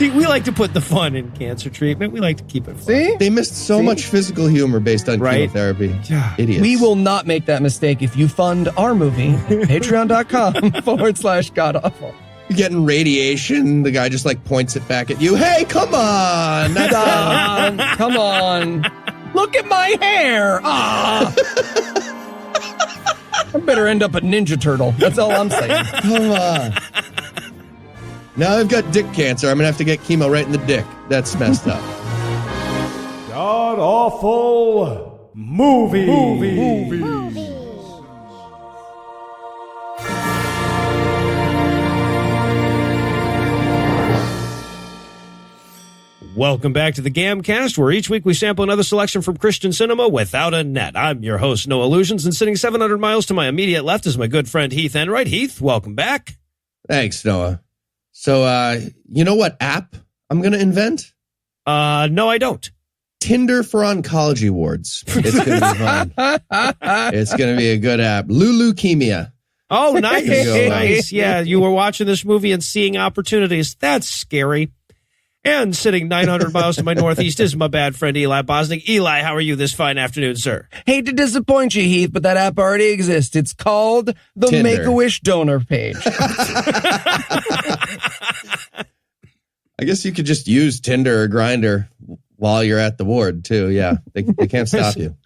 We like to put the fun in cancer treatment. We like to keep it fun. See? They missed so much physical humor based on chemotherapy. Idiots. We will not make that mistake if you fund our movie. Patreon.com/godawful. You're getting radiation. The guy just like points it back at you. Hey, come on. Come on. Look at my hair. Ah. I better end up a Ninja Turtle. That's all I'm saying. Come on. Now I've got dick cancer. I'm going to have to get chemo right in the dick. That's messed up. God awful movie. Welcome back to the GAM cast, where each week we sample another selection from Christian cinema without a net. I'm your host, Noah Lugeons, and sitting 700 miles to my immediate left is my good friend Heath Enright. Heath, welcome back. Thanks, Noah. So, you know what app I'm going to invent? No, I don't. Tinder for oncology wards. It's going to be fun. It's going to be a good app. Leukemia. Oh, nice. Go, Nice. Yeah, you were watching this movie and seeing opportunities. That's scary. And sitting 900 miles to my northeast is my bad friend Eli Bosnick. Eli, how are you this fine afternoon, sir? Hate to disappoint you, Heath, but that app already exists. It's called the Tinder. Make-A-Wish donor page. I guess you could just use Tinder or Grindr while you're at the ward, too. Yeah, they can't stop you.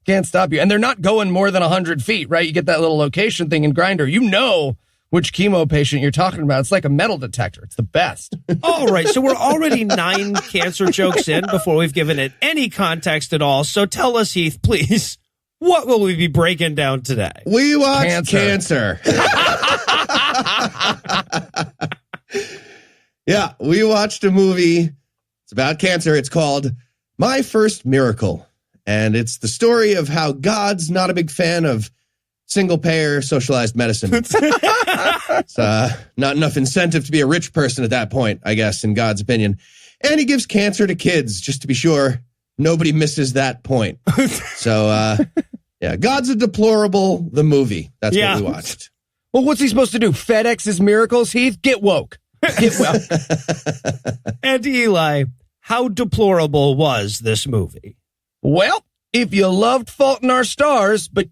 Can't stop you. And they're not going more than 100 feet, right? You get that little location thing in Grindr. You know which chemo patient you're talking about. It's like a metal detector. It's the best. All right, so we're already 9 cancer jokes in before we've given it any context at all. So tell us, Heath, please, what will we be breaking down today? We watched cancer. Yeah, we watched a movie. It's about cancer. It's called My First Miracle. And it's the story of how God's not a big fan of single-payer socialized medicine. It's not enough incentive to be a rich person at that point, I guess, in God's opinion. And he gives cancer to kids, just to be sure nobody misses that point. So, yeah, God's a Deplorable, the movie. That's what we watched. Well, what's he supposed to do? FedEx his miracles, Heath? Get woke. Get well. And Eli, how deplorable was this movie? Well, if you loved Fault in Our Stars, but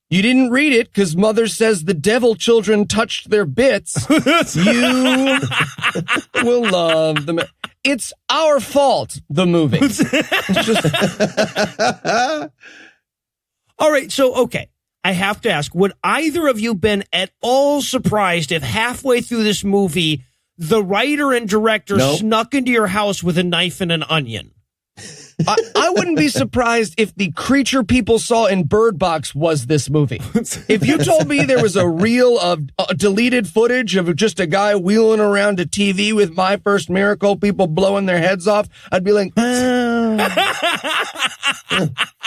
you didn't read it because Mother says the devil children touched their bits, you will love them. It's Our Fault, the movie. It's just... All right, so, okay, I have to ask, would either of you been at all surprised if halfway through this movie, the writer and director snuck into your house with a knife and an onion? I wouldn't be surprised if the creature people saw in Bird Box was this movie. If you told me there was a reel of deleted footage of just a guy wheeling around a TV with My First Miracle, people blowing their heads off, I'd be like,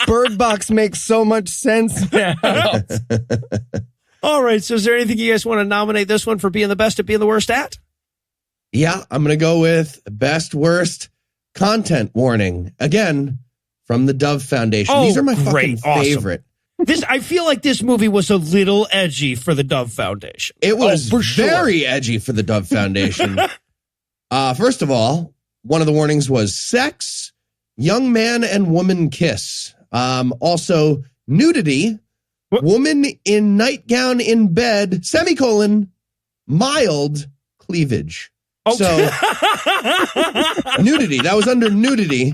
Bird Box makes so much sense now. All right, so is there anything you guys want to nominate this one for being the best at being the worst at? Yeah, I'm going to go with best worst content warning. Again, from the Dove Foundation. These are my fucking favorite. I feel like this movie was a little edgy for the Dove Foundation. It was very edgy for the Dove Foundation. First of all, one of the warnings was sex, young man and woman kiss. Also, nudity, woman in nightgown in bed, semicolon, mild cleavage. Okay. So, nudity, that was under nudity.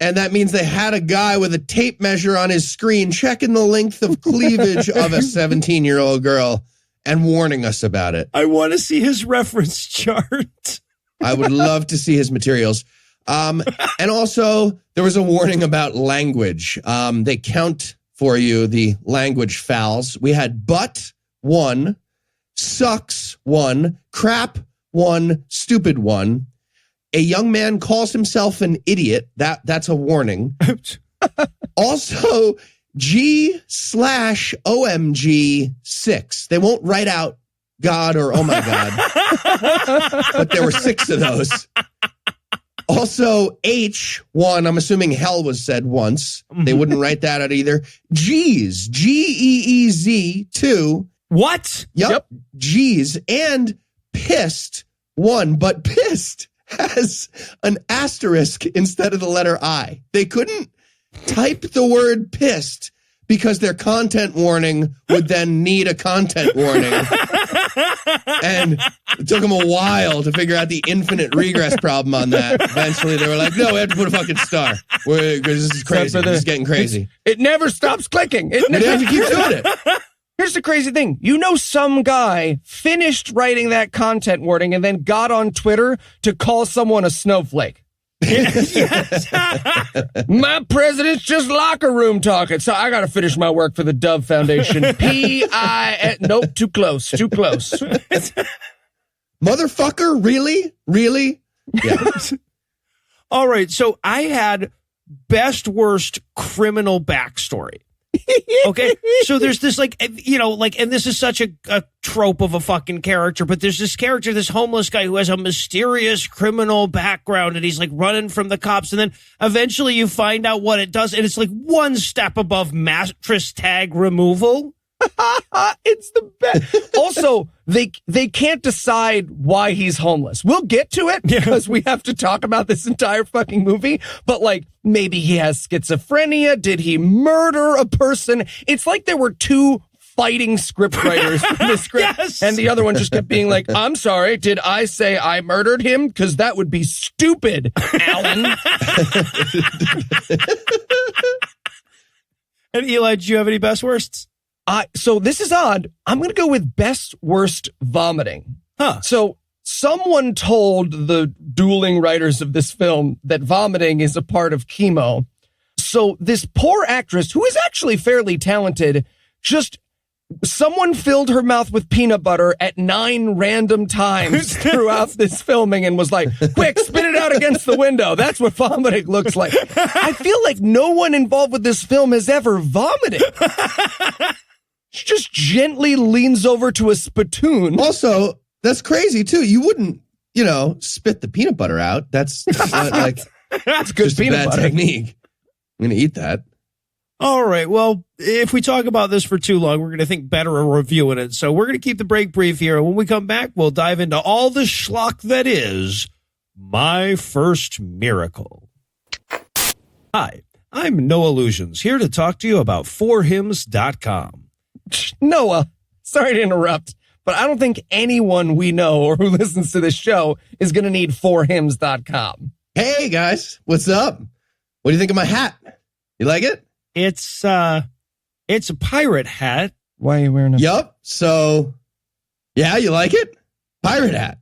And that means they had a guy with a tape measure on his screen checking the length of cleavage of a 17-year-old girl and warning us about it. I want to see his reference chart. I would love to see his materials. And also, there was a warning about language. They count for you the language fouls. We had butt, 1, sucks, 1, crap, 1, stupid 1. A young man calls himself an idiot. That's a warning. Also, G/OMG 6. They won't write out God or oh my God. But there were 6 of those. Also, H1, I'm assuming hell was said once. They wouldn't write that out either. G's, Geez 2. What? Yep. G's and pissed 1, but pissed has an asterisk instead of the letter I. They couldn't type the word pissed because their content warning would then need a content warning. And it took them a while to figure out the infinite regress problem on that. Eventually, they were like, no, we have to put a fucking star. Because this is crazy. This is getting crazy. It never stops clicking. They have to keep doing it. Here's the crazy thing. You know, some guy finished writing that content warning and then got on Twitter to call someone a snowflake. My president's just locker room talking, so I got to finish my work for the Dove Foundation. Nope, too close. Motherfucker, really? Yeah. All right, so I had best worst criminal backstory. Okay, so there's this and this is such a trope of a fucking character, but there's this character, this homeless guy who has a mysterious criminal background, and he's like running from the cops, and then eventually you find out what it does, and it's like one step above mattress tag removal. It's the best. Also, they can't decide why he's homeless. We'll get to it because we have to talk about this entire fucking movie. But like, maybe he has schizophrenia. Did he murder a person? It's like there were two fighting scriptwriters in the script, yes. And the other one just kept being like, "I'm sorry, did I say I murdered him? Because that would be stupid, Alan." And Eli, do you have any best worsts? So this is odd. I'm going to go with best worst vomiting. So someone told the dueling writers of this film that vomiting is a part of chemo. So this poor actress, who is actually fairly talented, someone filled her mouth with peanut butter at 9 random times throughout this filming and was like, quick, spit it out against the window. That's what vomiting looks like. I feel like no one involved with this film has ever vomited. She just gently leans over to a spittoon. Also, that's crazy, too. You wouldn't, spit the peanut butter out. That's not that's good peanut butter technique. I'm going to eat that. All right. Well, if we talk about this for too long, we're going to think better of reviewing it. So we're going to keep the break brief here. And when we come back, we'll dive into all the schlock that is My First Miracle. Hi, I'm Noah Lugeons, here to talk to you about 4hymns.com. Noah, sorry to interrupt, but I don't think anyone we know or who listens to this show is going to need 4hymns.com. Hey, guys, what's up? What do you think of my hat? You like it? It's a pirate hat. Why are you wearing it? Yup. So, yeah, you like it? Pirate hat.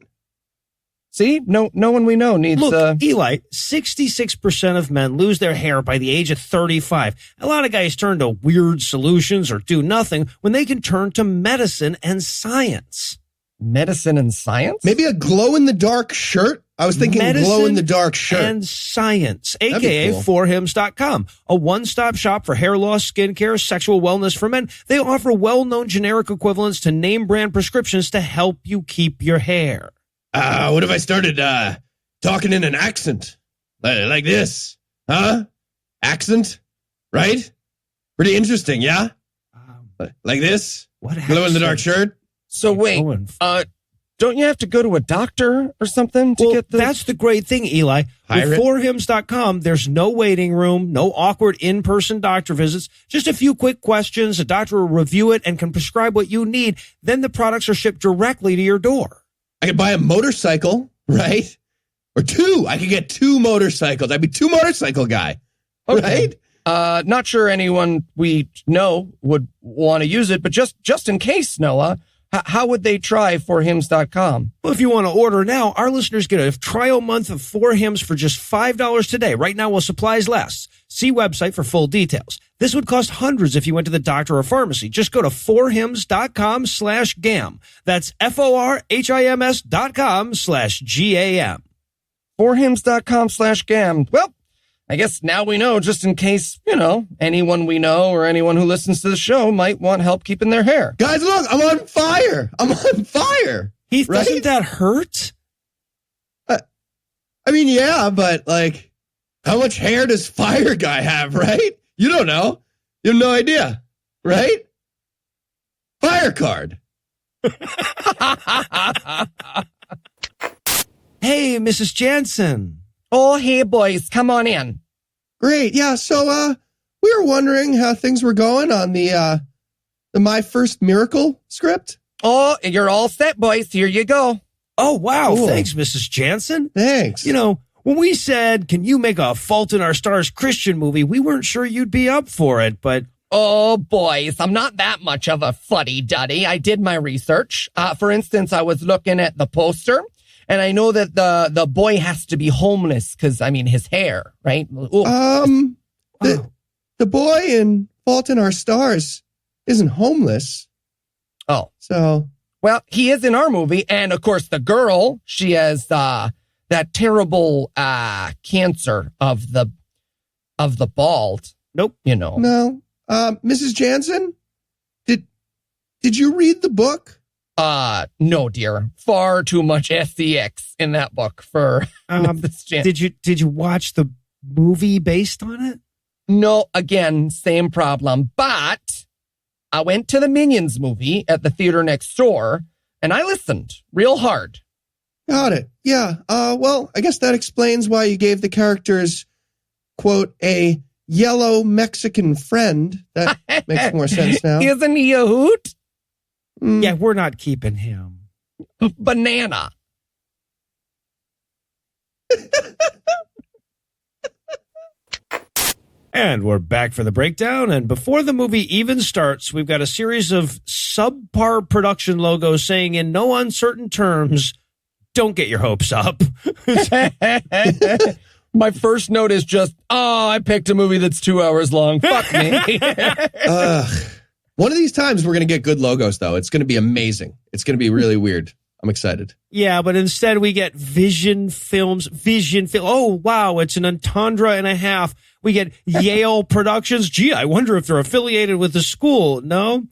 See, no one we know needs. Look, Eli, 66% of men lose their hair by the age of 35. A lot of guys turn to weird solutions or do nothing when they can turn to medicine and science. Medicine and science? Maybe a glow-in-the-dark shirt? I was thinking glow-in-the-dark shirt. And science, a.k.a. Cool. 4hymns.com, a one-stop shop for hair loss, skincare, sexual wellness for men. They offer well-known generic equivalents to name-brand prescriptions to help you keep your hair. What if I started talking in an accent? Like this? Huh? Accent? Right? Pretty interesting, yeah? Like this? What glow-in-the-dark shirt? So wait, don't you have to go to a doctor or something to get the... That's the great thing, Eli. With 4hymns.com, there's no waiting room, no awkward in-person doctor visits, just a few quick questions. A doctor will review it and can prescribe what you need. Then the products are shipped directly to your door. I could buy a motorcycle, right? Or 2. I could get 2 motorcycles. I'd be 2 motorcycle guy, right? Not sure anyone we know would want to use it, but just in case, Noah, how would they try 4hymns.com? Well, if you want to order now, our listeners get a trial month of 4hymns for just $5 today. Right now while supplies last. See website for full details. This would cost hundreds if you went to the doctor or pharmacy. Just go to 4hymns.com/GAM. That's FORHIMS.com/GAM. 4hymns.com/GAM. Well, I guess now we know, just in case, anyone we know or anyone who listens to the show might want help keeping their hair. Guys, look, I'm on fire. Heath, right? Doesn't that hurt? I mean, yeah, but how much hair does Fire Guy have, right? You don't know. You have no idea, right? Fire card. Hey, Mrs. Jansen. Oh, hey, boys, come on in. Great. Yeah. So, we were wondering how things were going on the My First Miracle script. Oh, you're all set, boys. Here you go. Oh, wow. Cool. Thanks, Mrs. Jansen. Thanks. You know, when we said, can you make a Fault in Our Stars Christian movie, we weren't sure you'd be up for it, but... Oh, boys, I'm not that much of a fuddy-duddy. I did my research. For instance, I was looking at the poster, and I know that the boy has to be homeless because, I mean, his hair, right? The boy in Fault in Our Stars isn't homeless. Oh. So... Well, he is in our movie, and, of course, the girl, she has that terrible cancer of the bald. Nope. You know. No. Mrs. Jansen, did you read the book? No, dear. Far too much sex in that book for Mrs. Jansen. Did you watch the movie based on it? No, again, same problem. But I went to the Minions movie at the theater next door, and I listened real hard. Got it. Yeah. Well, I guess that explains why you gave the characters, quote, a yellow Mexican friend. That makes more sense now. Isn't he a hoot? Yeah, we're not keeping him. Banana. And we're back for the breakdown. And before the movie even starts, we've got a series of subpar production logos saying in no uncertain terms, don't get your hopes up. My first note is just, I picked a movie that's 2 hours long. Fuck me. One of these times we're going to get good logos, though. It's going to be amazing. It's going to be really weird. I'm excited. Yeah, but instead we get Vision Films. Oh, wow, it's an entendre and a half. We get Yale Productions. Gee, I wonder if they're affiliated with the school. No?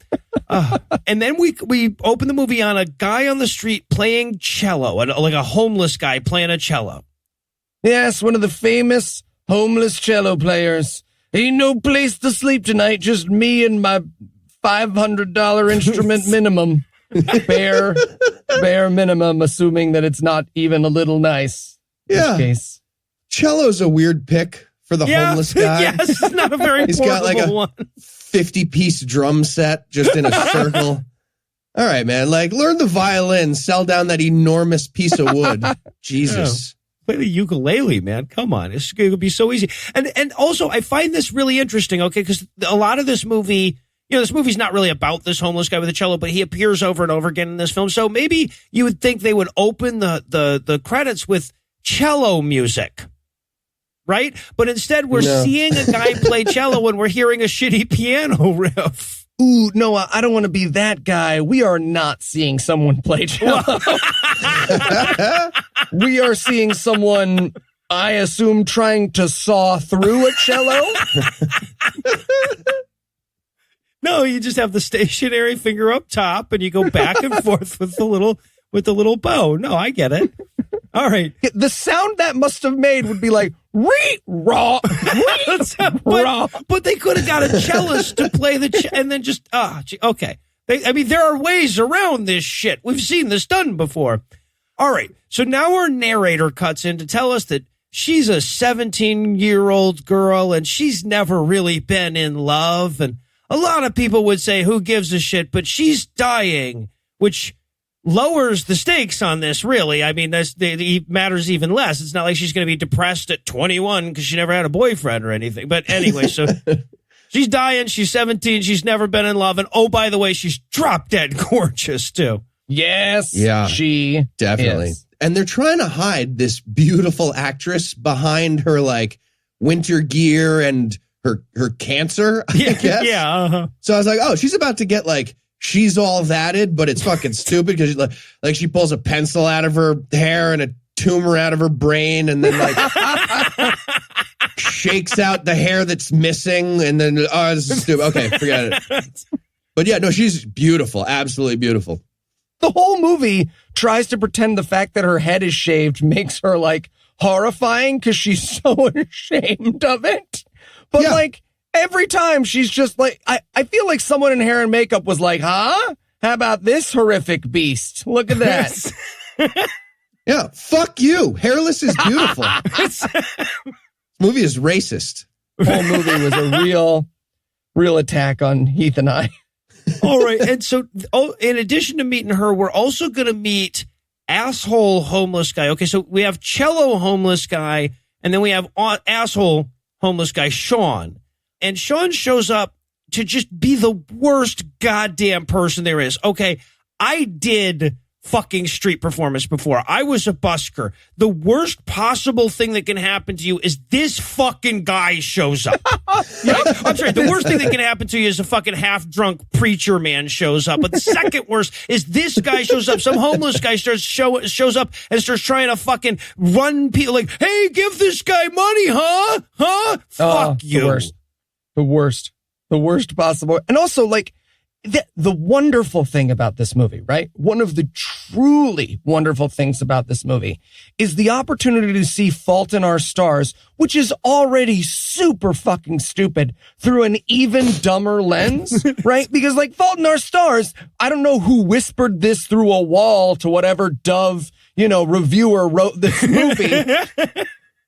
And then we open the movie on a guy on the street playing cello, like a homeless guy playing a cello. Yes, one of the famous homeless cello players. Ain't no place to sleep tonight, just me and my $500 instrument minimum. Bare minimum, assuming that it's not even a little nice. Yeah. In this case. Cello's a weird pick for the homeless guy. Yes, it's not a very He's got like a one. 50-piece drum set just in a circle. All right, man. Like, learn the violin, sell down that enormous piece of wood. Jesus. Play the ukulele, man. Come on. It's going to be so easy. And also, I find this really interesting, okay, because a lot of this movie, this movie's not really about this homeless guy with a cello, but he appears over and over again in this film. So maybe you would think they would open the credits with cello music, right? But instead, we're seeing a guy play cello and we're hearing a shitty piano riff. Ooh, Noah, I don't want to be that guy. We are not seeing someone play cello. We are seeing someone, I assume, trying to saw through a cello. No, you just have the stationary finger up top and you go back and forth with the little bow. No, I get it. All right. The sound that must have made would be like, raw. But they could have got a cellist to play and then just, okay. There are ways around this shit. We've seen this done before. All right. So now our narrator cuts in to tell us that she's a 17-year-old girl and she's never really been in love. And a lot of people would say, who gives a shit? But she's dying, which lowers the stakes on this, really. I mean, it matters even less. It's not like she's going to be depressed at 21 because she never had a boyfriend or anything. But anyway, so she's dying. She's 17. She's never been in love. And oh, by the way, she's drop dead gorgeous, too. Yes, yeah, she definitely is. And they're trying to hide this beautiful actress behind her, like, winter gear and her cancer, I guess. Yeah. Uh-huh. So I was like, oh, she's about to get, like, she's all thatted, but it's fucking stupid because like she pulls a pencil out of her hair and a tumor out of her brain and then, like, shakes out the hair that's missing and then, oh, this is stupid. Okay, forget it. But yeah, no, she's beautiful. Absolutely beautiful. The whole movie tries to pretend the fact that her head is shaved makes her, like, horrifying because she's so ashamed of it. But, like, every time she's just like, I feel like someone in hair and makeup was like, huh? How about this horrific beast? Look at that. Yeah, fuck you. Hairless is beautiful. This movie is racist. The whole movie was a real attack on Heath and I. All right. And so in addition to meeting her, we're also going to meet asshole homeless guy. Okay, so we have cello homeless guy, and then we have asshole homeless guy, Sean. And Sean shows up to just be the worst goddamn person there is. Okay, I did fucking street performance before. I was a busker. The worst possible thing that can happen to you is this fucking guy shows up. Right? I'm sorry. The worst thing that can happen to you is a fucking half-drunk preacher man shows up. But the second worst is this guy shows up. Some homeless guy shows up and starts trying to fucking run people like, hey, give this guy money, huh? Huh? Fuck you. The worst possible. And also, like, the wonderful thing about this movie, right? One of the truly wonderful things about this movie is the opportunity to see Fault in Our Stars, which is already super fucking stupid, through an even dumber lens, right? Because like Fault in Our Stars, I don't know who whispered this through a wall to whatever Dove, reviewer wrote this movie.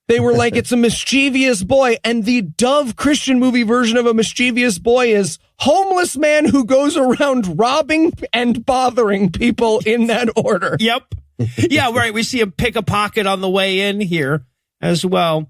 They were like, it's a mischievous boy. And the Dove Christian movie version of a mischievous boy is homeless man who goes around robbing and bothering people in that order. Yep. Yeah, right. We see him pick a pocket on the way in here as well.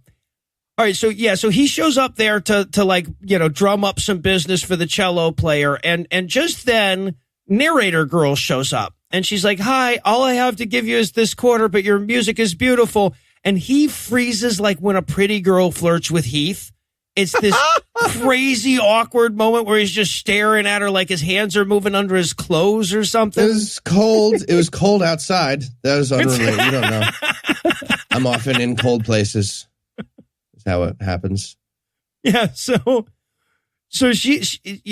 All right. So he shows up there to drum up some business for the cello player. And just then narrator girl shows up and she's like, hi, all I have to give you is this quarter, but your music is beautiful. And he freezes like when a pretty girl flirts with Heath. It's this crazy, awkward moment where he's just staring at her like his hands are moving under his clothes or something. It was cold. It was cold outside. That was unrelated. You don't know. I'm often in cold places. That's how it happens. Yeah, so she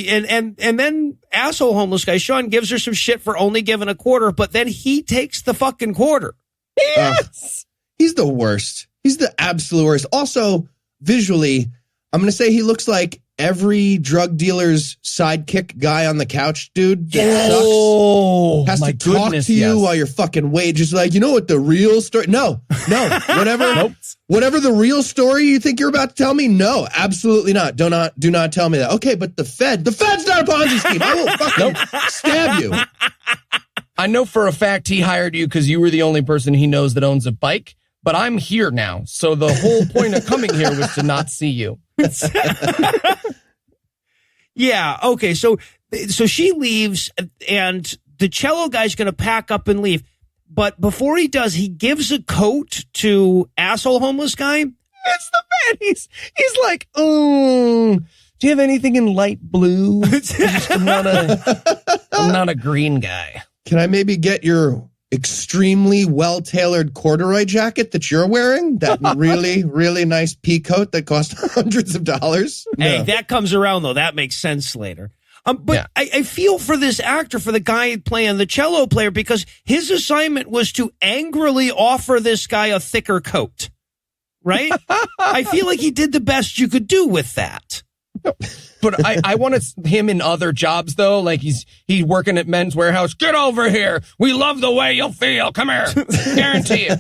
and then asshole homeless guy Sean gives her some shit for only giving a quarter, but then he takes the fucking quarter. Yes. He's the worst. He's the absolute worst. Also, visually, I'm going to say he looks like every drug dealer's sidekick guy on the couch, dude. That sucks. Has my to talk goodness, to you yes. while you're fucking just like, you know what the real story? No. Whatever. Nope. Whatever the real story you think you're about to tell me? No, absolutely not. Do not tell me that. Okay, but the Fed's not a Ponzi scheme. I will fucking stab you. I know for a fact he hired you because you were the only person he knows that owns a bike. But I'm here now, so the whole point of coming here was to not see you. Yeah, okay, so she leaves, and the cello guy's going to pack up and leave. But before he does, he gives a coat to asshole homeless guy. It's the man. He's like, do you have anything in light blue? I'm not a green guy. Can I maybe get your extremely well-tailored corduroy jacket that you're wearing? That really, really nice pea coat that cost hundreds of dollars? Hey, that comes around, though. That makes sense later. But yeah. I feel for this actor, for the guy playing the cello player, because his assignment was to angrily offer this guy a thicker coat, right? I feel like he did the best you could do with that. But I wanted him in other jobs, though. Like he's working at Men's Warehouse. Get over here. We love the way you'll feel. Come here. Guarantee it.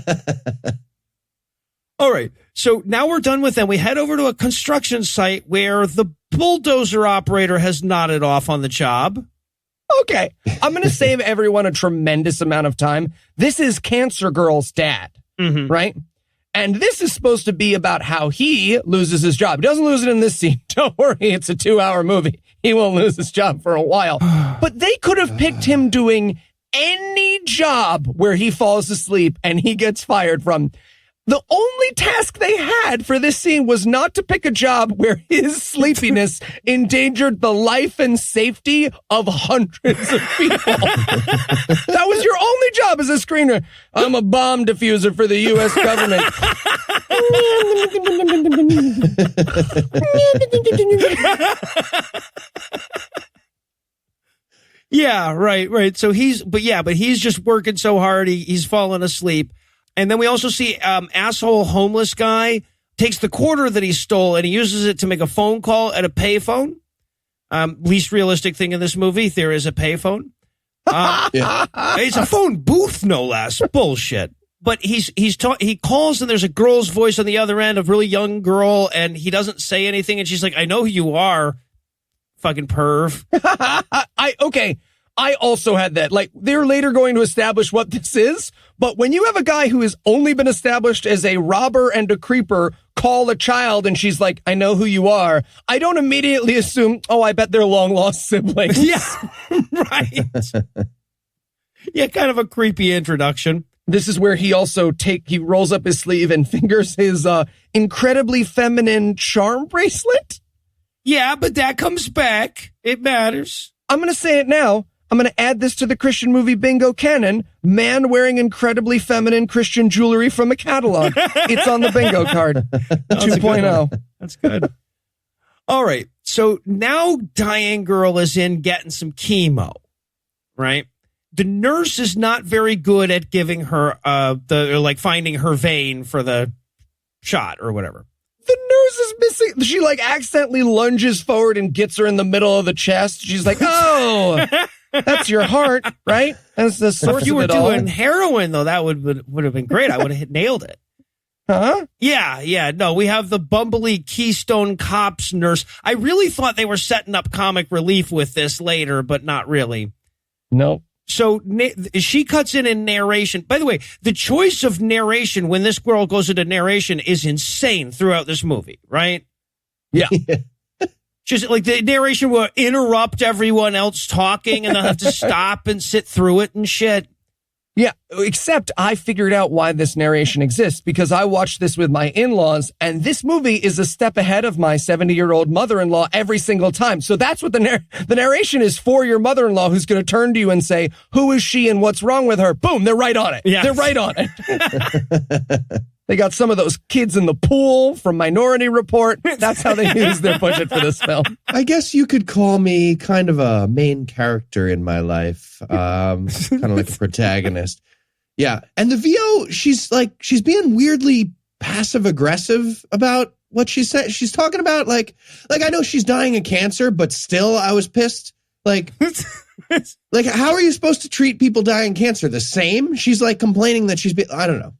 All right. So now we're done with them. We head over to a construction site where the bulldozer operator has nodded off on the job. Okay. I'm going to save everyone a tremendous amount of time. This is Cancer Girl's dad, right? And this is supposed to be about how he loses his job. He doesn't lose it in this scene. Don't worry, it's a 2-hour movie. He won't lose his job for a while. But they could have picked him doing any job where he falls asleep and he gets fired from. The only task they had for this scene was not to pick a job where his sleepiness endangered the life and safety of hundreds of people. That was your only job as a screener. I'm a bomb diffuser for the U.S. government. Yeah, right. So he's just working so hard, he's falling asleep. And then we also see asshole homeless guy takes the quarter that he stole and he uses it to make a phone call at a payphone. Least realistic thing in this movie, there is a payphone. It's a phone booth, no less. Bullshit. But he calls and there's a girl's voice on the other end, a really young girl, and he doesn't say anything. And she's like, I know who you are, fucking perv. I also had that. Like, they're later going to establish what this is. But when you have a guy who has only been established as a robber and a creeper call a child and she's like, I know who you are, I don't immediately assume, oh, I bet they're long lost siblings. Yeah, right. Yeah, kind of a creepy introduction. This is where he also he rolls up his sleeve and fingers his incredibly feminine charm bracelet. Yeah, but that comes back. It matters. I'm going to say it now. I'm going to add this to the Christian movie bingo canon. Man wearing incredibly feminine Christian jewelry from a catalog. It's on the bingo card. 2.0. That's good. All right. So now Diane Girl is in getting some chemo, right? The nurse is not very good at giving her finding her vein for the shot or whatever. The nurse is missing. She like accidentally lunges forward and gets her in the middle of the chest. She's like, oh, that's your heart, right? That's the source if you of were it all. doing heroin, though, that would have been great. I would have nailed it. Huh? Yeah. No, we have the bumbly Keystone Cops nurse. I really thought they were setting up comic relief with this later, but not really. No. So she cuts in narration. By the way, the choice of narration when this girl goes into narration is insane throughout this movie, right? Yeah. Just like the narration will interrupt everyone else talking and they'll have to stop and sit through it and shit. Yeah, except I figured out why this narration exists because I watched this with my in-laws and this movie is a step ahead of my 70-year-old mother-in-law every single time. So that's what the narration is for your mother-in-law who's going to turn to you and say, who is she and what's wrong with her? Boom, they're right on it. Yeah. They're right on it. They got some of those kids in the pool from Minority Report. That's how they use their budget for this film. I guess you could call me kind of a main character in my life, kind of like a protagonist. Yeah. And the VO, she's being weirdly passive aggressive about what she said. She's talking about like I know she's dying of cancer, but still I was pissed. Like how are you supposed to treat people dying of cancer? The same? She's like complaining that I don't know.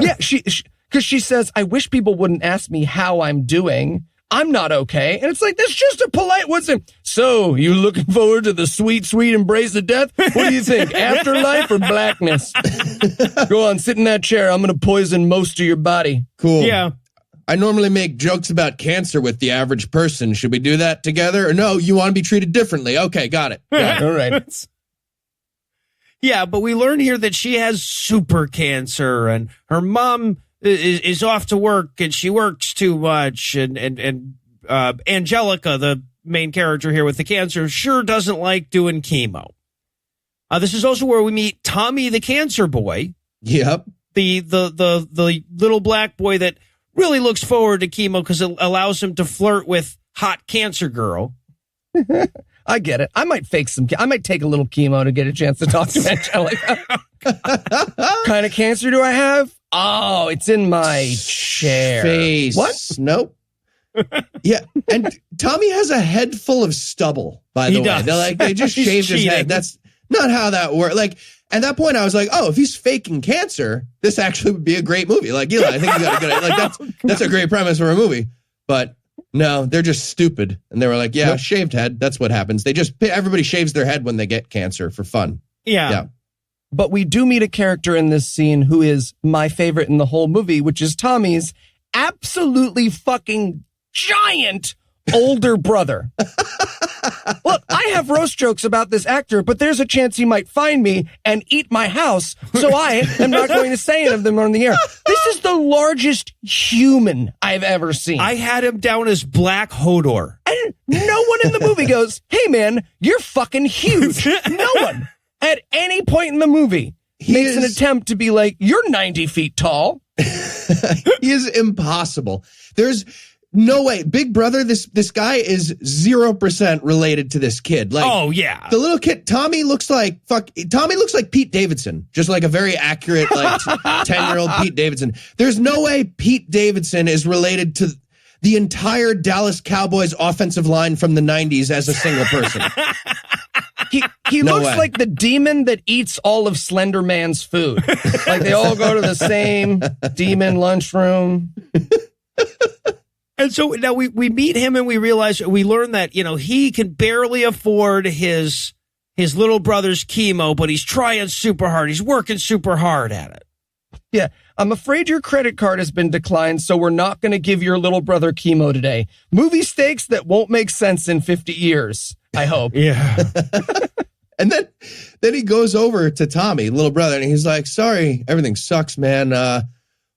Yeah, because she says, I wish people wouldn't ask me how I'm doing. I'm not okay. And it's like, that's just a polite wisdom. So, you looking forward to the sweet, sweet embrace of death? What do you think? Afterlife or blackness? Go on, sit in that chair. I'm going to poison most of your body. Cool. Yeah. I normally make jokes about cancer with the average person. Should we do that together? Or no, you want to be treated differently. Okay, got it. All right. Yeah, but we learn here that she has super cancer and her mom is off to work and she works too much. And Angelica, the main character here with the cancer, sure doesn't like doing chemo. This is also where we meet Tommy, the cancer boy. Yep. The little black boy that really looks forward to chemo because it allows him to flirt with hot cancer girl. I get it. I might I might take a little chemo to get a chance to talk to Angelica. Kind of cancer do I have? Oh, it's in my chair. Face. What? Nope. Yeah. And Tommy has a head full of stubble, by the way. They just shaved his head. That's not how that works. Like, at that point, I was like, oh, if he's faking cancer, this actually would be a great movie. Like, Eli, I think you got a good, like, that's a great premise for a movie. But no, they're just stupid. And they were like, yeah, shaved head. That's what happens. Everybody shaves their head when they get cancer for fun. Yeah. But we do meet a character in this scene who is my favorite in the whole movie, which is Tommy's absolutely fucking giant older brother. Look, I have roast jokes about this actor, but there's a chance he might find me and eat my house, so I am not going to say any of them on the air. This is the largest human I've ever seen. I had him down as Black Hodor. And no one in the movie goes, hey man, you're fucking huge. No one at any point in the movie makes an attempt to be like, you're 90 feet tall. He is impossible. There's no way. Big Brother, this guy is 0% related to this kid. Like, oh yeah, the little kid Tommy looks like Pete Davidson, just like a very accurate like 10-year-old Pete Davidson. There's no way Pete Davidson is related to the entire Dallas Cowboys offensive line from the 90s as a single person. He No looks way. like the demon that eats all of Slender Man's food. Like they all go to the same demon lunchroom. And so now we meet him and we learn that, he can barely afford his little brother's chemo, but he's trying super hard. He's working super hard at it. Yeah, I'm afraid your credit card has been declined, so we're not going to give your little brother chemo today. Movie stakes that won't make sense in 50 years, I hope. Yeah. And then he goes over to Tommy, little brother, and he's like, sorry, everything sucks, man. We're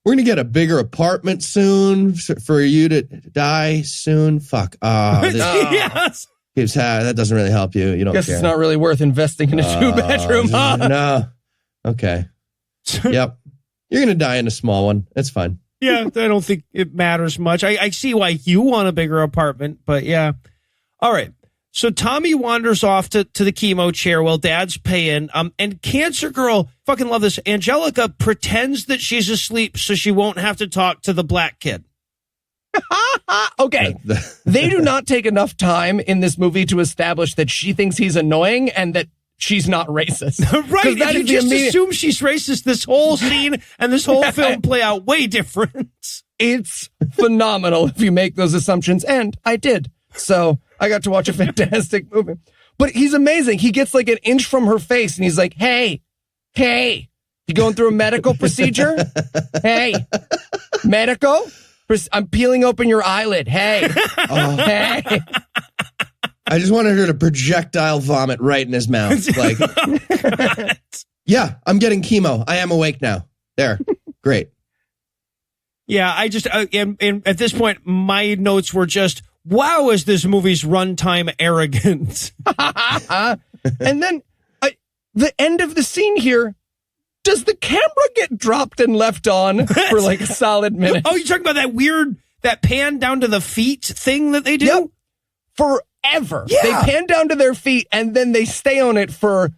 going to get a bigger apartment soon for you to die soon. Fuck. Yes. That doesn't really help you. You don't Guess care. it's not really worth investing in a 2-bedroom. Huh? No. Okay. Yep. You're going to die in a small one. It's fine. Yeah, I don't think it matters much. I see why you want a bigger apartment, but yeah. All right. So Tommy wanders off to the chemo chair while Dad's paying. And Cancer Girl, fucking love this, Angelica pretends that she's asleep so she won't have to talk to the black kid. Okay. They do not take enough time in this movie to establish that she thinks he's annoying and that she's not racist. Right. If you just assume she's racist, this whole scene and this whole film play out way different. It's phenomenal if you make those assumptions. And I did. So I got to watch a fantastic movie. But he's amazing. He gets like an inch from her face and he's like, hey, you going through a medical procedure? Hey, medical? I'm peeling open your eyelid. Hey. Hey. I just wanted her to projectile vomit right in his mouth. Like, yeah, I'm getting chemo. I am awake now. There. Great. Yeah, I just, and at this point, my notes were just, wow, is this movie's runtime arrogant? And then the end of the scene here, does the camera get dropped and left on for like a solid minute? Oh, you're talking about that weird, that pan down to the feet thing that they do? Yep. Forever. Yeah. They pan down to their feet and then they stay on it for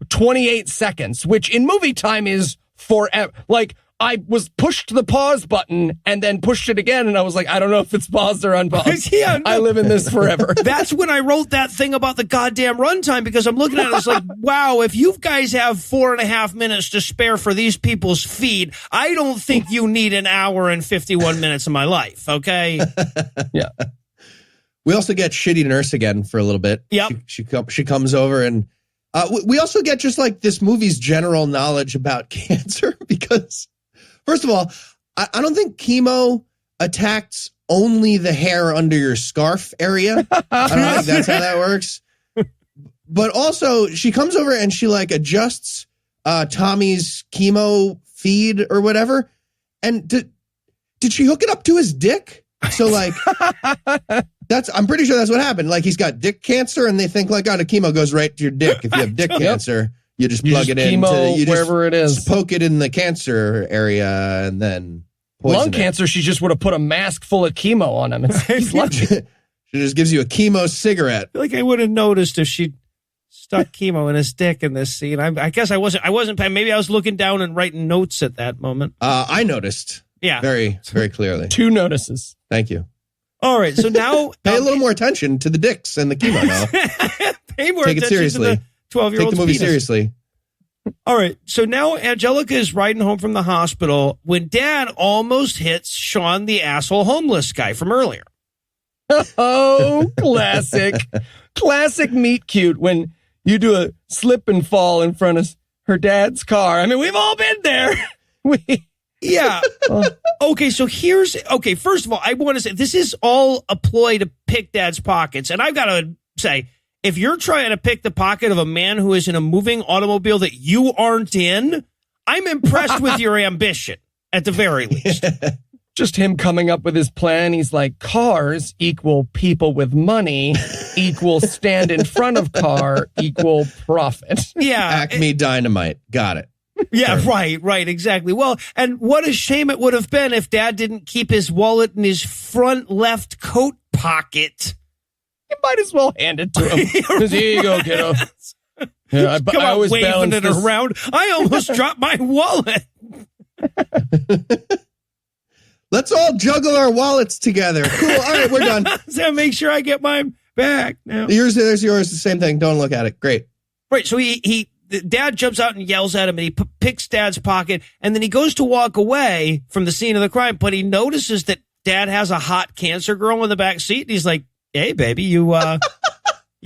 28 seconds, which in movie time is forever. Like, I was pushed the pause button and then pushed it again, and I was like, I don't know if it's paused or unpaused. Yeah, no. I live in this forever. That's when I wrote that thing about the goddamn runtime, because I'm looking at it, it's like, wow, if you guys have 4.5 minutes to spare for these people's feed, I don't think you need an hour and 51 minutes of my life, okay? Yeah. We also get Shitty Nurse again for a little bit. Yep. She comes over, and we also get just like this movie's general knowledge about cancer, because first of all, I don't think chemo attacks only the hair under your scarf area. I don't think that's how that works. But also, she comes over and she like adjusts Tommy's chemo feed or whatever. And did she hook it up to his dick? So like, I'm pretty sure that's what happened. Like, he's got dick cancer, and they think like, the chemo goes right to your dick. If you have dick cancer, you just plug it in wherever it is. Just poke it in the cancer area, and then poison lung cancer. She just would have put a mask full of chemo on him. She just gives you a chemo cigarette. I feel like I would have noticed if she stuck chemo in his dick in this scene. I guess I wasn't. Maybe I was looking down and writing notes at that moment. I noticed. Yeah, very, very clearly. 2 notices. Thank you. All right, so now pay a little more attention to the dicks and the chemo now. Pay more Take attention it seriously. to the 12-year-old. Take the movie penis. seriously. All right, so now Angelica is riding home from the hospital when Dad almost hits Sean, the asshole homeless guy from earlier. Oh, classic. Classic meet cute when you do a slip and fall in front of her dad's car. I mean, we've all been there. Yeah. Okay, so first of all, I want to say this is all a ploy to pick Dad's pockets. And I've got to say, if you're trying to pick the pocket of a man who is in a moving automobile that you aren't in, I'm impressed with your ambition, at the very least. Just him coming up with his plan. He's like, cars equal people with money equal stand in front of car equal profit. Yeah. Acme Dynamite. Got it. Yeah, right, exactly. Well, and what a shame it would have been if Dad didn't keep his wallet in his front left coat pocket. You might as well hand it to him. Here you go, kiddo. Yeah, I always waving it around. I almost dropped my wallet. Let's all juggle our wallets together. Cool. All right, we're done. So make sure I get mine back now. There's yours. The same thing. Don't look at it. Great. Right. So Dad jumps out and yells at him, and he picks Dad's pocket, and then he goes to walk away from the scene of the crime, but he notices that Dad has a hot cancer girl in the back seat, and he's like, "Hey, baby, you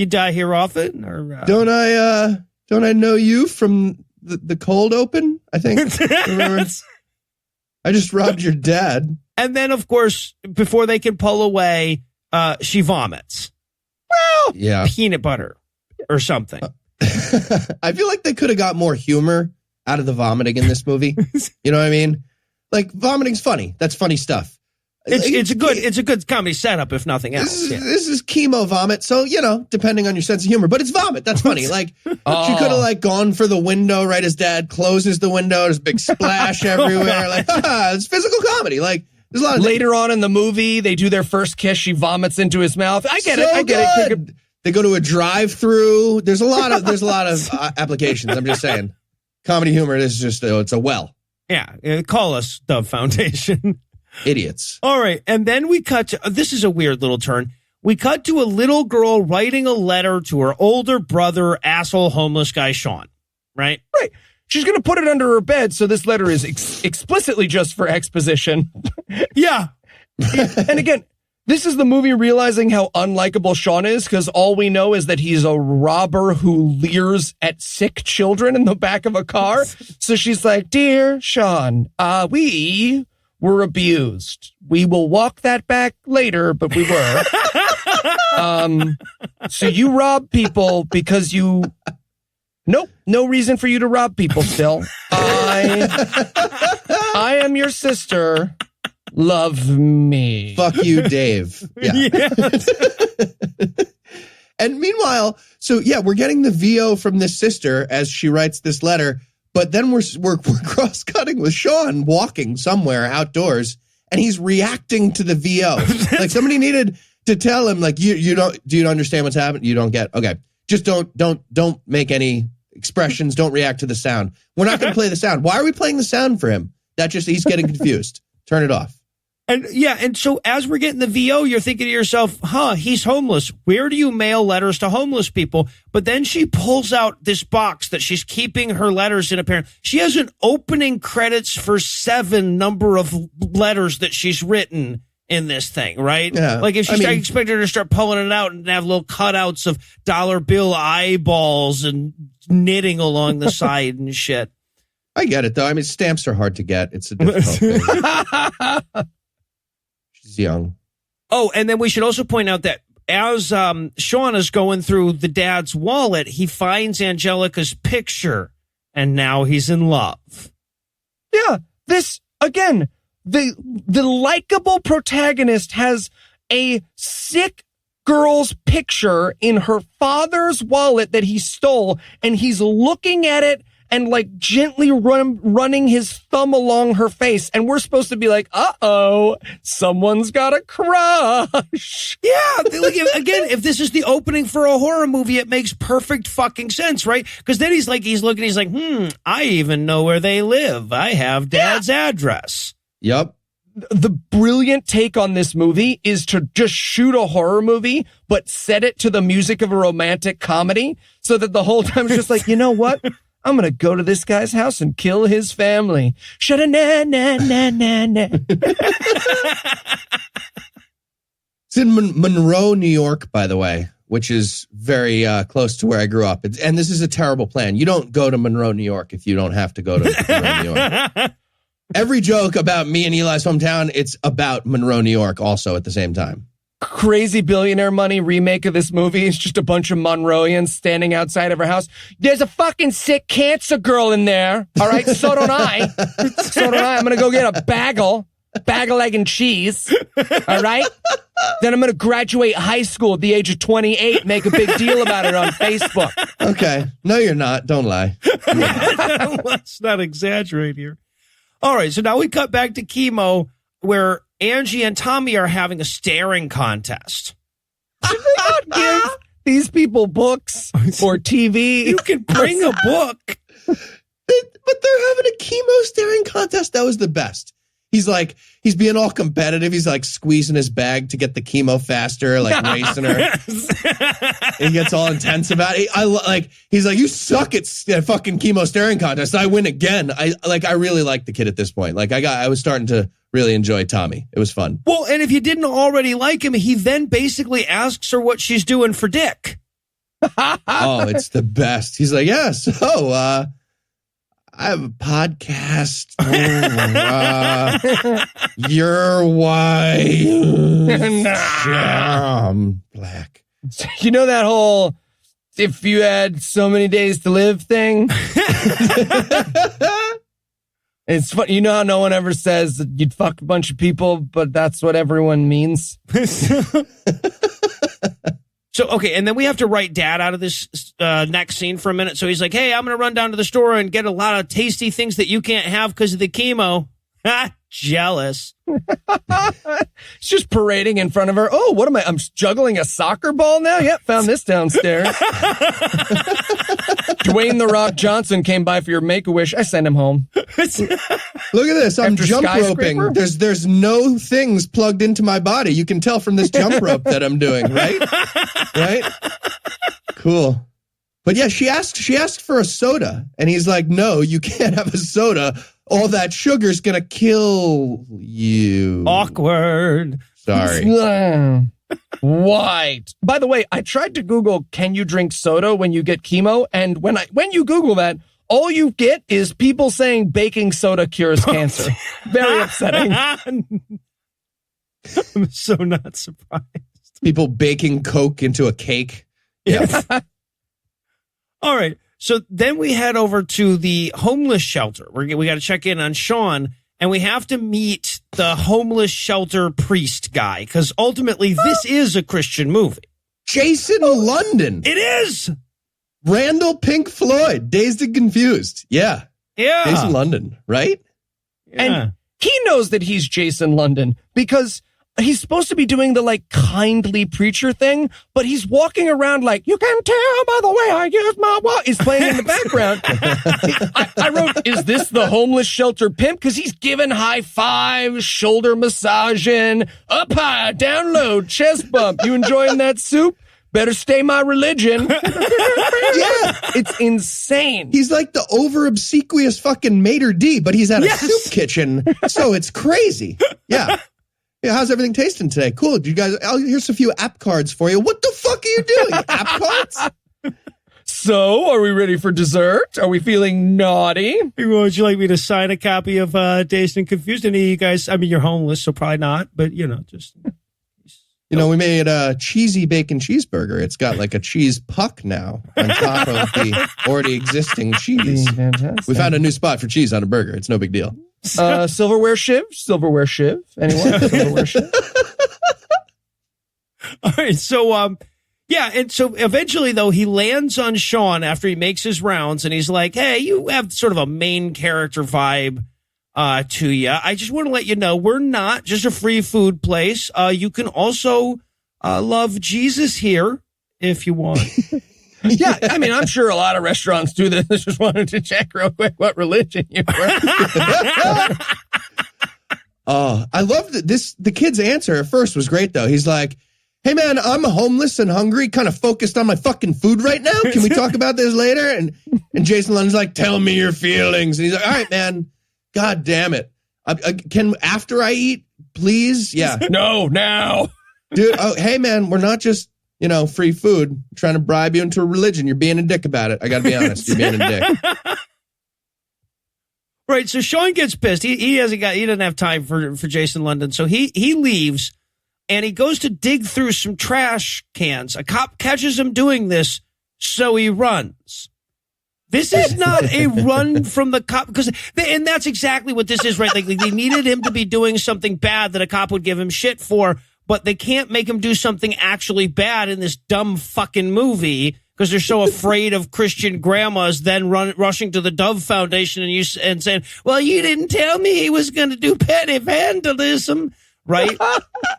die here often?" Or don't I know you from the cold open? I think. Remember? I just robbed your dad. And then, of course, before they can pull away, she vomits. Well, yeah, peanut butter or something. I feel like they could have got more humor out of the vomiting in this movie. You know what I mean? Like, vomiting's funny. That's funny stuff. It's a good comedy setup, if nothing else. This is chemo vomit, so, depending on your sense of humor. But it's vomit. That's funny. Like, she could have, gone for the window right as Dad closes the window. There's a big splash everywhere. Like, it's physical comedy. Like, there's a lot of later on in the movie, they do their first kiss. She vomits into his mouth. I get it. They go to a drive-through. There's a lot of applications. I'm just saying, comedy humor is just it's a well. Yeah, call us Dove Foundation. Idiots. All right, and then we cut to this is a weird little turn. We cut to a little girl writing a letter to her older brother, asshole homeless guy Sean. Right. Right. She's going to put it under her bed, so this letter is explicitly just for exposition. Yeah. And again, this is the movie realizing how unlikable Sean is, because all we know is that he's a robber who leers at sick children in the back of a car. So she's like, "Dear Sean, we were abused. We will walk that back later, but we were. So you rob people because you... Nope, no reason for you to rob people still. I am your sister. Love me." Fuck you, Dave. Yeah. And meanwhile, we're getting the VO from this sister as she writes this letter, but then we're cross-cutting with Sean walking somewhere outdoors, and he's reacting to the VO. Like, somebody needed to tell him, like, do you understand what's happening? You don't get, okay. Just don't make any expressions. Don't react to the sound. We're not going to play the sound. Why are we playing the sound for him? He's getting confused. Turn it off. And so as we're getting the VO, you're thinking to yourself, he's homeless. Where do you mail letters to homeless people? But then she pulls out this box that she's keeping her letters in. Apparently, she has an opening credits for 7 number of letters that she's written in this thing, right? Yeah. Like, if I expect her to start pulling it out and have little cutouts of dollar bill eyeballs and knitting along the side and shit. I get it, though. I mean, stamps are hard to get. It's a difficult thing. She's young. Oh, and then we should also point out that as Sean is going through the dad's wallet, he finds Angelica's picture, and now he's in love. Yeah, this, again, the likable protagonist has a sick girl's picture in her father's wallet that he stole, and he's looking at it and like gently running his thumb along her face. And we're supposed to be like, uh-oh, someone's got a crush. Yeah. Like, again, if this is the opening for a horror movie, it makes perfect fucking sense, right? Because then he's like, I even know where they live. I have Dad's address. Yep. The brilliant take on this movie is to just shoot a horror movie, but set it to the music of a romantic comedy, so that the whole time it's just like, you know what? I'm going to go to this guy's house and kill his family. Sha-da-na-na-na-na-na. It's in Monroe, New York, by the way, which is very close to where I grew up. And this is a terrible plan. You don't go to Monroe, New York if you don't have to go to Monroe, New York. Every joke about me and Eli's hometown, it's about Monroe, New York also at the same time. Crazy Billionaire Money remake of this movie is just a bunch of Monroeans standing outside of her house. There's a fucking sick cancer girl in there. All right, so don't I. I'm going to go get a bagel, egg, and cheese. All right? Then I'm going to graduate high school at the age of 28, make a big deal about it on Facebook. Okay. No, you're not. Don't lie. Let's not exaggerate here. All right, so now we cut back to chemo, where Angie and Tommy are having a staring contest. Should they not give these people books or TV? You can bring a book. But they're having a chemo staring contest. That was the best. He's being all competitive. He's like squeezing his bag to get the chemo faster, like racing her. He gets all intense about it. He's like, you suck at fucking chemo staring contest. I win again. I really like the kid at this point. I was starting to really enjoy Tommy. It was fun. Well, and if you didn't already like him, he then basically asks her what she's doing for dick. Oh, it's the best. He's like, yeah, so, I have a podcast. Your wife. I'm black. You know that whole if you had so many days to live thing? It's funny. You know how no one ever says that you'd fuck a bunch of people, but that's what everyone means? So, okay, and then we have to write Dad out of this next scene for a minute. So he's like, hey, I'm going to run down to the store and get a lot of tasty things that you can't have because of the chemo. Ha, jealous. It's just parading in front of her. Oh, what am I? I'm juggling a soccer ball now? Yep, found this downstairs. Dwayne The Rock Johnson came by for your Make-A-Wish. I sent him home. Look at this. I'm jump roping. There's no things plugged into my body. You can tell from this jump rope that I'm doing, right? Right? Cool. But yeah, she asked for a soda, and he's like, no, you can't have a soda. All that sugar's gonna kill you. Awkward. Sorry. White. By the way, I tried to Google, can you drink soda when you get chemo? And when you Google that, all you get is people saying baking soda cures cancer. Very upsetting. I'm so not surprised. People baking Coke into a cake. Yeah. All right. So then we head over to the homeless shelter. We got to check in on Sean, and we have to meet the homeless shelter priest guy, because ultimately this is a Christian movie. Jason London. It is. Randall Pink Floyd, Dazed and Confused. Yeah. Yeah. Jason London, right? Yeah. And he knows that he's Jason London because he's supposed to be doing the kindly preacher thing, but he's walking around like, you can tell by the way I use my walk. He's playing in the background. I wrote, is this the homeless shelter pimp? Because he's giving high fives, shoulder massaging, up high, down low, chest bump. You enjoying that soup? Better stay my religion. Yeah, it's insane. He's like the over obsequious fucking maitre d', but he's at a soup kitchen, so it's crazy. Yeah. Yeah, how's everything tasting today? Cool. You guys, here's a few app cards for you. What the fuck are you doing? App cards? So, are we ready for dessert? Are we feeling naughty? Would you like me to sign a copy of Dazed and Confused? Any of you guys, I mean, you're homeless, so probably not, but, just... we made a cheesy bacon cheeseburger. It's got like a cheese puck now on top of the already existing cheese. Fantastic. We found a new spot for cheese on a burger. It's no big deal. Silverware shiv? Anyone? Silverware shiv? All right, so, and so eventually, though, he lands on Sean after he makes his rounds, and he's like, hey, you have sort of a main character vibe to you. I just want to let you know, we're not just a free food place. You can also love Jesus here if you want. Yeah, I mean, I'm sure a lot of restaurants do this. I just wanted to check real quick what religion you were. I love that the kid's answer at first was great, though. He's like, hey, man, I'm homeless and hungry, kind of focused on my fucking food right now. Can we talk about this later? And Jason London's like, tell me your feelings. And he's like, all right, man, God damn it. Can after I eat, please? Yeah. No, now. Dude, hey, man, we're not just, free food. I'm trying to bribe you into a religion. You're being a dick about it. I got to be honest. You're being a dick. Right. So Sean gets pissed. He doesn't have time for Jason London. So he leaves and he goes to dig through some trash cans. A cop catches him doing this. So he runs. This is not a run from the cop, and that's exactly what this is, right? Like they needed him to be doing something bad that a cop would give him shit for, but they can't make him do something actually bad in this dumb fucking movie because they're so afraid of Christian grandmas then rushing to the Dove Foundation and saying, well, you didn't tell me he was going to do petty vandalism. Right?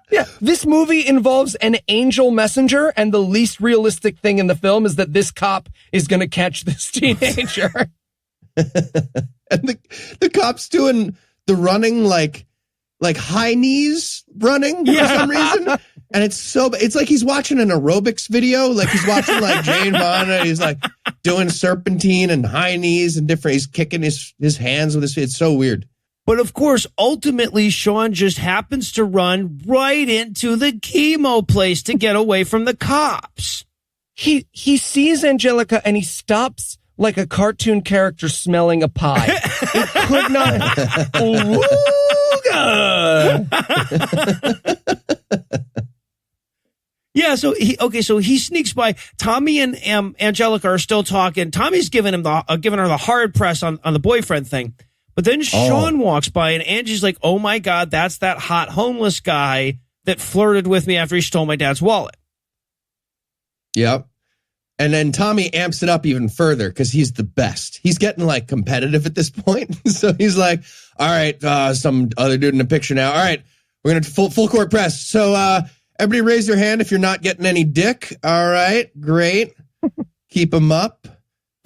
Yeah. This movie involves an angel messenger, and the least realistic thing in the film is that this cop is going to catch this teenager. And the cop's doing the running like like high knees running for some reason. And it's like he's watching an aerobics video. Like he's watching like Jane Fonda. And he's like doing serpentine and high knees and different. He's kicking his hands with his feet. It's so weird. But of course, ultimately, Sean just happens to run right into the chemo place to get away from the cops. He sees Angelica and he stops like a cartoon character smelling a pie. It could not. Yeah, so he sneaks by. Tommy and Angelica are still talking. Tommy's giving her the hard press on the boyfriend thing. But then Sean walks by and Angie's like, "Oh my God, that's that hot homeless guy that flirted with me after he stole my dad's wallet." Yep. And then Tommy amps it up even further because he's the best. He's getting like competitive at this point. So he's like, "All right, some other dude in the picture now. All right, we're going to full court press. So everybody raise your hand if you're not getting any dick. All right, great. Keep them up.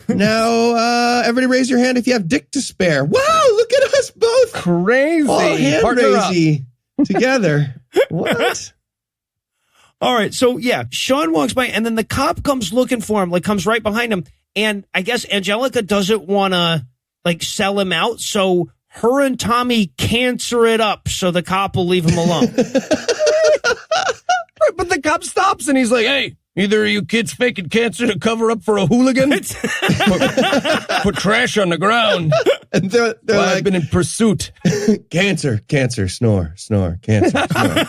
Now, everybody raise your hand if you have dick to spare. Wow, look at us both. Crazy. All hand raisy together. What? All right, so yeah, Sean walks by, and then the cop comes looking for him, like comes right behind him, and I guess Angelica doesn't want to like sell him out, so her and Tommy cancer it up so the cop will leave him alone. Right, but the cop stops and he's like, "Hey, either of you kids faking cancer to cover up for a hooligan? Put trash on the ground." And they're Well, like, I've been in pursuit. cancer, snore, cancer, snore.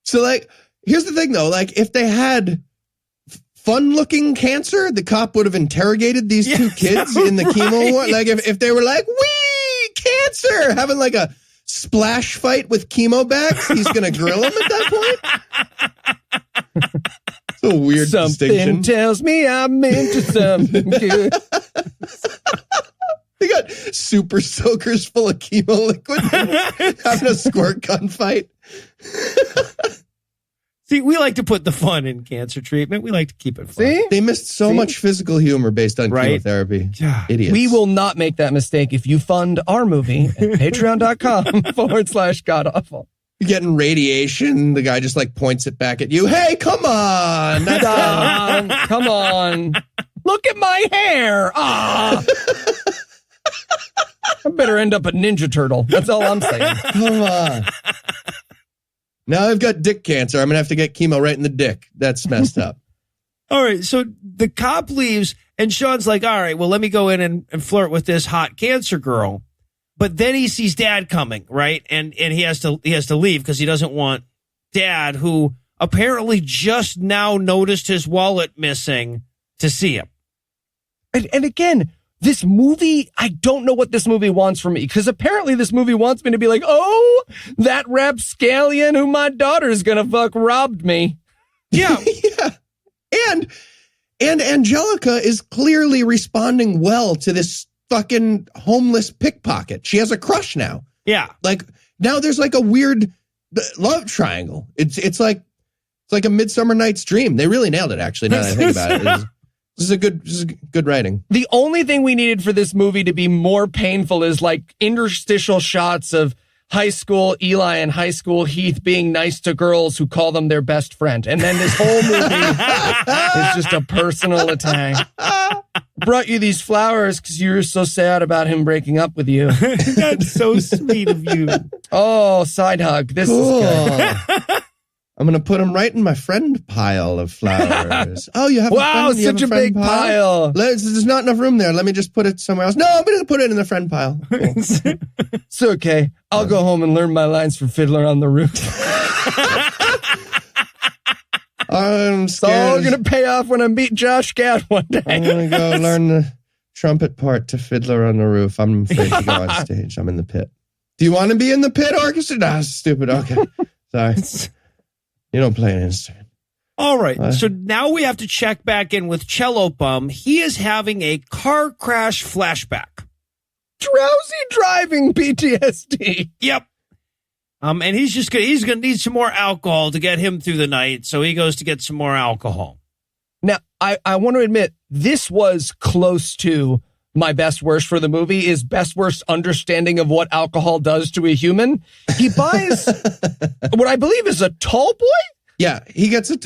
So like, here's the thing though, like if they had fun-looking cancer, the cop would have interrogated these two kids in the chemo ward. Like if they were like, "Wee, cancer," having like a splash fight with chemo bags, he's going to grill him at that point. It's a weird distinction. Something tells me I'm into something good. They got super soakers full of chemo liquid having a squirt gun fight. See, we like to put the fun in cancer treatment. We like to keep it fun. See? They missed so much physical humor based on chemotherapy. Yeah. Idiots. We will not make that mistake if you fund our movie at patreon.com/godawful. You're getting radiation. The guy just like points it back at you. Hey, come on. That's Come on. Look at my hair. Ah. I better end up a Ninja Turtle. That's all I'm saying. Come on. Now I've got dick cancer. I'm going to have to get chemo right in the dick. That's messed up. All right, so the cop leaves, and Sean's like, "All right, well, let me go in and flirt with this hot cancer girl." But then he sees Dad coming, right? And he has to leave because he doesn't want Dad, who apparently just now noticed his wallet missing, to see him. And again, this movie, I don't know what this movie wants from me, because apparently this movie wants me to be like, "Oh, that rapscallion who my daughter's gonna fuck robbed me." Yeah. Yeah. And Angelica is clearly responding well to this fucking homeless pickpocket. She has a crush now. Yeah. Like now there's like a weird love triangle. It's like a Midsummer Night's Dream. They really nailed it, actually, now that I think about it. This is good writing. The only thing we needed for this movie to be more painful is like interstitial shots of high school Eli and high school Heath being nice to girls who call them their best friend. And then this whole movie is just a personal attack. Brought you these flowers because you were so sad about him breaking up with you. That's so sweet of you. Oh, side hug. This Cool. is good. I'm going to put them right in my friend pile of flowers. Oh, you have a Wow, friend? You have such a friend big pile. There's not enough room there. Let me just put it somewhere else. No, I'm going to put it in the friend pile. Cool. It's okay. I'll go home and learn my lines from Fiddler on the Roof. I'm It's all scared. going to pay off when I meet Josh Gad one day. I'm going to go learn the trumpet part to Fiddler on the Roof. I'm afraid to go on stage. I'm in the pit. Do you want to be in the pit orchestra? Nah, stupid. Okay. Sorry. You don't play an instrument. All right, so now we have to check back in with Cello Bum. He is having a car crash flashback. Drowsy driving PTSD. Yep. And he's gonna need some more alcohol to get him through the night. So he goes to get some more alcohol. Now, I want to admit, this was close to my best worst for the movie is best worst understanding of what alcohol does to a human. He buys what I believe is a tall boy. Yeah, he gets a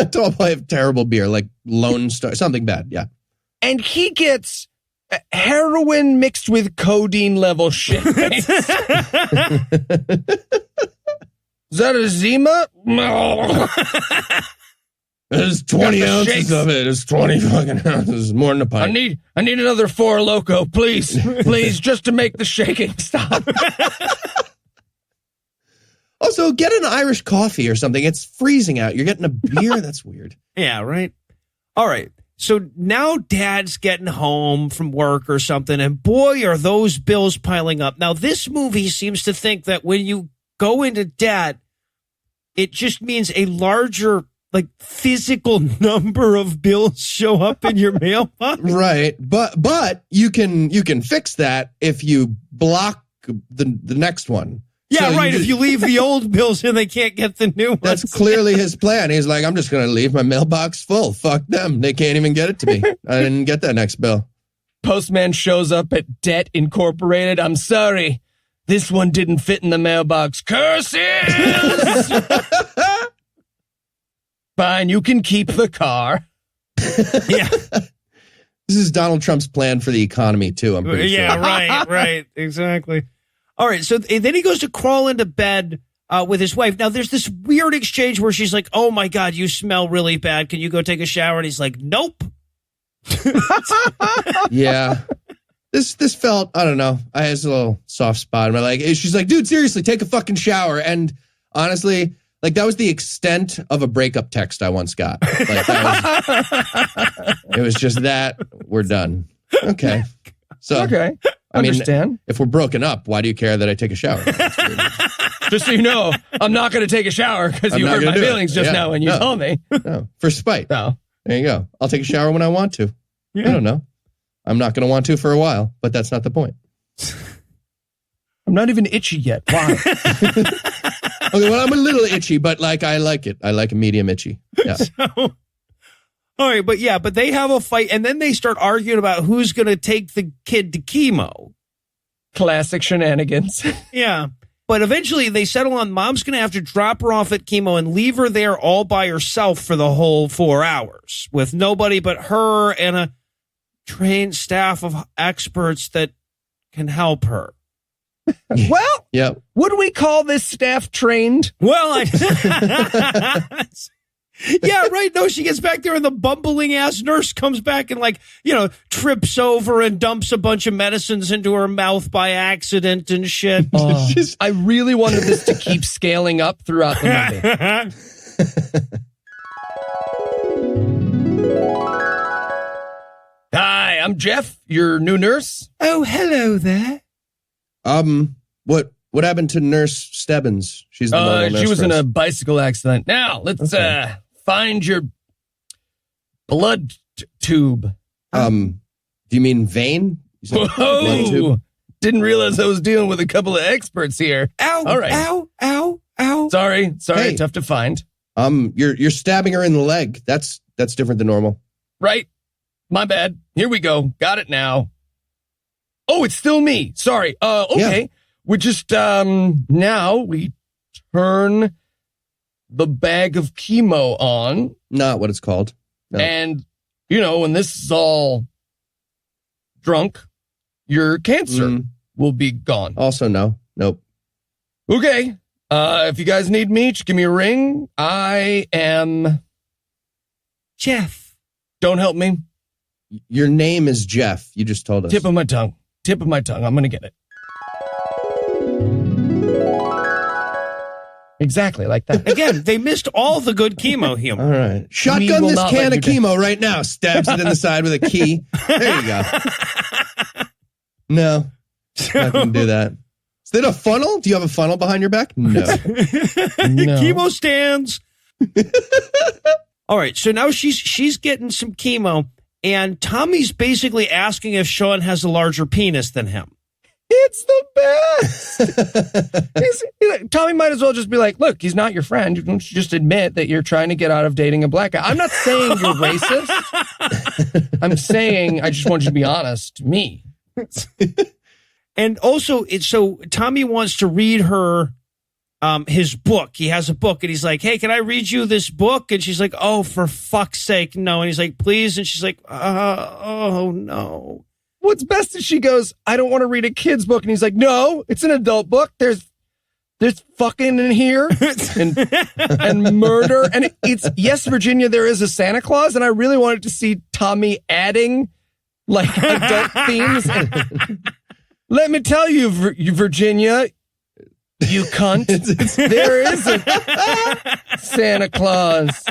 tall boy of terrible beer, like Lone Star, something bad. Yeah. And he gets heroin mixed with codeine level shit. Is that a Zima? There's 20 ounces of it. It's 20 fucking ounces. More than a pint. I need another Four Loko, please. Please, just to make the shaking stop. Also, get an Irish coffee or something. It's freezing out. You're getting a beer? That's weird. Yeah, right? All right. So now Dad's getting home from work or something, and boy, are those bills piling up. Now, this movie seems to think that when you go into debt, it just means a larger, like, physical number of bills show up in your mailbox. Right. But you can fix that if you block the next one. Yeah, so right. If you leave the old bills in, they can't get the new ones. That's clearly his plan. He's like, I'm just going to leave my mailbox full. Fuck them. They can't even get it to me. I didn't get that next bill. Postman shows up at Debt Incorporated. I'm sorry. This one didn't fit in the mailbox. Curses! Fine, you can keep the car. Yeah. This is Donald Trump's plan for the economy, too, I'm pretty sure. Yeah, right. Exactly. All right, so then he goes to crawl into bed with his wife. Now, there's this weird exchange where she's like, oh, my God, you smell really bad. Can you go take a shower? And he's like, nope. Yeah. This felt, I don't know. I had a little soft spot. She's like, dude, seriously, take a fucking shower. And honestly, like, that was the extent of a breakup text I once got. Like, it was just that. We're done. Okay. So, okay. I mean, understand. If we're broken up, why do you care that I take a shower? Just so you know, I'm not going to take a shower because you hurt my feelings just now when you told me. No, for spite. No. There you go. I'll take a shower when I want to. Yeah. I don't know. I'm not going to want to for a while, but that's not the point. I'm not even itchy yet. Why? Okay, well, I'm a little itchy, but like I like it. I like a medium itchy. Yeah. All right, but they have a fight, and then they start arguing about who's going to take the kid to chemo. Classic shenanigans. Yeah. But eventually they settle on Mom's going to have to drop her off at chemo and leave her there all by herself for the whole 4 hours with nobody but her and a trained staff of experts that can help her. Well, yeah. Would we call this staff trained? Well, yeah, right. No, she gets back there and the bumbling ass nurse comes back and trips over and dumps a bunch of medicines into her mouth by accident and shit. I really wanted this to keep scaling up throughout the movie. Hi, I'm Jeff, your new nurse. Oh, hello there. What happened to Nurse Stebbins? She's the normal nurse. She was in a bicycle accident. Now, let's find your blood tube. Do you mean vein? Whoa! Didn't realize I was dealing with a couple of experts here. Ow! All right. Ow! Sorry, hey, tough to find. You're stabbing her in the leg. That's different than normal. Right. My bad. Here we go. Got it now. Oh, it's still me. Sorry. Okay. Yeah. We just now we turn the bag of chemo on. Not what it's called. No. And, when this is all drunk, your cancer will be gone. Also, no. Nope. Okay. If you guys need me, just give me a ring. I am Jeff. Don't help me. Your name is Jeff. You just told us. Tip of my tongue. I'm going to get it. Exactly like that. Again, they missed all the good chemo humor. All right. Shotgun this can of chemo right now. Stabs it in the side with a key. There you go. No. Not going to do that. Is that a funnel? Do you have a funnel behind your back? No. Chemo stands. All right. So now she's getting some chemo, and Tommy's basically asking if Sean has a larger penis than him. It's the best. Tommy might as well just be like, look, he's not your friend. You can just admit that you're trying to get out of dating a black guy. I'm not saying you're racist. I'm saying I just want you to be honest. Me. And also, so Tommy wants to read her his book. He has a book, and he's like, hey, can I read you this book? And she's like, oh, for fuck's sake, no. And he's like, please. And she's like, oh, no. What's best is she goes, I don't want to read a kid's book. And he's like, no, it's an adult book. There's fucking in here and murder. And it's, yes, Virginia, there is a Santa Claus. And I really wanted to see Tommy adding like adult themes. And, let me tell you, Virginia, you cunt, there is a Santa Claus.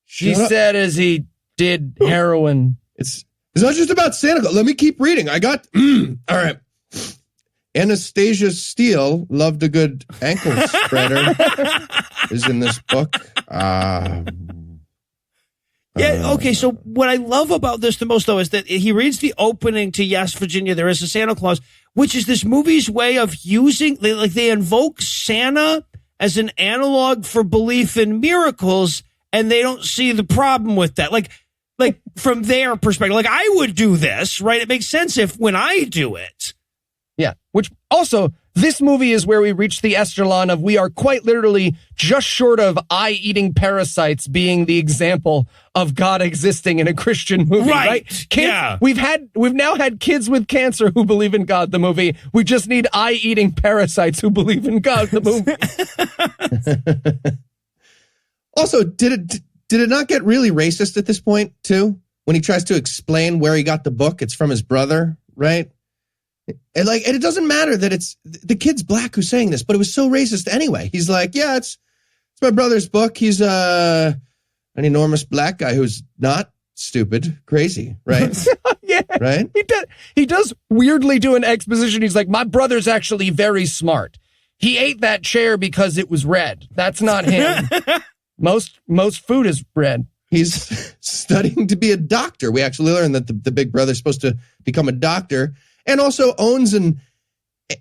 She said as he did heroin. It's not just about Santa Claus. Let me keep reading. I got, all right. Anastasia Steele loved a good ankle spreader is in this book. Yeah, okay, so what I love about this the most, though, is that he reads the opening to Yes, Virginia, There is a Santa Claus, which is this movie's way of using, they invoke Santa as an analog for belief in miracles, and they don't see the problem with that. Like from their perspective, like I would do this, right? It makes sense when I do it. Yeah, which also, this movie is where we reach the echelon of we are quite literally just short of eye-eating parasites being the example of God existing in a Christian movie, right? Kids, yeah. We've now had kids with cancer who believe in God, the movie. We just need eye-eating parasites who believe in God, the movie. Also, did it not get really racist at this point, too? When he tries to explain where he got the book, it's from his brother, right? And it doesn't matter that it's the kid's black who's saying this, but it was so racist anyway. He's like, yeah, it's my brother's book. He's an enormous black guy who's not stupid, crazy, right? Yeah, right. He does weirdly do an exposition. He's like, my brother's actually very smart. He ate that chair because it was red. That's not him. Most food is red. He's studying to be a doctor. We actually learned that the big brother's supposed to become a doctor. And also owns an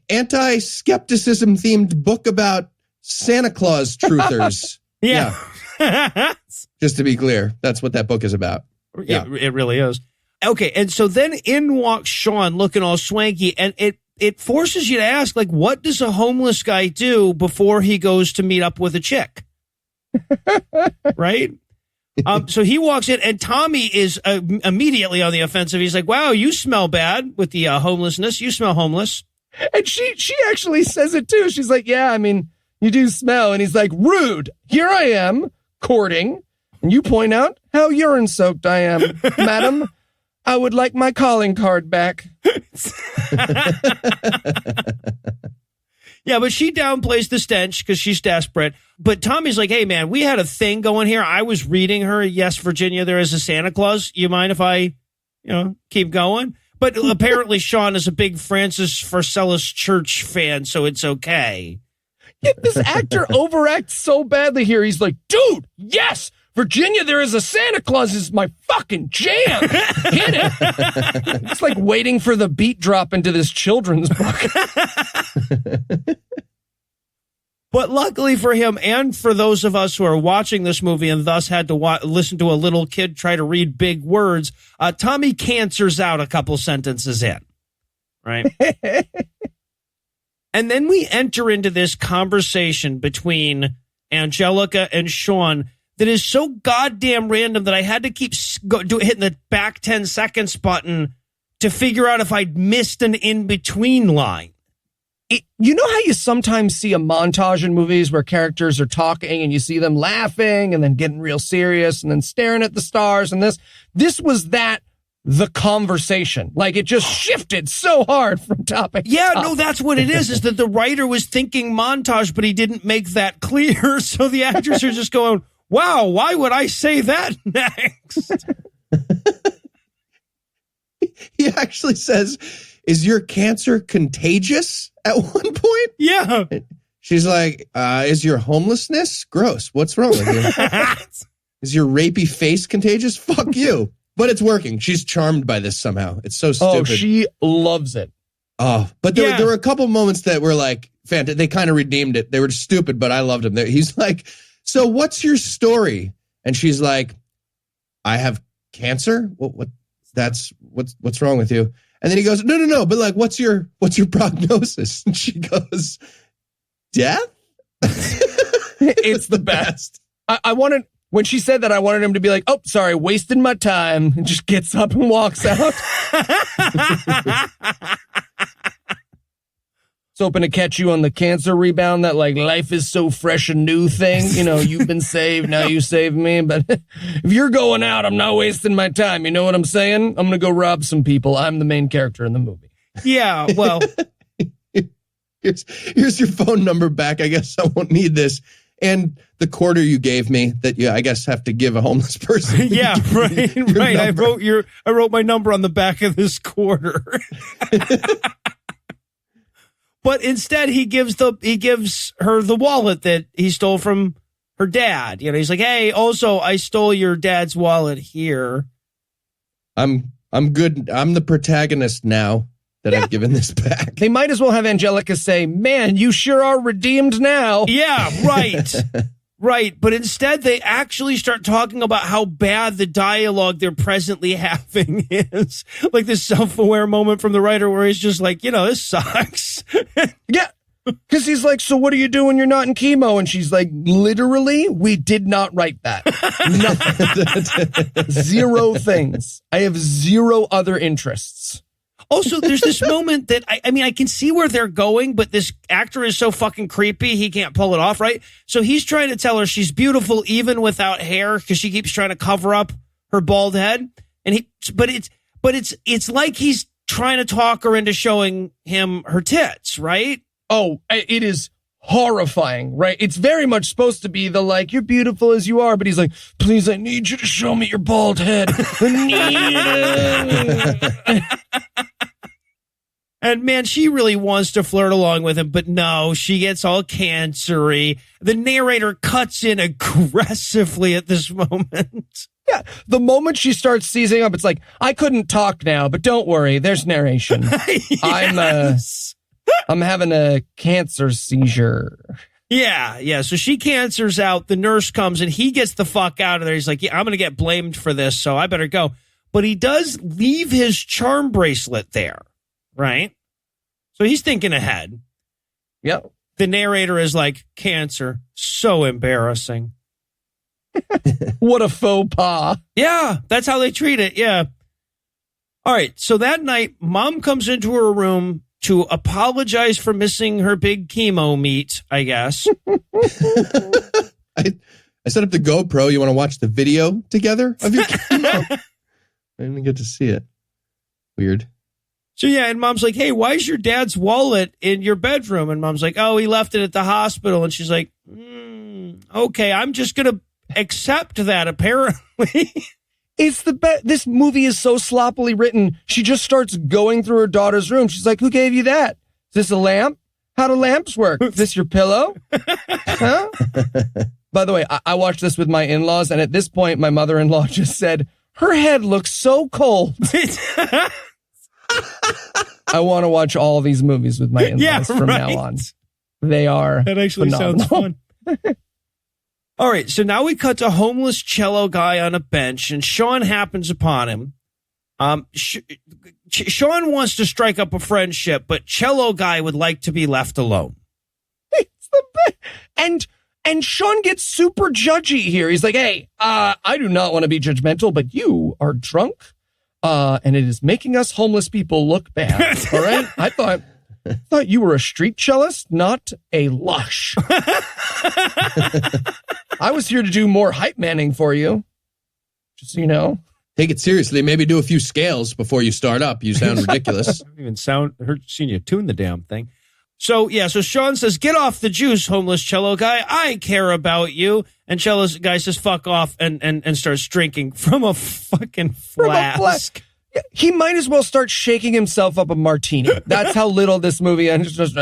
anti-skepticism themed book about Santa Claus truthers. Yeah. Just to be clear, that's what that book is about. Yeah, it really is. Okay, and so then in walks Sean looking all swanky, and it forces you to ask, like, what does a homeless guy do before he goes to meet up with a chick? Right? So he walks in, and Tommy is immediately on the offensive. He's like, wow, you smell bad with the homelessness. You smell homeless. And she actually says it, too. She's like, yeah, I mean, you do smell. And he's like, rude. Here I am, courting. And you point out how urine-soaked I am. Madam, I would like my calling card back. Yeah, but she downplays the stench because she's desperate. But Tommy's like, hey, man, we had a thing going here. I was reading her, Yes, Virginia, There is a Santa Claus. You mind if I, keep going? But apparently Sean is a big Francis Pharcellus Church fan, so it's okay. Yeah, this actor overacts so badly here. He's like, dude, yes, Virginia, There is a Santa Claus is my fucking jam. Hit it. It's like waiting for the beat drop into this children's book. But luckily for him and for those of us who are watching this movie and thus had to listen to a little kid try to read big words, Tommy cancers out a couple sentences in, right? And then we enter into this conversation between Angelica and Sean that is so goddamn random that I had to keep hitting the back 10 seconds button to figure out if I'd missed an in-between line. You know how you sometimes see a montage in movies where characters are talking and you see them laughing and then getting real serious and then staring at the stars, and this was the conversation. Like, it just shifted so hard from topic to topic. No, that's what it is that the writer was thinking montage, but he didn't make that clear. So the actors are just going, wow, why would I say that next? He actually says, is your cancer contagious at one point? Yeah. She's like, is your homelessness? Gross. What's wrong with you? Is your rapey face contagious? Fuck you. But it's working. She's charmed by this somehow. It's so stupid. Oh, she loves it. But there were a couple moments that were like, fantastic. They kind of redeemed it. They were stupid, but I loved him. He's like, so what's your story? And she's like, I have cancer. What's wrong with you? And then he goes, no. But like, what's your prognosis? And she goes, death. It's the best. I wanted, when she said that, I wanted him to be like, oh, sorry, wasted my time, and just gets up and walks out. It's hoping to catch you on the cancer rebound, that like life is so fresh and new thing. You know, you've been saved, now you save me. But if you're going out, I'm not wasting my time. You know what I'm saying? I'm going to go rob some people. I'm the main character in the movie. Yeah, well. Here's your phone number back. I guess I won't need this. And the quarter you gave me that you, I guess, have to give a homeless person. Yeah, right. I wrote my number on the back of this quarter. But instead, he gives her the wallet that he stole from her dad. You know, he's like, "Hey, also, I stole your dad's wallet here." I'm good. I'm the protagonist now that I've given this back. They might as well have Angelica say, "Man, you sure are redeemed now." Yeah, right. Right. But instead, they actually start talking about how bad the dialogue they're presently having is. Like this self-aware moment from the writer where he's just like, you know, this sucks. Yeah. Because he's like, so what do you do when you're not in chemo? And she's like, literally, we did not write that. Nothing. Zero things. I have zero other interests. Also, there's this moment that, I mean, I can see where they're going, but this actor is so fucking creepy, he can't pull it off, right? So he's trying to tell her she's beautiful even without hair because she keeps trying to cover up her bald head. And it's like he's trying to talk her into showing him her tits, right? Oh, it is horrifying, right? It's very much supposed to be the like, you're beautiful as you are, but he's like, please, I need you to show me your bald head. And man, she really wants to flirt along with him, but no, she gets all cancery. The narrator cuts in aggressively at this moment. Yeah, the moment she starts seizing up, it's like, I couldn't talk now, but don't worry, there's narration. Yes. I'm having a cancer seizure. Yeah. So she cancers out. The nurse comes and he gets the fuck out of there. He's like, yeah, I'm going to get blamed for this, so I better go. But he does leave his charm bracelet there, right? So he's thinking ahead. Yep. The narrator is like, cancer, so embarrassing. What a faux pas. Yeah, that's how they treat it. Yeah. All right. So that night, Mom comes into her room to apologize for missing her big chemo meet, I guess. I set up the GoPro. You want to watch the video together of your chemo? I didn't get to see it. Weird. So yeah, and Mom's like, hey, why is your dad's wallet in your bedroom? And Mom's like, oh, he left it at the hospital. And she's like, okay, I'm just going to accept that, apparently. It's the best. This movie is so sloppily written. She just starts going through her daughter's room. She's like, who gave you that? Is this a lamp? How do lamps work? Is this your pillow? Huh? By the way, I watched this with my in-laws, and at this point, my mother-in-law just said, her head looks so cold. I want to watch all these movies with my in-laws from now on. They are That actually phenomenal. sounds fun. All right, so now we cut to homeless cello guy on a bench, and Sean happens upon him. Sean wants to strike up a friendship, but cello guy would like to be left alone. It's the best. And Sean gets super judgy here. He's like, hey, I do not want to be judgmental, but you are drunk, and it is making us homeless people look bad. All right? I thought you were a street cellist, not a lush. I was here to do more hype manning for you. Just so you know. Take it seriously. Maybe do a few scales before you start up. You sound ridiculous. I haven't even seen you tune the damn thing. So Sean says, get off the juice, homeless cello guy. I care about you. And cello guy says, fuck off, and starts drinking from a fucking flask. He might as well start shaking himself up a martini. That's how little this movie ends. Just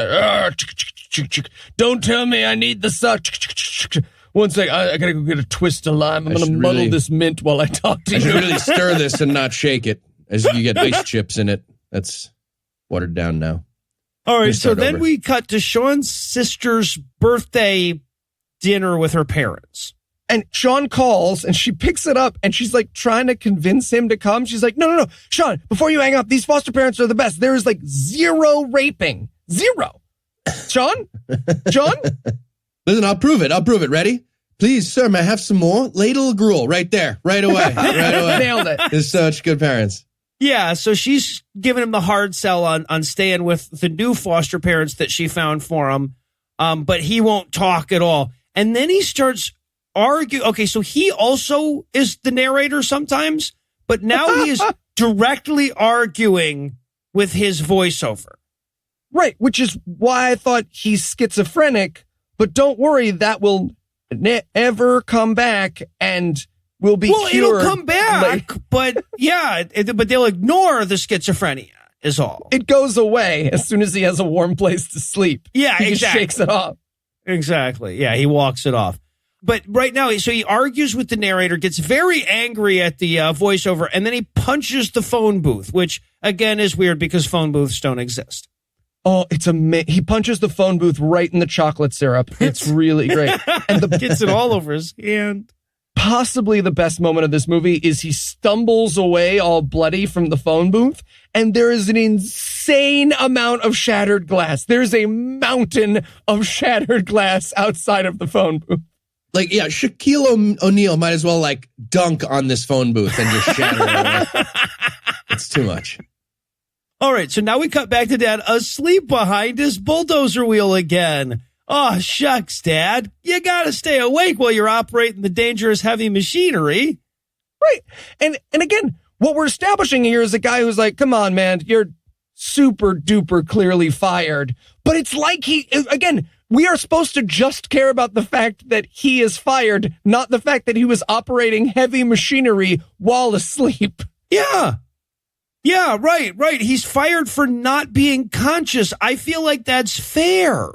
don't tell me I need the suck. One sec, I gotta go get a twist of lime. I'm gonna muddle this mint while I talk to you. I should really stir this and not shake it, as you get ice chips in it. That's watered down now. All right, so then we cut to Sean's sister's birthday dinner with her parents. And Sean calls and she picks it up and she's like trying to convince him to come. She's like, no, Sean, before you hang up, these foster parents are the best. There is like 0 raping. 0. Sean? Listen, I'll prove it. Ready? Please, sir, may I have some more? Ladle gruel right there, right away. Nailed it. They're such good parents. Yeah, so she's giving him the hard sell on staying with the new foster parents that she found for him, but he won't talk at all. And then he starts arguing. Okay, so he also is the narrator sometimes, but now he is directly arguing with his voiceover. Right, which is why I thought he's schizophrenic, but don't worry, that will never come back and will be cured. It'll come back, but yeah, but they'll ignore the schizophrenia is all. It goes away as soon as he has a warm place to sleep. Yeah, he exactly. Just shakes it off. Exactly. Yeah, he walks it off. But right now, so he argues with the narrator, gets very angry at the voiceover, and then he punches the phone booth, which, again, is weird because phone booths don't exist. Oh, it's amazing. He punches the phone booth right in the chocolate syrup. It's really great. And gets it all over his hand. Possibly the best moment of this movie is he stumbles away all bloody from the phone booth, and there is an insane amount of shattered glass. There's a mountain of shattered glass outside of the phone booth. Like, yeah, Shaquille O'Neal might as well, like, dunk on this phone booth and just shatter it. It's too much. All right, so now we cut back to Dad asleep behind his bulldozer wheel again. Oh, shucks, Dad. You gotta stay awake while you're operating the dangerous heavy machinery. Right. And again, what we're establishing here is a guy who's like, come on, man, you're super duper clearly fired. But it's like we are supposed to just care about the fact that he is fired, not the fact that he was operating heavy machinery while asleep. Yeah. Yeah, right. He's fired for not being conscious. I feel like that's fair.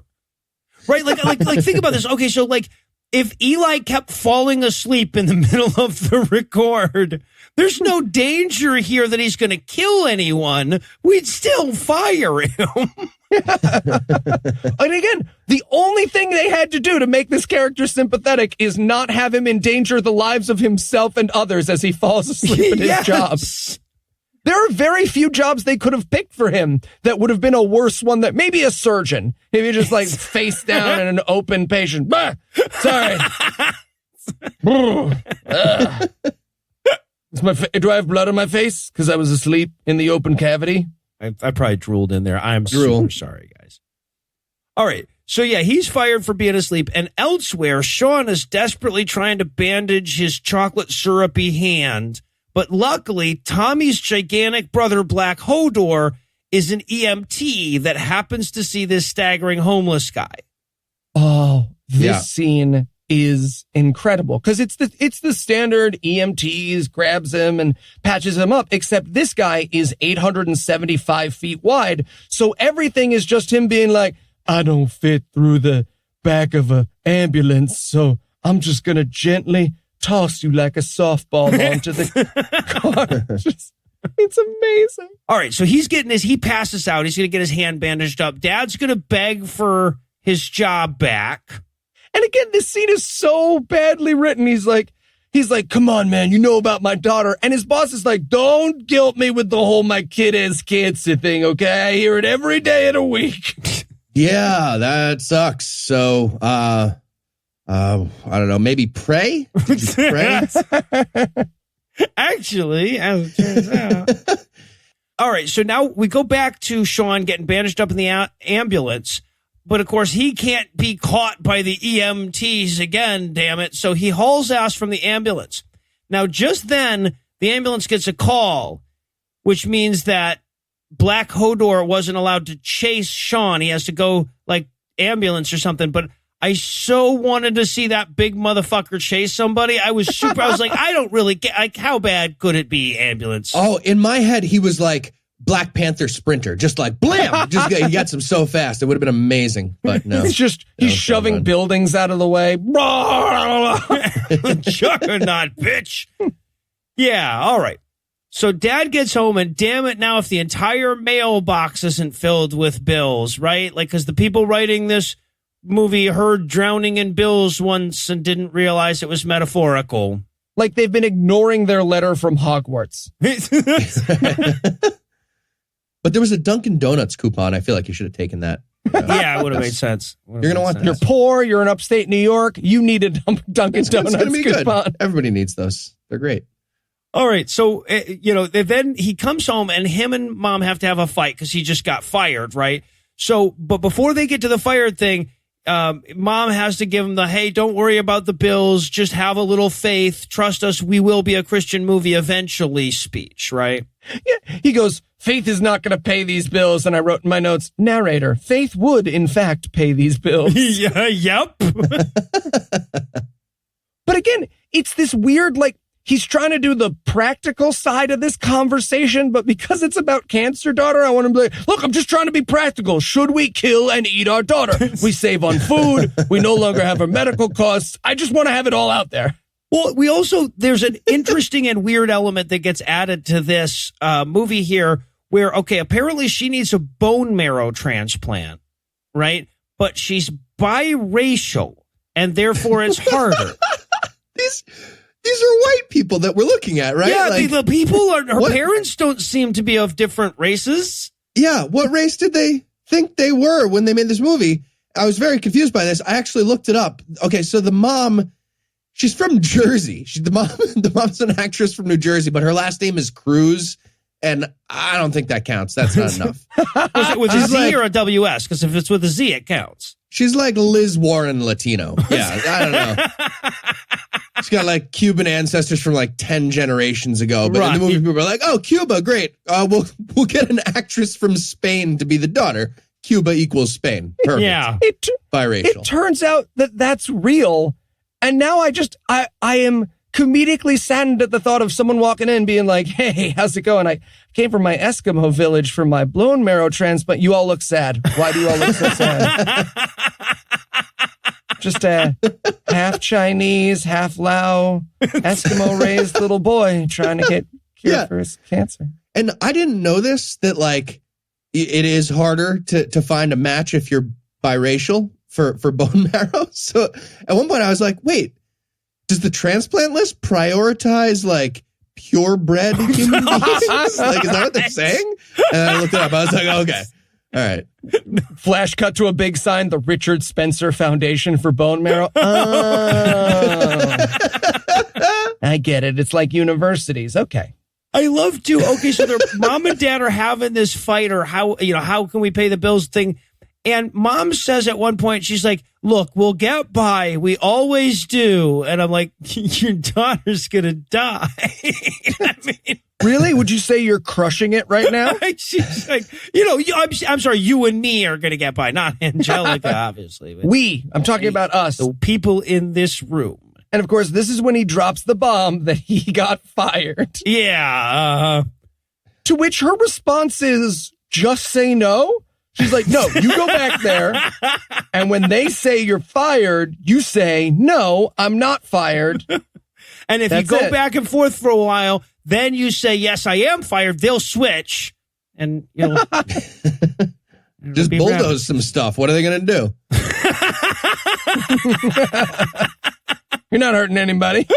Right? Like think about this. Okay, so like if Eli kept falling asleep in the middle of the record, there's no danger here that he's going to kill anyone. We'd still fire him. And again, the only thing they had to do to make this character sympathetic is not have him endanger the lives of himself and others as he falls asleep at his job. There are very few jobs they could have picked for him that would have been a worse one. That maybe a surgeon, maybe just like face down in an open patient. Bah, sorry. Do I have blood on my face because I was asleep in the open cavity? I probably drooled in there. I'm super sorry, guys. All right. So, yeah, he's fired for being asleep. And elsewhere, Sean is desperately trying to bandage his chocolate syrupy hand. But luckily, Tommy's gigantic brother, Black Hodor, is an EMT that happens to see this staggering homeless guy. Oh, this scene is incredible because it's the standard EMTs grabs him and patches him up, except this guy is 875 feet wide. So everything is just him being like, I don't fit through the back of an ambulance, so I'm just going to gently toss you like a softball onto the car. It's amazing. All right, so he passes out. He's going to get his hand bandaged up. Dad's going to beg for his job back. And again, this scene is so badly written. He's like, come on, man, you know about my daughter. And his boss is like, don't guilt me with the whole my kid has cancer thing, okay? I hear it every day of the week. Yeah, that sucks. So, I don't know, maybe pray? Did you pray? Actually, as it turns out. All right, so now we go back to Sean getting bandaged up in the ambulance. But, of course, he can't be caught by the EMTs again, damn it. So he hauls ass from the ambulance. Now, just then, the ambulance gets a call, which means that Black Hodor wasn't allowed to chase Sean. He has to go, like, ambulance or something. But I so wanted to see that big motherfucker chase somebody. I was like, I don't really get, like, how bad could it be, ambulance? Oh, in my head, he was like Black Panther sprinter, just like blam, he gets him so fast. It would have been amazing, but no. He's shoving buildings out of the way. Juggernaut, bitch. Yeah, all right. So dad gets home, and damn it, now if the entire mailbox isn't filled with bills, right? Like, because the people writing this movie heard drowning in bills once and didn't realize it was metaphorical. Like they've been ignoring their letter from Hogwarts. But there was a Dunkin' Donuts coupon. I feel like you should have taken that. Yeah, it would have made sense. You're going to want that. You're poor. You're in upstate New York. You need a Dunkin' Donuts coupon. Good. Everybody needs those. They're great. All right. So, then he comes home and him and mom have to have a fight because he just got fired, right? So, but before they get to the fired thing, mom has to give him the, hey, don't worry about the bills. Just have a little faith. Trust us. We will be a Christian movie eventually speech, right? Yeah. He goes, faith is not going to pay these bills. And I wrote in my notes, narrator, faith would, in fact, pay these bills. Yeah, yep. But again, it's this weird, like, he's trying to do the practical side of this conversation, but because it's about cancer, daughter, I want him to be like, look, I'm just trying to be practical. Should we kill and eat our daughter? We save on food. We no longer have our medical costs. I just want to have it all out there. Well, there's an interesting and weird element that gets added to this movie here where, okay, apparently she needs a bone marrow transplant, right? But she's biracial, and therefore it's harder. These are white people that we're looking at, right? Yeah, like, the people her parents don't seem to be of different races. Yeah, what race did they think they were when they made this movie? I was very confused by this. I actually looked it up. Okay, so the mom, she's from Jersey. The mom's an actress from New Jersey, but her last name is Cruz, and I don't think that counts. That's not enough. Was it with a Z or a WS? Because if it's with a Z, it counts. She's like Liz Warren Latino. Yeah, I don't know. She's got like Cuban ancestors from like 10 generations ago. But in the movie, people are like, oh, Cuba, great. We'll get an actress from Spain to be the daughter. Cuba equals Spain. Perfect. Yeah. Biracial. It turns out that that's real. And now I am comedically saddened at the thought of someone walking in being like, hey, how's it going? I came from my Eskimo village for my bone marrow transplant. You all look sad. Why do you all look so sad? Just a half Chinese, half Lao, Eskimo-raised little boy trying to get cured for his cancer. And I didn't know this, that like it is harder to find a match if you're biracial for bone marrow. So at one point I was like, wait, does the transplant list prioritize like purebred human beings? Like, is that what they're saying? And I looked it up. I was like, okay. All right. Flash cut to a big sign, the Richard Spencer Foundation for Bone Marrow. Oh. I get it. It's like universities. Okay. I love to. Okay, so their mom and dad are having this fight, or how can we pay the bills thing? And mom says at one point, she's like, look, we'll get by. We always do. And I'm like, your daughter's going to die. I mean, really? Would you say you're crushing it right now? She's like, I'm sorry, you and me are going to get by, not Angelica, obviously. But I'm talking about us. The people in this room. And of course, this is when he drops the bomb that he got fired. Yeah. To which her response is, just say no. She's like, no, you go back there. And when they say you're fired, you say, no, I'm not fired. And if you go back and forth for a while, then you say, yes, I am fired. They'll switch. And you'll just bulldoze some stuff. What are they going to do? You're not hurting anybody.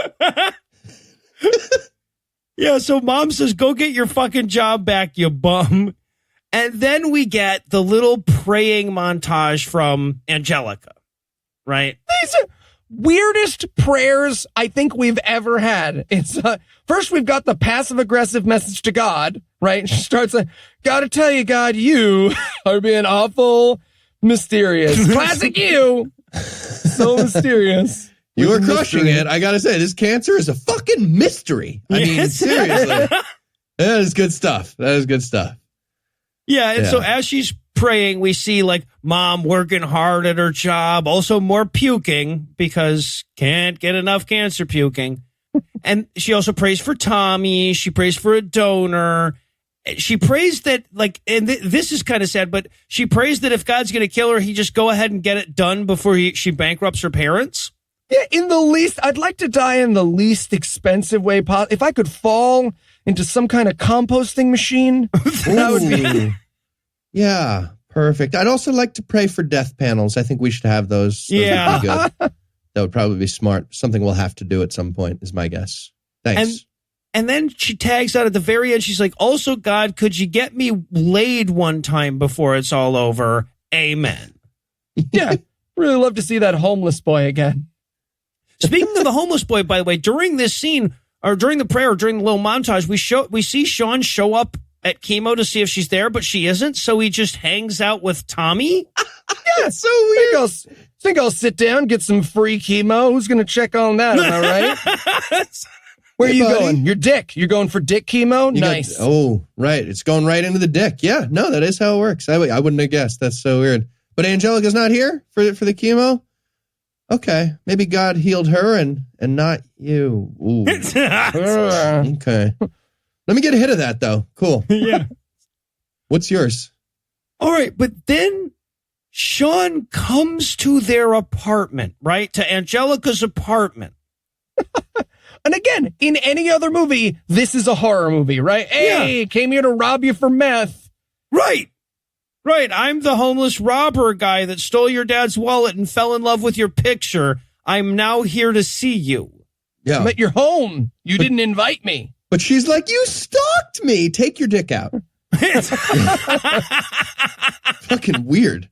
Yeah, so mom says, go get your fucking job back, you bum. And then we get the little praying montage from Angelica, right? These are weirdest prayers I think we've ever had. It's first we've got the passive aggressive message to God, right? She starts like, gotta tell you, God, you are being awful mysterious. Classic you. So mysterious. You are crushing it. I gotta say, this cancer is a fucking mystery. I mean, seriously. That is good stuff. Yeah, and so as she's praying, we see like mom working hard at her job, also more puking because can't get enough cancer puking. And she also prays for Tommy. She prays for a donor. She prays that like, and this is kind of sad, but she prays that if God's going to kill her, he just go ahead and get it done before she bankrupts her parents. Yeah, I'd like to die in the least expensive way possible. If I could fall into some kind of composting machine. That would be... Yeah, perfect. I'd also like to pray for death panels. I think we should have those. Those would be good. That would probably be smart. Something we'll have to do at some point is my guess. Thanks. And then she tags out at the very end. She's like, also, God, could you get me laid one time before it's all over? Amen. Yeah. Really love to see that homeless boy again. Speaking of the homeless boy, by the way, during this scene, or during the prayer, or during the little montage, we see Sean show up at chemo to see if she's there, but she isn't. So he just hangs out with Tommy. Yeah, so weird. Think I'll sit down, get some free chemo. Who's going to check on that? Am I right? Where are you going? Your dick. You're going for dick chemo? Nice. Right. It's going right into the dick. Yeah. No, that is how it works. I wouldn't have guessed. That's so weird. But Angelica's not here for the chemo? Okay. Maybe God healed her and not you. Ooh. Okay. Let me get a hit of that, though. Cool. Yeah. What's yours? All right. But then Sean comes to their apartment, right? To Angelica's apartment. And again, in any other movie, this is a horror movie, right? Hey, came here to rob you for meth. Right. I'm the homeless robber guy that stole your dad's wallet and fell in love with your picture. I'm now here to see you. Yeah. I'm at your home. You didn't invite me. But she's like, you stalked me. Take your dick out. Fucking weird.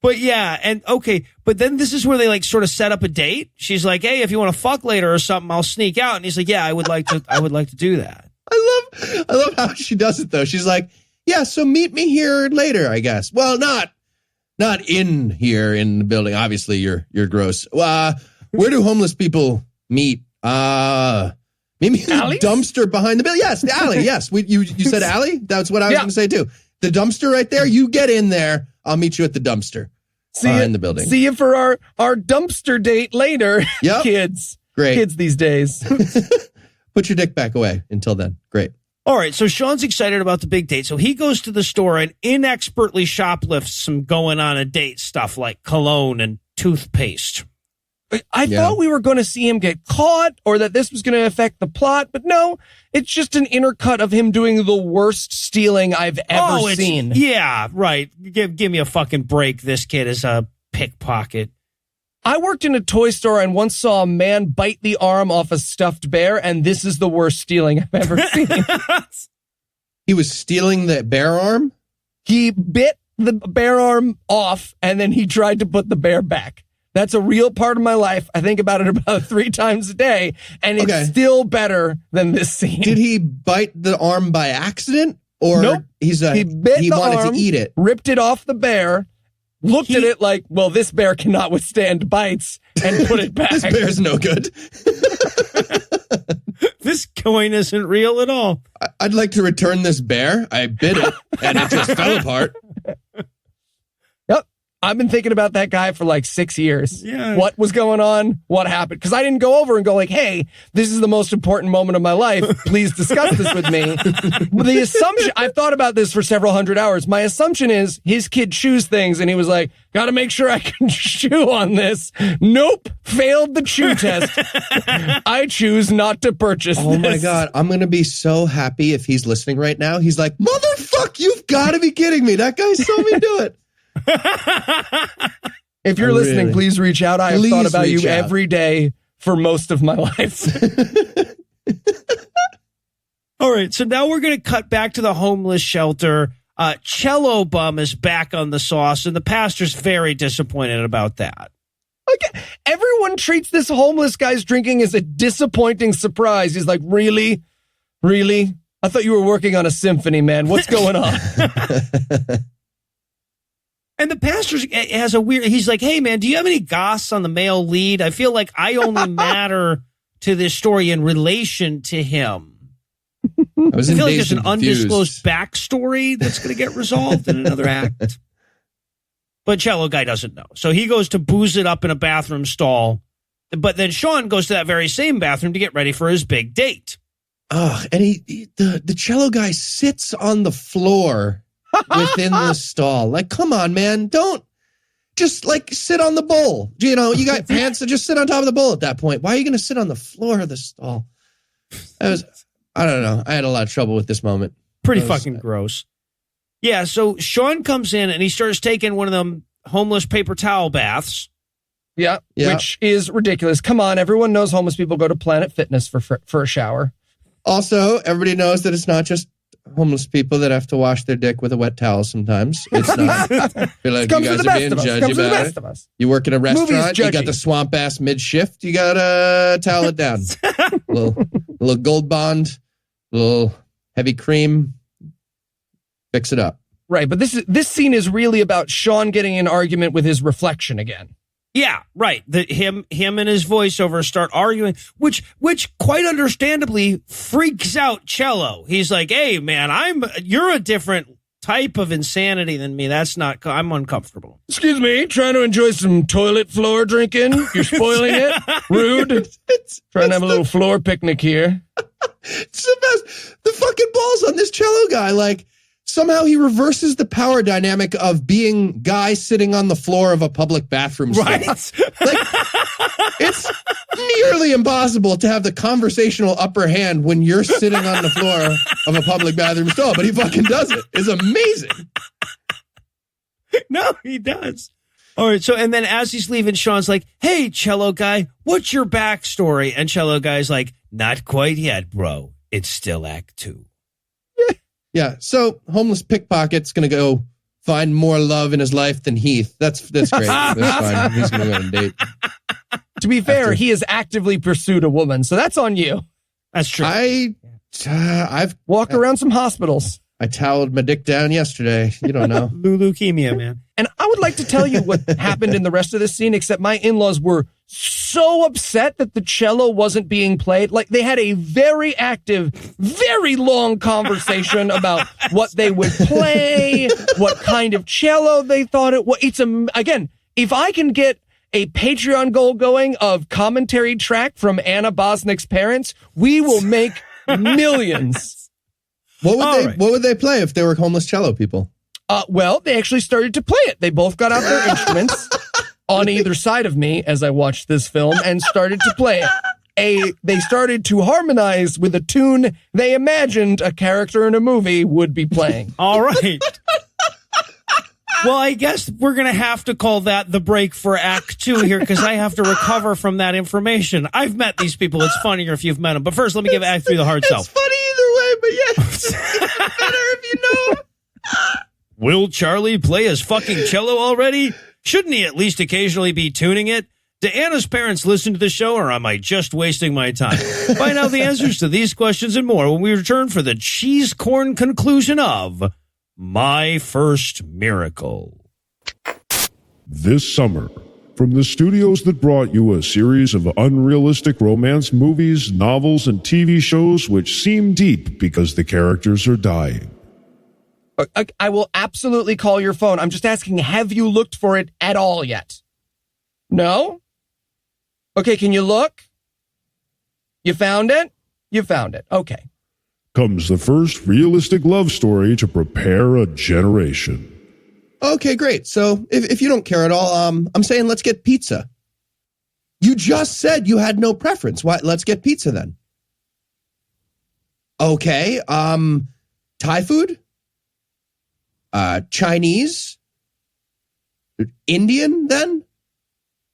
But yeah, and okay, but then this is where they like sort of set up a date. She's like, "Hey, if you want to fuck later or something, I'll sneak out." And he's like, "Yeah, I would like to do that." I love how she does it though. She's like, "Yeah, so meet me here later, I guess." Well, not in here in the building. Obviously, you're gross. Where do homeless people meet? Maybe the dumpster behind the building. Yes, the alley. Yes, you said alley. That's what I was going to say too. The dumpster right there. You get in there. I'll meet you at the dumpster. In the building. See you for our dumpster date later. Yep. Kids. Great. Kids these days. Put your dick back away until then. Great. All right, so Sean's excited about the big date. So he goes to the store and inexpertly shoplifts some going on a date stuff like cologne and toothpaste. I thought we were going to see him get caught or that this was going to affect the plot, but no, it's just an intercut of him doing the worst stealing I've ever seen. Yeah, right. Give me a fucking break. This kid is a pickpocket. I worked in a toy store and once saw a man bite the arm off a stuffed bear, and this is the worst stealing I've ever seen. He was stealing the bear arm? He bit the bear arm off, and then he tried to put the bear back. That's a real part of my life. I think about it about 3 times a day, and it's still better than this scene. Did he bite the arm by accident? Or nope. He wanted to eat it. Ripped it off the bear, looked at it like, well, this bear cannot withstand bites, and put it back. This bear's no good. This coin isn't real at all. I'd like to return this bear. I bit it, and it just fell apart. I've been thinking about that guy for like 6 years. Yeah. What was going on? What happened? Because I didn't go over and go like, hey, this is the most important moment of my life. Please discuss this with me. But the assumption, I've thought about this for several hundred hours. My assumption is his kid chews things and he was like, got to make sure I can chew on this. Nope. Failed the chew test. I choose not to purchase this. Oh my God. I'm going to be so happy if he's listening right now. He's like, motherfuck, you've got to be kidding me. That guy saw me do it. If you're listening, please reach out. I have thought about you every day for most of my life. All right, so now we're going to cut back to the homeless shelter. Cello Bum is back on the sauce, and the pastor's very disappointed about that. Okay. Everyone treats this homeless guy's drinking as a disappointing surprise. He's like, really? Really? I thought you were working on a symphony, man. What's going on? And the pastor has a weird, he's like, hey, man, do you have any goss on the male lead? I feel like I only matter to this story in relation to him. I feel like there's an undisclosed backstory that's going to get resolved in another act. But Cello Guy doesn't know. So he goes to booze it up in a bathroom stall. But then Sean goes to that very same bathroom to get ready for his big date. And the Cello Guy sits on the floor within the stall. Like, come on, man. Don't just like sit on the bowl. You know, you got pants, so just sit on top of the bowl at that point. Why are you going to sit on the floor of the stall? I don't know. I had a lot of trouble with this moment. Pretty fucking gross. Yeah, so Sean comes in and he starts taking one of them homeless paper towel baths. Yeah, which is ridiculous. Come on, everyone knows homeless people go to Planet Fitness for a shower. Also, everybody knows that it's not just homeless people that have to wash their dick with a wet towel sometimes. It's not. I feel like you guys are being judgy about it. You work in a restaurant, you got the swamp ass mid-shift, you got to towel it down. little Gold Bond, little heavy cream, fix it up. Right, but this scene is really about Sean getting in an argument with his reflection again. Yeah, right. Him and his voiceover start arguing, which quite understandably freaks out Cello. He's like, "Hey, man, you're a different type of insanity than me. I'm uncomfortable." Excuse me, trying to enjoy some toilet floor drinking? You're spoiling it. Rude. Trying to have a little floor picnic here. It's the best. The fucking balls on this Cello guy, like. Somehow he reverses the power dynamic of being guy sitting on the floor of a public bathroom stall. Right. Like, it's nearly impossible to have the conversational upper hand when you're sitting on the floor of a public bathroom stall, but he fucking does it. It's amazing. No, he does. All right, so, and then as he's leaving, Sean's like, "Hey, Cello guy, what's your backstory?" And Cello guy's like, "Not quite yet, bro. It's still Act 2. Yeah, so homeless pickpocket's going to go find more love in his life than Heath. That's great. That's fine. He's going to go on a date. To be fair, he has actively pursued a woman, so that's on you. That's true. I've walked around some hospitals. I toweled my dick down yesterday. You don't know. Leukemia, man. And I would like to tell you what happened in the rest of this scene, except my in-laws were so upset that the cello wasn't being played. Like, they had a very active, very long conversation about what they would play, what kind of cello they thought it was. Again, if I can get a Patreon goal going of commentary track from Anna Bosnick's parents, we will make millions. What would they play if they were homeless cello people? Well, they actually started to play it. They both got out their instruments on either side of me as I watched this film and started to play it. They started to harmonize with a tune they imagined a character in a movie would be playing. All right. Well, I guess we're going to have to call that the break for Act 2 here, because I have to recover from that information. I've met these people. It's funnier if you've met them. But first, let me give Act 3 the hard sell. It's funny either way, but yeah, it's better if you know. Will Charlie play his fucking cello already? Shouldn't he at least occasionally be tuning it? Do Anna's parents listen to the show, or am I just wasting my time? Find out the answers to these questions and more when we return for the cheese corn conclusion of My First Miracle. This summer, from the studios that brought you a series of unrealistic romance movies, novels, and TV shows which seem deep because the characters are dying. I will absolutely call your phone. I'm just asking, have you looked for it at all yet? No? Okay, can you look? You found it? You found it. Okay. Comes the first realistic love story to prepare a generation. Okay, great. So if you don't care at all, I'm saying let's get pizza. You just said you had no preference. Why? Let's get pizza then. Okay. Thai food? Chinese? Indian then?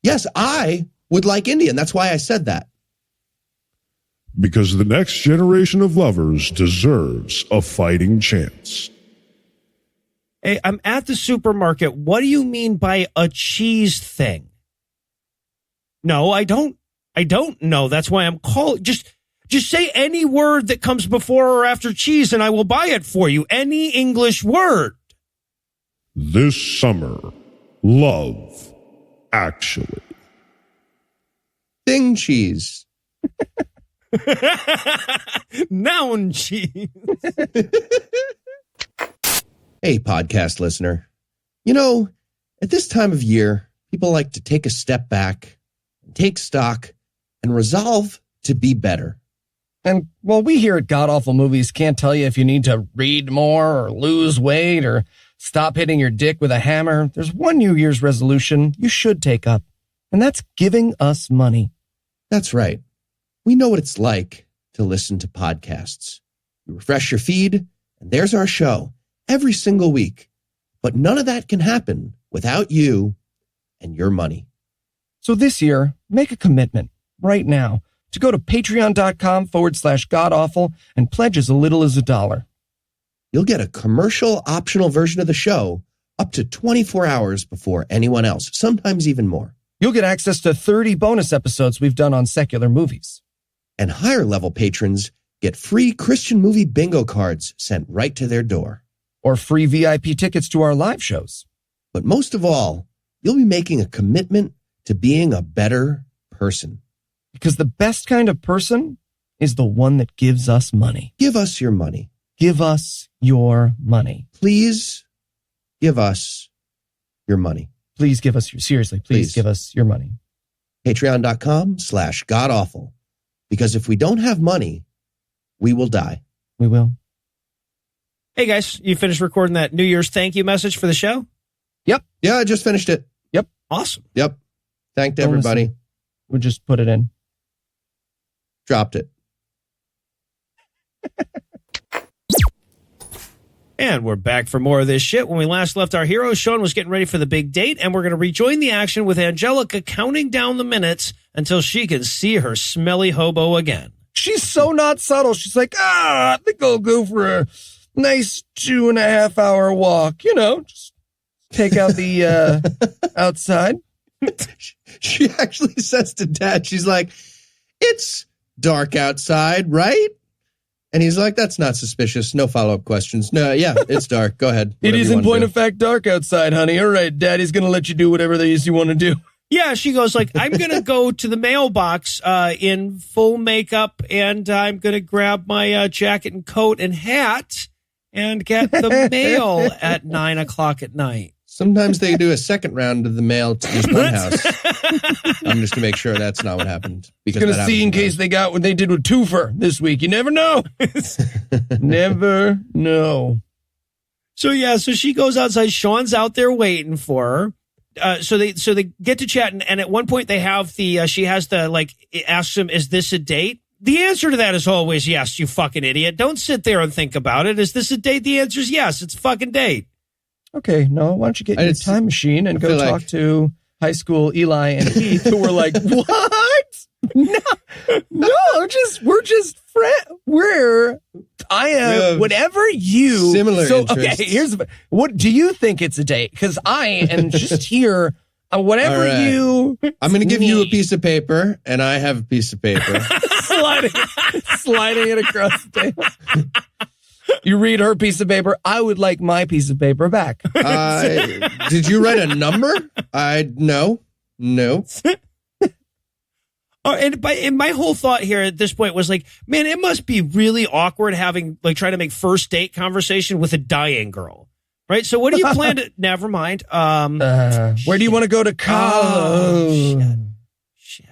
Yes, I would like Indian. That's why I said that. Because the next generation of lovers deserves a fighting chance. Hey, I'm at the supermarket. What do you mean by a cheese thing? No, I don't know. That's why I'm calling. Just say any word that comes before or after cheese and I will buy it for you. Any English word. This summer, Love Actually. Thing cheese. Noun cheese. Hey, podcast listener. You know, at this time of year, people like to take a step back, take stock, and resolve to be better. And, well, we here at God Awful Movies can't tell you if you need to read more or lose weight or stop hitting your dick with a hammer. There's one New Year's resolution you should take up, and that's giving us money. That's right. We know what it's like to listen to podcasts. You refresh your feed, and there's our show every single week. But none of that can happen without you and your money. So this year, make a commitment right now to go to patreon.com/godawful and pledge as little as $1. You'll get a commercial optional version of the show up to 24 hours before anyone else, sometimes even more. You'll get access to 30 bonus episodes we've done on secular movies. And higher level patrons get free Christian movie bingo cards sent right to their door. Or free VIP tickets to our live shows. But most of all, you'll be making a commitment to being a better person. Because the best kind of person is the one that gives us money. Give us your money. Give us your money. Please give us your money. Please give us your, seriously, please give us your money. Patreon.com/godawful. Because if we don't have money, we will die. We will. Hey guys, you finished recording that New Year's thank you message for the show? Yep. Yeah, I just finished it. Yep. Awesome. Yep. Thanked everybody. We just put it in. Dropped it. And we're back for more of this shit. When we last left our hero, Sean was getting ready for the big date, and we're going to rejoin the action with Angelica counting down the minutes until she can see her smelly hobo again. She's so not subtle. She's like, I think I'll go for a nice 2.5 hour walk. You know, just take out the outside. She actually says to Dad, she's like, it's dark outside, right? And he's like, that's not suspicious. No follow-up questions. No, yeah, it's dark. Go ahead. It is in point of fact dark outside, honey. All right, Daddy's going to let you do whatever it is you want to do. Yeah, she goes like, I'm going to go to the mailbox in full makeup, and I'm going to grab my jacket and coat and hat and get the mail at 9 o'clock at night. Sometimes they do a second round of the mail to just one house. I'm just to make sure that's not what happened. Because going to see in case they got what they did with Twofer this week. You never know. Never know. So yeah, so she goes outside. Sean's out there waiting for her. So they get to chatting, and at one point they have she has the like asks him, "Is this a date?" The answer to that is always yes. You fucking idiot! Don't sit there and think about it. Is this a date? The answer is yes. It's a fucking date. Okay, no. Why don't you get your time machine and go talk to high school Eli and Heath, who were like, "What? No, we're just friends. I am whatever you similar. So interests. Okay, what do you think it's a date? Because I am just here. Whatever you. I'm going to give you a piece of paper, and I have a piece of paper. sliding it across the table. You read her piece of paper. I would like my piece of paper back. Did you write a number? No. And my whole thought here at this point was like, man, it must be really awkward having like trying to make first date conversation with a dying girl, right? So what do you plan to? Never mind. Where do you want to go to college? Oh, shit.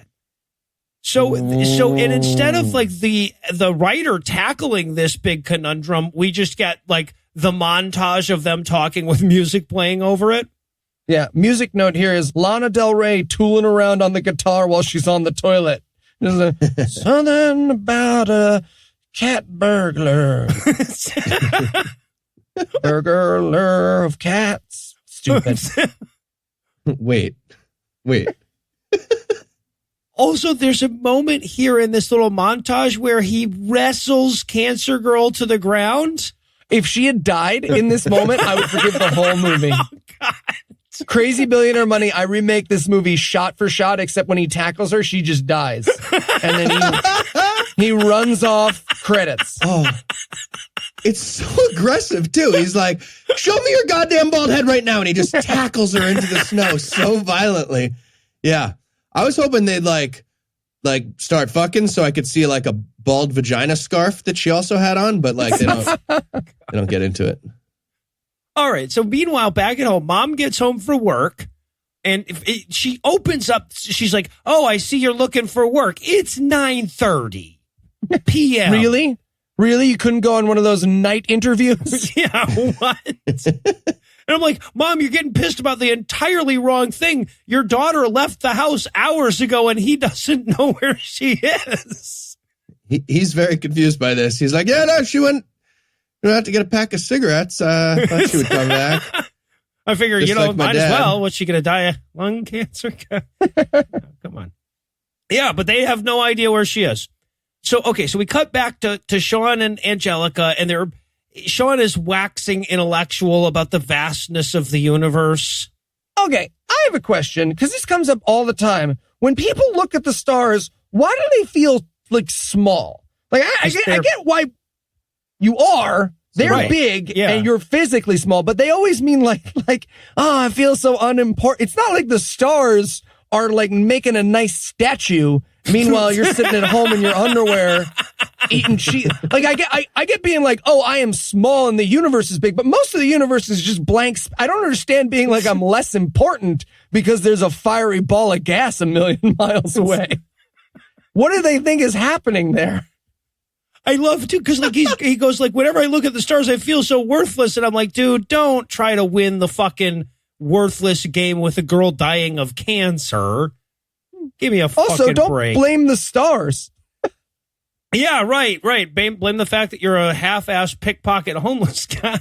So and instead of like the writer tackling this big conundrum, we just get like the montage of them talking with music playing over it. Yeah, music note here is Lana Del Rey tooling around on the guitar while she's on the toilet. There's something about a cat burglar. Burglar of cats. Stupid. Wait. Also, there's a moment here in this little montage where he wrestles Cancer Girl to the ground. If she had died in this moment, I would forgive the whole movie. Oh, God. Crazy Billionaire Money, I remake this movie shot for shot, except when he tackles her, she just dies. And then he runs off, credits. Oh, it's so aggressive, too. He's like, show me your goddamn bald head right now. And he just tackles her into the snow so violently. Yeah. I was hoping they'd like start fucking so I could see like a bald vagina scarf that she also had on, but like they don't get into it. All right. So meanwhile, back at home, Mom gets home for work, and she opens up. She's like, "Oh, I see you're looking for work. It's 9:30 p.m. Really? You couldn't go on one of those night interviews? Yeah. What? And I'm like, Mom, you're getting pissed about the entirely wrong thing. Your daughter left the house hours ago, and he doesn't know where she is. he's very confused by this. He's like, yeah, no, she went out to get a pack of cigarettes. I thought she would come back. I figure, Just like my might dad. as well. Was she going to die of lung cancer? Come on. Yeah, but they have no idea where she is. So, okay, so we cut back to Sean and Angelica, and Sean is waxing intellectual about the vastness of the universe. Okay, I have a question, because this comes up all the time. When people look at the stars, why do they feel like small? Like, I get why you are. They're Right. big, Yeah. and you're physically small, but they always mean like, oh, I feel so unimportant. It's not like the stars are like making a nice statue. Meanwhile, you're sitting at home in your underwear eating cheese. Like, I get being like, oh, I am small and the universe is big, but most of the universe is just blank. I don't understand being like I'm less important because there's a fiery ball of gas a million miles away. What do they think is happening there? I love it, too, because like he goes like, whenever I look at the stars, I feel so worthless. And I'm like, dude, don't try to win the fucking worthless game with a girl dying of cancer. Give me a fucking Also, don't break. blame the stars. Yeah, right. Blame the fact that you're a half-assed pickpocket homeless guy.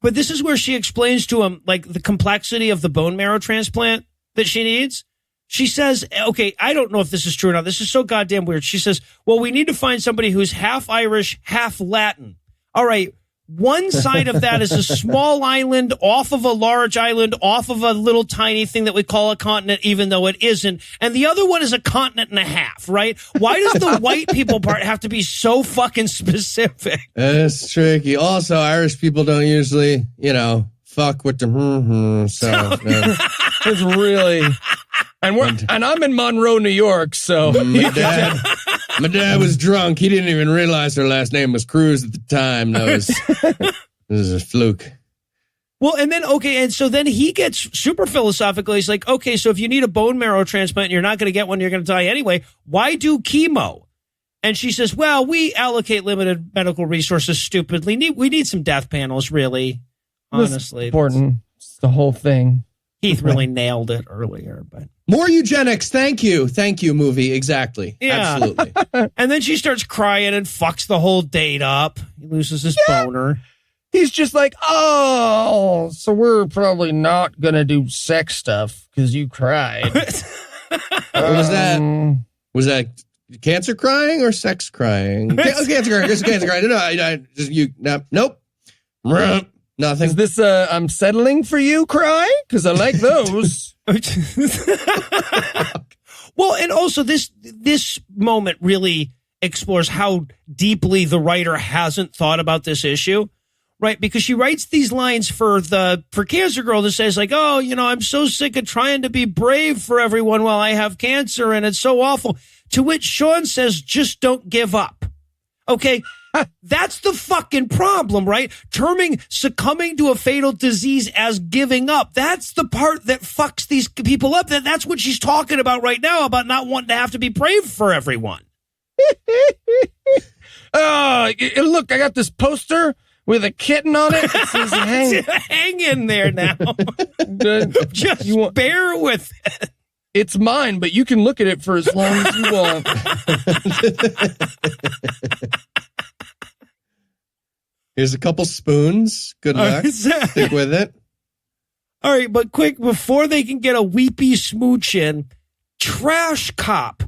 But this is where she explains to him, like, the complexity of the bone marrow transplant that she needs. She says, okay, I don't know if this is true or not. This is so goddamn weird. She says, well, we need to find somebody who's half Irish, half Latin. All right. One side of that is a small island off of a large island, off of a little tiny thing that we call a continent, even though it isn't. And the other one is a continent and a half, right? Why does the white people part have to be so fucking specific? It's tricky. Also, Irish people don't usually, fuck with the so. It's really... And I'm in Monroe, New York, so... My dad was drunk. He didn't even realize her last name was Cruz at the time. This is a fluke. Well, and so then he gets super philosophical. He's like, okay, so if you need a bone marrow transplant and you're not going to get one, you're going to die anyway, why do chemo? And she says, well, we allocate limited medical resources stupidly. We need some death panels, really, honestly. It's important. It's the whole thing. Heath really nailed it earlier, but... More eugenics. Thank you, movie. Exactly. Yeah. Absolutely. And then she starts crying and fucks the whole date up. He loses his boner. He's just like, oh, so we're probably not going to do sex stuff because you cried. What was that? Was that cancer crying or sex crying? Cancer crying. It's cancer crying. Nope. Nothing. Is this I'm settling for you cry? Because I like those. Well, and also this moment really explores how deeply the writer hasn't thought about this issue, right? Because she writes these lines for Cancer Girl that says like, oh, I'm so sick of trying to be brave for everyone while I have cancer and it's so awful. To which Sean says, just don't give up. Okay. That's the fucking problem, right? Succumbing to a fatal disease as giving up. That's the part that fucks these people up. That's what she's talking about right now, about not wanting to have to be brave for everyone. Look, I got this poster with a kitten on it. It says hang in there now. Just bear with it. It's mine, but you can look at it for as long as you want. Here's a couple spoons. Good luck. Stick with it. All right, but quick, before they can get a weepy smooch in, trash cop,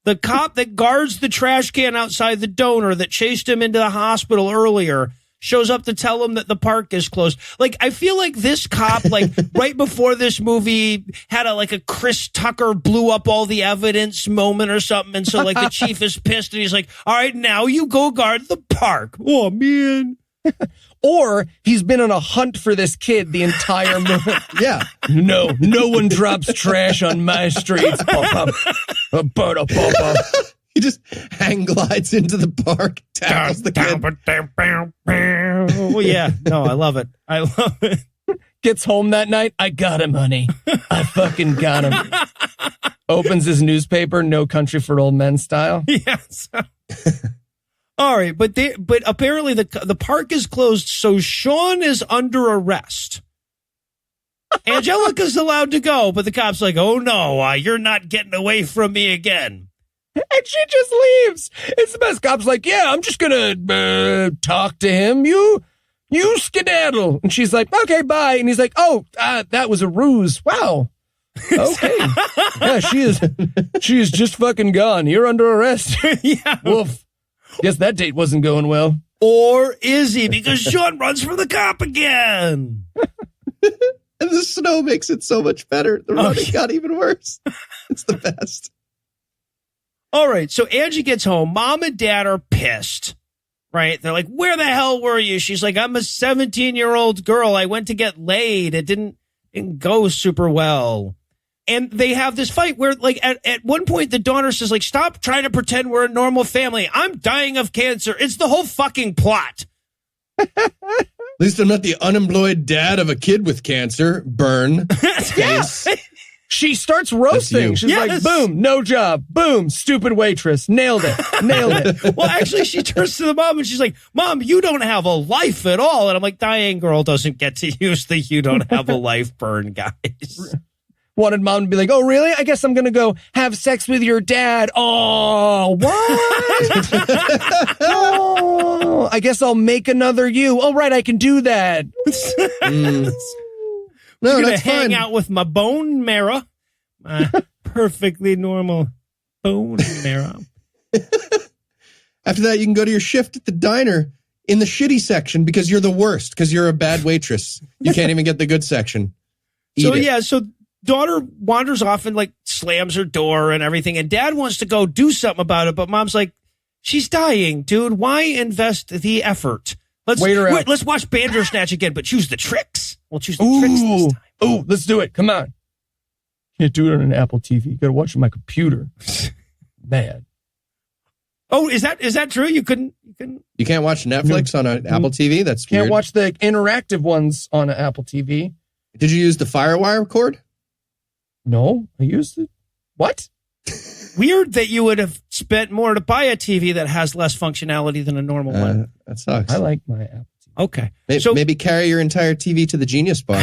the cop that guards the trash can outside the donor that chased him into the hospital earlier, shows up to tell him that the park is closed. Like, I feel like this cop, like, right before this movie had a Chris Tucker blew up all the evidence moment or something. And so, like, the chief is pissed and he's like, all right, now you go guard the park. Oh, man. Or he's been on a hunt for this kid the entire movie. Yeah. No one drops trash on my streets. He just hang glides into the park, tackles the kid. Oh, yeah. No, I love it. I love it. Gets home that night. I got him, honey. I fucking got him. Opens his newspaper, No Country for Old Men style. Yes. All right, but apparently the park is closed, so Sean is under arrest. Angelica's allowed to go, but the cop's like, oh no, you're not getting away from me again. And she just leaves. It's the best. Cop's like, yeah, I'm just gonna talk to him. You skedaddle. And she's like, okay, bye. And he's like, oh, that was a ruse. Wow. Okay. Yeah, she is just fucking gone. You're under arrest. Yeah. Woof. Guess that date wasn't going well. Or is he? Because Sean runs from the cop again. And the snow makes it so much better. The running got even worse. It's the best. All right, so Angie gets home. Mom and Dad are pissed, right? They're like, where the hell were you? She's like, I'm a 17-year-old girl. I went to get laid. It didn't go super well. And they have this fight where, like, at one point, the daughter says, like, stop trying to pretend we're a normal family. I'm dying of cancer. It's the whole fucking plot. At least I'm not the unemployed dad of a kid with cancer. Burn. Yes. She starts roasting. She's like, boom, no job. Boom, stupid waitress. Nailed it. Well, actually, she turns to the mom and she's like, Mom, you don't have a life at all. And I'm like, Diane girl doesn't get to use the you don't have a life burn, guys. Wanted mom to be like, oh, really? I guess I'm going to go have sex with your dad. Oh, what? Oh, I guess I'll make another you. Oh, right, I can do that. No, I'm that's hang fine. out with my bone marrow. My perfectly normal bone marrow. After that, you can go to your shift at the diner in the shitty section because you're the worst, because you're a bad waitress. You can't even get the good section. So daughter wanders off and like slams her door and everything. And dad wants to go do something about it. But mom's like, she's dying, dude. Why invest the effort? Let's watch Bandersnatch again, but choose the tricks. We'll choose the tricks this time. Ooh, let's do it. Come on. Can't do it on an Apple TV. You got to watch it on my computer. Man. Oh, is that true? You couldn't. You can't watch Netflix on an Apple TV? That's Can't weird. watch the interactive ones on an Apple TV. Did you use the FireWire cord? No, I used it. What? Weird that you would have spent more to buy a TV that has less functionality than a normal one. That sucks. I like my Apple TV. Okay. Maybe carry your entire TV to the Genius Bar.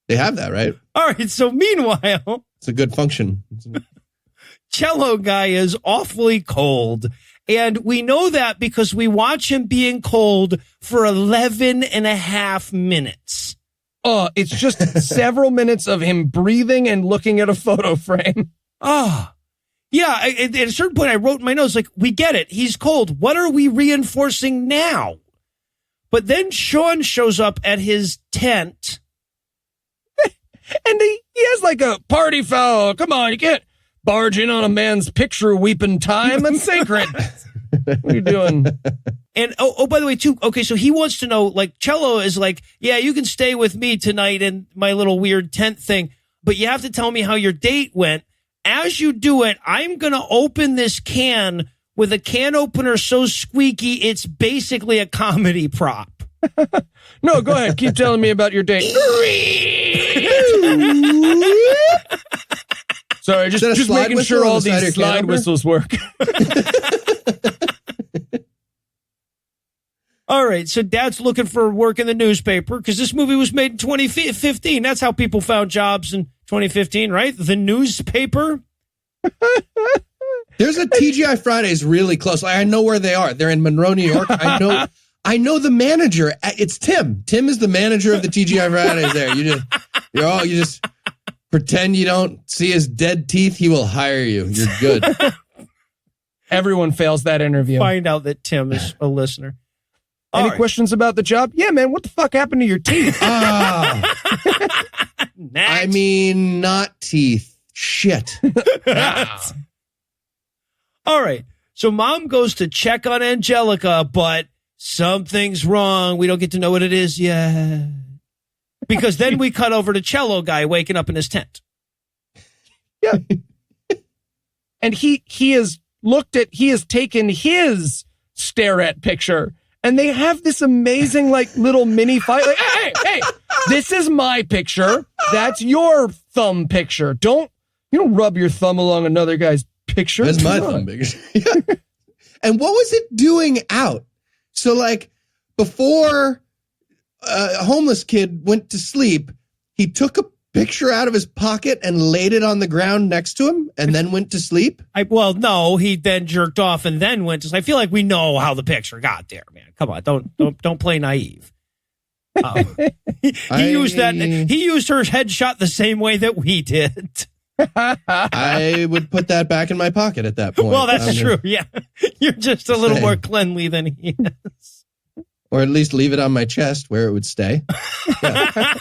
They have that, right? All right. So meanwhile, it's a good function. Cello guy is awfully cold. And we know that because we watch him being cold for 11 and a half minutes. Oh, it's just several minutes of him breathing and looking at a photo frame. Oh, yeah. At a certain point, I wrote in my notes, like, we get it. He's cold. What are we reinforcing now? But then Sean shows up at his tent. And he has like a party foul. Come on, you can't barge in on a man's picture weeping time. That's sacred. What are you doing? And, by the way, too, okay, so he wants to know, like, Cello is like, yeah, you can stay with me tonight in my little weird tent thing, but you have to tell me how your date went. As you do it, I'm going to open this can with a can opener so squeaky, it's basically a comedy prop. No, go ahead. Keep telling me about your date. Sorry, just making sure all these slide whistles work. All right, so Dad's looking for work in the newspaper because this movie was made in 2015. That's how people found jobs in 2015, right? The newspaper. There's a TGI Fridays really close. I know where they are. They're in Monroe, New York. I know the manager. It's Tim. Tim is the manager of the TGI Fridays there. You just pretend you don't see his dead teeth. He will hire you. You're good. Everyone fails that interview. Find out that Tim is a listener. Any questions about the job? Yeah, man. What the fuck happened to your teeth? I mean, not teeth. Shit. All right. So Mom goes to check on Angelica, but something's wrong. We don't get to know what it is yet. Because then we cut over to Cello guy waking up in his tent. Yeah. And he has taken his stare at picture. And they have this amazing, like, little mini fight. Like, hey, this is my picture. That's your thumb picture. You don't rub your thumb along another guy's picture. That's my thumb picture. And what was it doing out? So, like, before a homeless kid went to sleep, he took a picture out of his pocket and laid it on the ground next to him and then went to sleep? Well, no, he then jerked off and then went to sleep. I feel like we know how the picture got there, man. Come on, don't play naive. He used her headshot the same way that we did. I would put that back in my pocket at that point. Well, that's true. Yeah. You're just a little more cleanly than he is. Or at least leave it on my chest where it would stay. Yeah.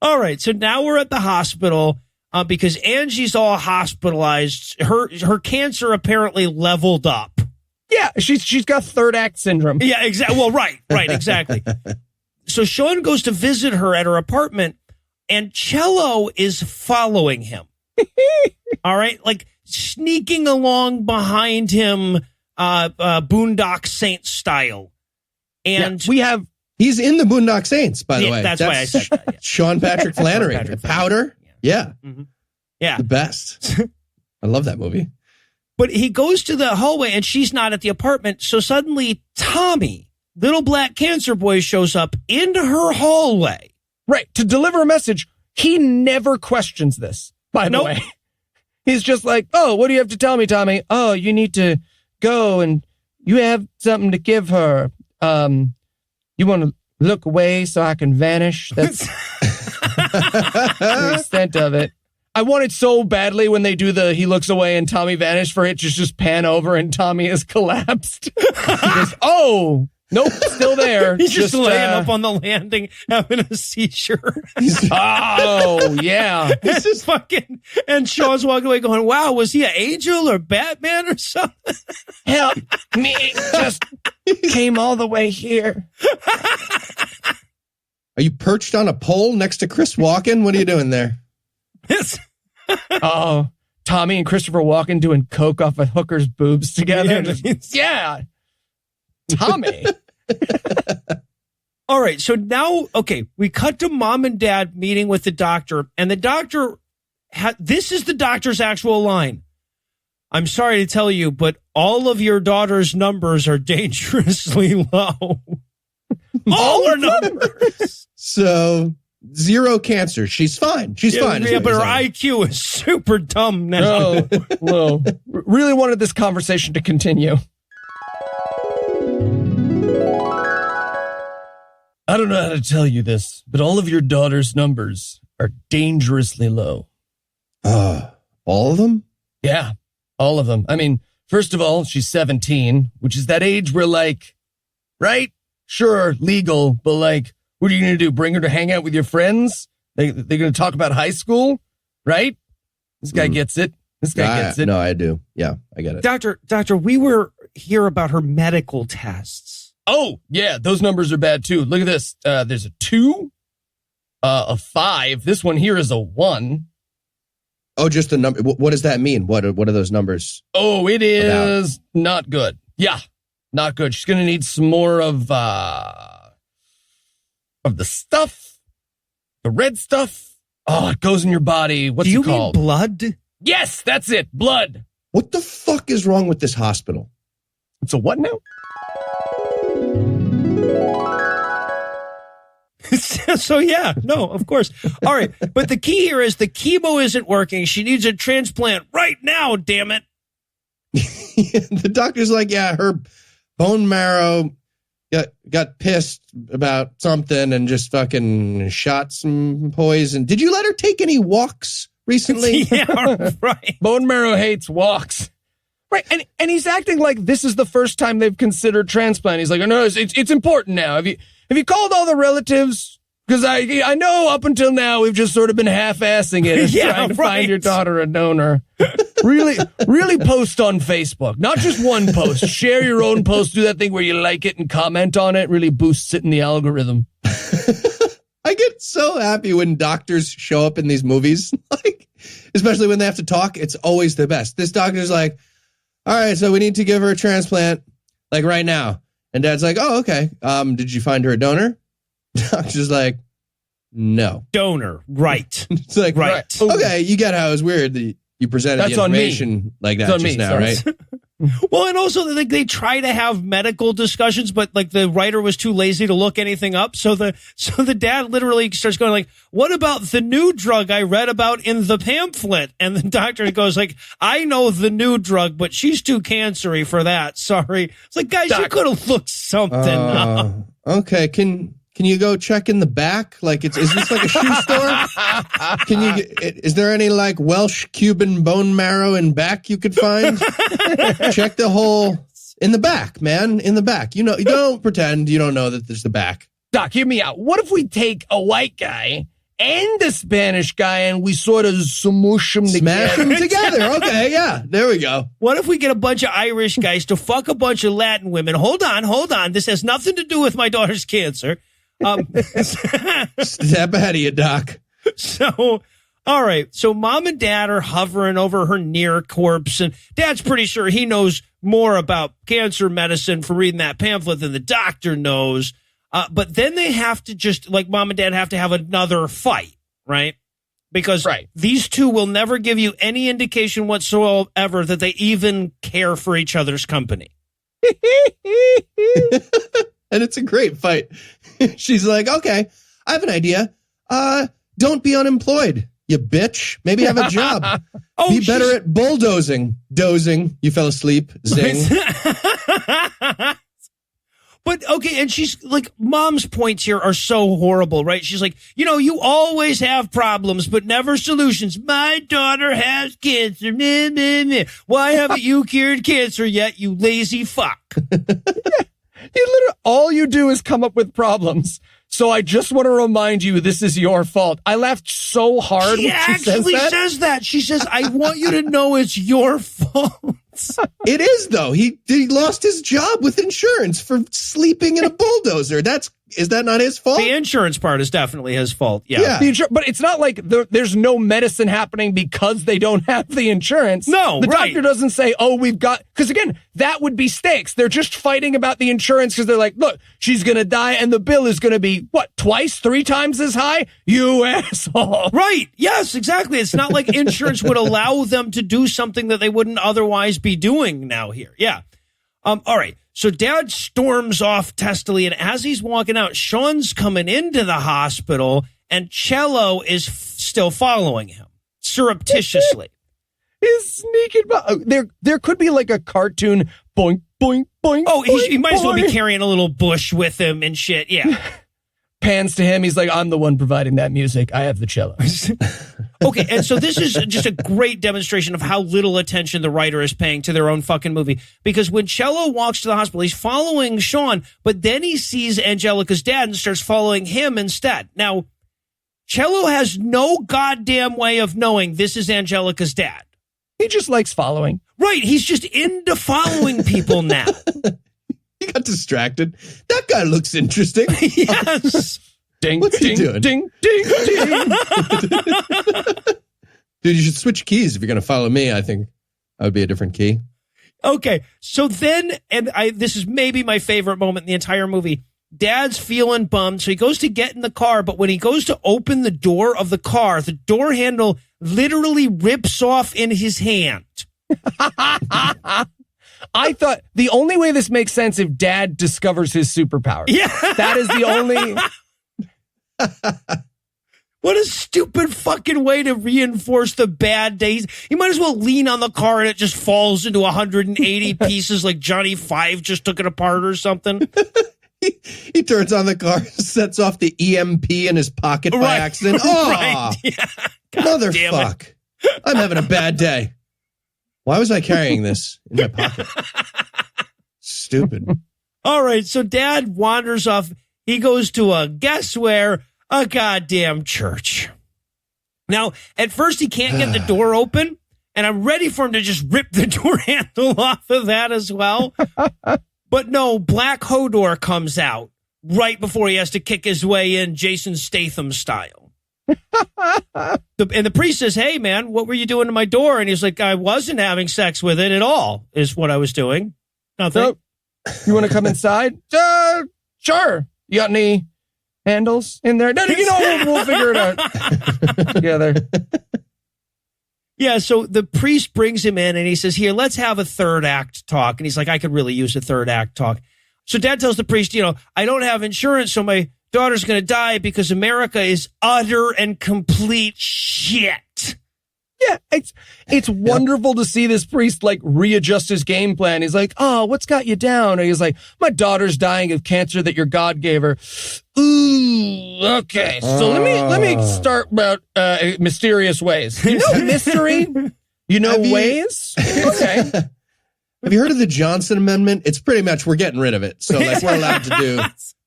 All right. So now we're at the hospital because Angie's all hospitalized. Her cancer apparently leveled up. Yeah. She's got third act syndrome. Yeah, exactly. Well, right, exactly. So Sean goes to visit her at her apartment. And Cello is following him. All right. Like sneaking along behind him, Boondock Saints style. And he's in the Boondock Saints, by the way. That's why I said that. Yeah. Sean Patrick Flannery. Powder. Yeah. Mm-hmm. Yeah. The best. I love that movie. But he goes to the hallway and she's not at the apartment. So suddenly Tommy, little black cancer boy, shows up into her hallway. Right, to deliver a message. He never questions this, by the way. He's just like, oh, what do you have to tell me, Tommy? Oh, you need to go and you have something to give her. You want to look away so I can vanish? That's the extent of it. I want it so badly when they do he looks away and Tommy vanished for it to just pan over and Tommy has collapsed. He goes, oh, nope, still there. He's just laying up on the landing, having a seizure. Oh, yeah. This is fucking. And Sean's walking away going, wow, was he an angel or Batman or something? Help me. Just came all the way here. Are you perched on a pole next to Chris Walken? What are you doing there? Oh, Tommy and Christopher Walken doing coke off a hooker's boobs together. Yeah. Tommy. All right. So now, okay, we cut to mom and dad meeting with the doctor, and the doctor, this is the doctor's actual line. I'm sorry to tell you, but all of your daughter's numbers are dangerously low. All her numbers. So 0 cancer. She's fine. She's fine. Yeah, but her IQ is super dumb now. Low. Really wanted this conversation to continue. I don't know how to tell you this, but all of your daughter's numbers are dangerously low. All of them? Yeah, all of them. I mean, first of all, she's 17, which is that age where right? Sure, legal, but what are you going to do? Bring her to hang out with your friends? They're going to talk about high school, right? This guy gets it. This guy gets it. No, I do. Yeah, I get it. Doctor, we were here about her medical tests. Oh, yeah, those numbers are bad, too. Look at this. There's a 2, a 5. This one here is a 1. Oh, just the number. What does that mean? What are those numbers? Oh, it is not good. Yeah, not good. She's going to need some more of the stuff, the red stuff. Oh, it goes in your body. What's it called? Do you mean blood? Yes, that's it. Blood. What the fuck is wrong with this hospital? It's a what now? So, yeah, no, of course. All right. But the key here is the chemo isn't working. She needs a transplant right now, damn it. The doctor's like, yeah, her bone marrow got pissed about something and just fucking shot some poison. Did you let her take any walks recently? Yeah, right. Bone marrow hates walks. Right, and he's acting like this is the first time they've considered transplant. He's like, oh, no, it's important now. Have you called all the relatives? Because I know up until now we've just sort of been half-assing it and trying to find your daughter a donor. Really post on Facebook. Not just one post. Share your own post. Do that thing where you like it and comment on it. Really boosts it in the algorithm. I get so happy when doctors show up in these movies, especially when they have to talk. It's always the best. This doctor's like, all right, so we need to give her a transplant, right now. And Dad's like, oh, okay. Did you find her a donor? Doctor's like, no. Donor, right. It's like, right. Okay, you get how it's weird that you presented the information like that just now, right? Well, and also like they try to have medical discussions, but like the writer was too lazy to look anything up. So the dad literally starts going like, "What about the new drug I read about in the pamphlet?" And the doctor goes like, "I know the new drug, but she's too cancery for that. Sorry." It's like, guys, you could have looked something up. Okay, can you go check in the back? Like, is this like a shoe store? Is there any like Welsh Cuban bone marrow in back you could find? Check the hole in the back, man. In the back. You know, you don't pretend you don't know that there's the back. Doc, hear me out. What if we take a white guy and a Spanish guy and we sort of smoosh them together? Smash them together. Okay, yeah. There we go. What if we get a bunch of Irish guys to fuck a bunch of Latin women? Hold on. This has nothing to do with my daughter's cancer. Step ahead of you, Doc. So, all right. So mom and dad are hovering over her near corpse, and dad's pretty sure he knows more about cancer medicine from reading that pamphlet than the doctor knows. But then they have to just, like, mom and dad have to have another fight, right? Because these two will never give you any indication whatsoever that they even care for each other's company. And it's a great fight. She's like, okay, I have an idea. Don't be unemployed, you bitch. Maybe have a job. Be better at bulldozing. Dozing. You fell asleep. Zing. But, okay, and she's like, mom's points here are so horrible, right? She's like, you always have problems, but never solutions. My daughter has cancer. Meh, meh, meh. Why haven't you cured cancer yet, you lazy fuck? All you do is come up with problems. So I just want to remind you, this is your fault. I laughed so hard when she says that. She says, I want you to know it's your fault. It is, though. He lost his job with insurance for sleeping in a bulldozer. Is that not his fault? The insurance part is definitely his fault. Yeah. But it's not like there's no medicine happening because they don't have the insurance. No, the doctor doesn't say, we've got, because again, that would be stakes. They're just fighting about the insurance because they're like, look, she's going to die and the bill is going to be, twice, 3 times as high? You asshole. Right. Yes, exactly. It's not like insurance would allow them to do something that they wouldn't otherwise be doing now here. Yeah. All right. So dad storms off testily, and as he's walking out, Sean's coming into the hospital, and Cello is still following him surreptitiously. He's sneaking by. There could be like a cartoon boink, boink, boink. Oh, boink, he might as well be carrying a little bush with him and shit. Yeah. Pans to him. He's like, I'm the one providing that music. I have the cello. Okay, and so this is just a great demonstration of how little attention the writer is paying to their own fucking movie. Because when Cello walks to the hospital, he's following Sean, but then he sees Angelica's dad and starts following him instead. Now, Cello has no goddamn way of knowing this is Angelica's dad. He just likes following. Right, he's just into following people now. He got distracted. That guy looks interesting. Yes. Ding, What's ding, he doing? Ding, ding, ding. Dude, you should switch keys if you're going to follow me. I think I would be a different key. Okay, so then, this is maybe my favorite moment in the entire movie. Dad's feeling bummed, so he goes to get in the car, but when he goes to open the door of the car, the door handle literally rips off in his hand. I thought the only way this makes sense if dad discovers his superpower. Yeah. That is the only... What a stupid fucking way to reinforce the bad days. You might as well lean on the car and it just falls into 180 pieces like Johnny Five just took it apart or something. He turns on the car, sets off the EMP in his pocket by accident. Oh, right. Yeah. Motherfuck. I'm having a bad day. Why was I carrying this in my pocket? Stupid. All right, so dad wanders off. He goes to guess where? A goddamn church. Now, at first he can't get the door open, and I'm ready for him to just rip the door handle off of that as well. But no, Black Hodor comes out right before he has to kick his way in Jason Statham style. And the priest says, hey, man, what were you doing to my door? And he's like, I wasn't having sex with it at all, is what I was doing. Nothing. So, you want to come inside? Sure. You got any handles in there? No, we'll figure it out together. Yeah, so the priest brings him in and he says, here, let's have a third act talk. And he's like, I could really use a third act talk. So dad tells the priest, I don't have insurance, so my daughter's going to die because America is utter and complete shit. Yeah, it's wonderful to see this priest like readjust his game plan. He's like, oh, what's got you down? And he's like, my daughter's dying of cancer that your God gave her. Ooh, okay. So let me start about mysterious ways. You know mystery? You know ways? Okay. Have you heard of the Johnson Amendment? It's pretty much we're getting rid of it. So like we're allowed to do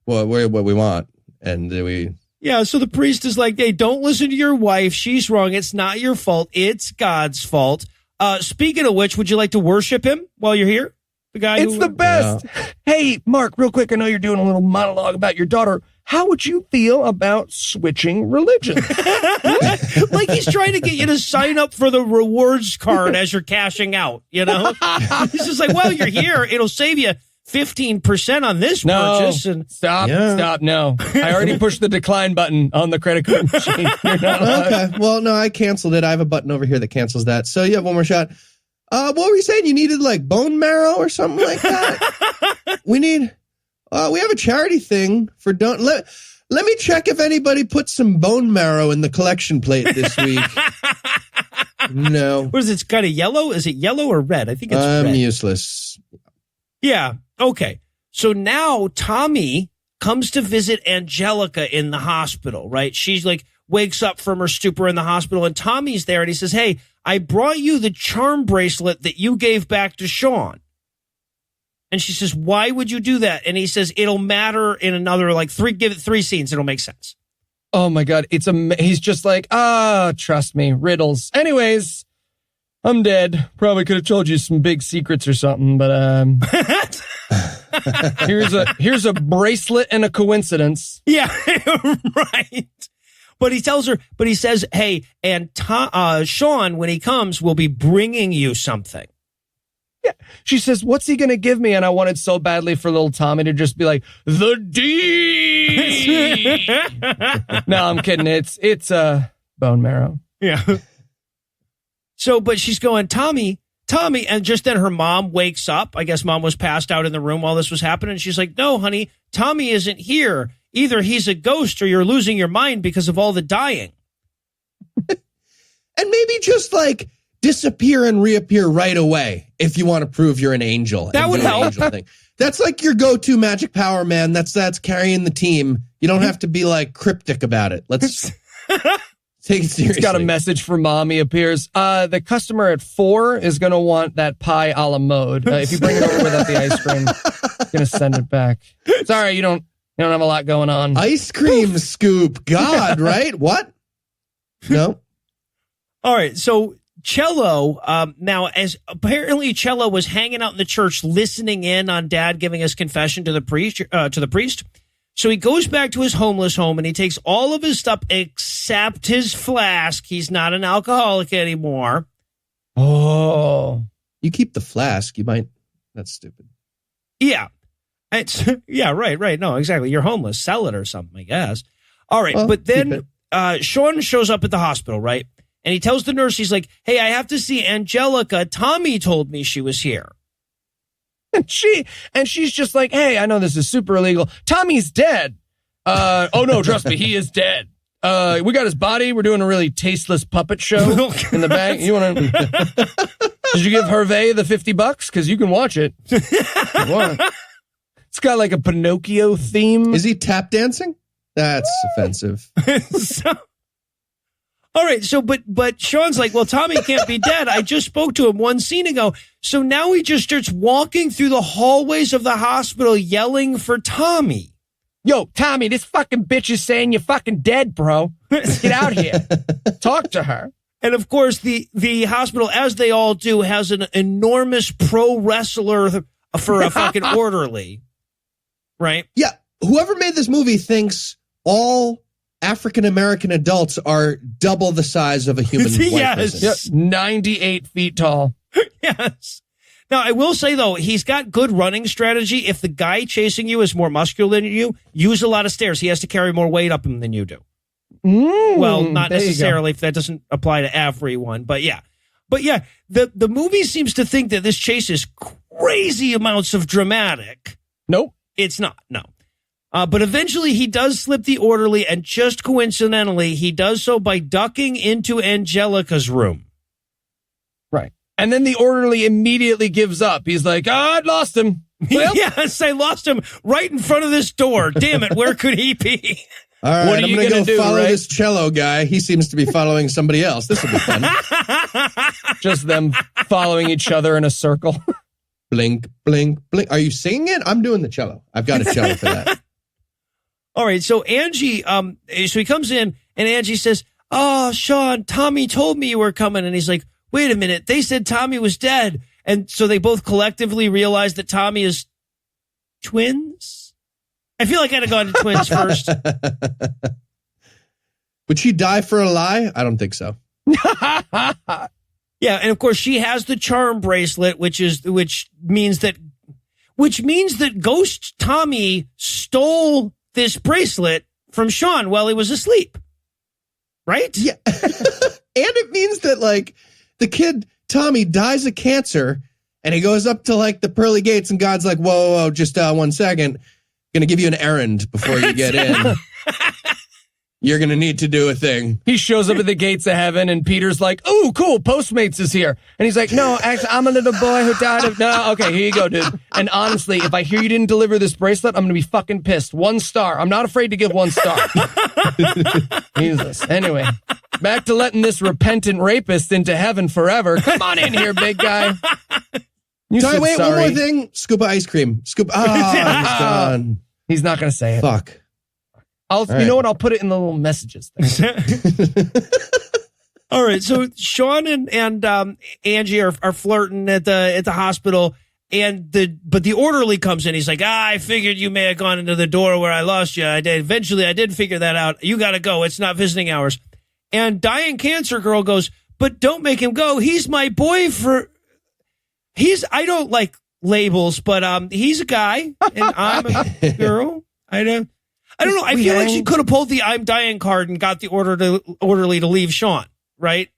what we want. And we... Yeah, so the priest is like, hey, don't listen to your wife. She's wrong. It's not your fault. It's God's fault. Speaking of which, would you like to worship him while you're here? The guy It's the best. Yeah. Hey, Mark, real quick, I know you're doing a little monologue about your daughter. How would you feel about switching religion? Like he's trying to get you to sign up for the rewards card as you're cashing out, He's just like, well, you're here. It'll save you 15% on this purchase. And Stop. No, I already pushed the decline button on the credit card machine. Okay. Well, no, I canceled it. I have a button over here that cancels that. So you have one more shot. What were you saying? You needed like bone marrow or something like that? We have a charity thing for let me check if anybody put some bone marrow in the collection plate this week. No. What is it? It's kind of yellow? Is it yellow or red? I think it's red. I'm useless. Yeah. Okay. So now Tommy comes to visit Angelica in the hospital, right? She's like wakes up from her stupor in the hospital and Tommy's there and he says, hey, I brought you the charm bracelet that you gave back to Sean. And she says, why would you do that? And he says, it'll matter in another give it 3 scenes. It'll make sense. Oh my God. He's just like, trust me, riddles. Anyways, I'm dead. Probably could have told you some big secrets or something, but here's a bracelet and a coincidence. Yeah, right. But he tells her, he says, hey, and Sean, when he comes, will be bringing you something. Yeah. She says, what's he going to give me? And I wanted so badly for little Tommy to just be like, the D. No, I'm kidding. It's bone marrow. Yeah. So, but she's going, Tommy, and just then her mom wakes up. I guess mom was passed out in the room while this was happening. And she's like, no, honey, Tommy isn't here. Either he's a ghost or you're losing your mind because of all the dying. And maybe just like disappear and reappear right away if you want to prove you're an angel. That would help. That's like your go-to magic power, man. That's carrying the team. You don't have to be like cryptic about it. Let's take it seriously. It's got a message for mom. He appears. The customer at 4 is going to want that pie a la mode. If you bring it over without the ice cream, I'm going to send it back. Sorry, you don't have a lot going on. Ice cream scoop. God, right? What? No. All right. So Cello, now, as apparently Cello was hanging out in the church listening in on Dad giving his confession to the priest. So he goes back to his homeless home and he takes all of his stuff except his flask. He's not an alcoholic anymore. Oh. You keep the flask. You might. That's stupid. Yeah. Yeah, right. No, exactly. You're homeless. Sell it or something, I guess. All right. Well, but then Sean shows up at the hospital, right? And he tells the nurse, he's like, hey, I have to see Angelica. Tommy told me she was here. And she's just like, hey, I know this is super illegal. Tommy's dead. Oh, no, trust me, he is dead. We got his body. We're doing a really tasteless puppet show in the back. You want to? Did you give Hervé the $50? Because you can watch it. It's got like a Pinocchio theme. Is he tap dancing? That's offensive. All right, so but Sean's like, well, Tommy can't be dead. I just spoke to him one scene ago. So now he just starts walking through the hallways of the hospital yelling for Tommy. Yo, Tommy, this fucking bitch is saying you're fucking dead, bro. Get out here. Talk to her. And of course, the hospital, as they all do, has an enormous pro wrestler for a fucking orderly. Right? Yeah. Whoever made this movie thinks all African-American adults are double the size of a human white person. Yep, 98 feet tall. Yes. Now, I will say, though, he's got good running strategy. If the guy chasing you is more muscular than you, use a lot of stairs. He has to carry more weight up him than you do. Well, not necessarily if that doesn't apply to everyone, but yeah. But yeah, the movie seems to think that this chase is crazy amounts of dramatic. Nope. It's not, no. But eventually he does slip the orderly, and just coincidentally, he does so by ducking into Angelica's room. Right. And then the orderly immediately gives up. He's like, I lost him. Well, yes, I lost him right in front of this door. Damn it, where could he be? All right, what are I'm you going to go follow right? this cello guy. He seems to be following somebody else. This will be fun. Just them following each other in a circle. Blink, blink, blink. Are you singing it? I'm doing the cello. I've got a cello for that. All right, so Angie, so he comes in, and Angie says, oh, Sean, Tommy told me you were coming. And he's like, wait a minute, they said Tommy was dead. And so they both collectively realize that Tommy is twins? I feel like I'd have gone to twins first. Would she die for a lie? I don't think so. Yeah, and of course she has the charm bracelet, which means that Ghost Tommy stole this bracelet from Sean while he was asleep. Right? Yeah. And it means that, like, the kid, Tommy, dies of cancer, and he goes up to, like, the pearly gates, and God's like, whoa, just 1 second. Going to give you an errand before you get in. You're going to need to do a thing. He shows up at the gates of heaven, and Peter's like, oh, cool, Postmates is here. And he's like, no, actually, I'm a little boy who died of... No, okay, here you go, dude. And honestly, if I hear you didn't deliver this bracelet, I'm going to be fucking pissed. 1 star. I'm not afraid to give 1 star. Jesus. Anyway, back to letting this repentant rapist into heaven forever. Come on in here, big guy. You Sorry, said wait, sorry. one more thing. Scoop of ice cream. Scoop. He's gone. He's not going to say it. Fuck. You know what? I'll put it in the little messages thing. All right. So Sean and Angie are flirting at the hospital, but the orderly comes in. He's like, I figured you may have gone into the door where I lost you. Eventually I did figure that out. You got to go. It's not visiting hours. And dying cancer girl goes, but don't make him go. He's my boyfriend. I don't like labels, but he's a guy and I'm a girl. I don't know. I feel like she could have pulled the I'm dying card and got the orderly to leave Sean, right?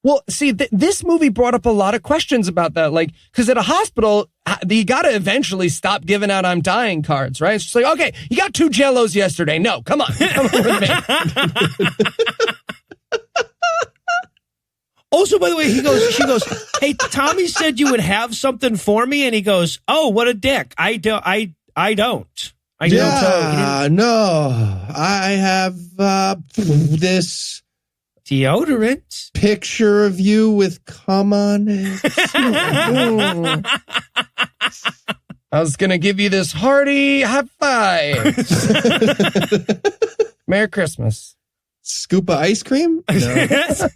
Well, see, this movie brought up a lot of questions about that. Like, because at a hospital, you got to eventually stop giving out I'm dying cards, right? It's just like, okay, you got 2 Jellos yesterday. No, come on. Come on with me. Also, by the way, she goes, hey, Tommy said you would have something for me. And he goes, oh, what a dick. I don't. No, I have this deodorant picture of you with cum on it. I was going to give you this hearty high five. Merry Christmas. Scoop of ice cream? No.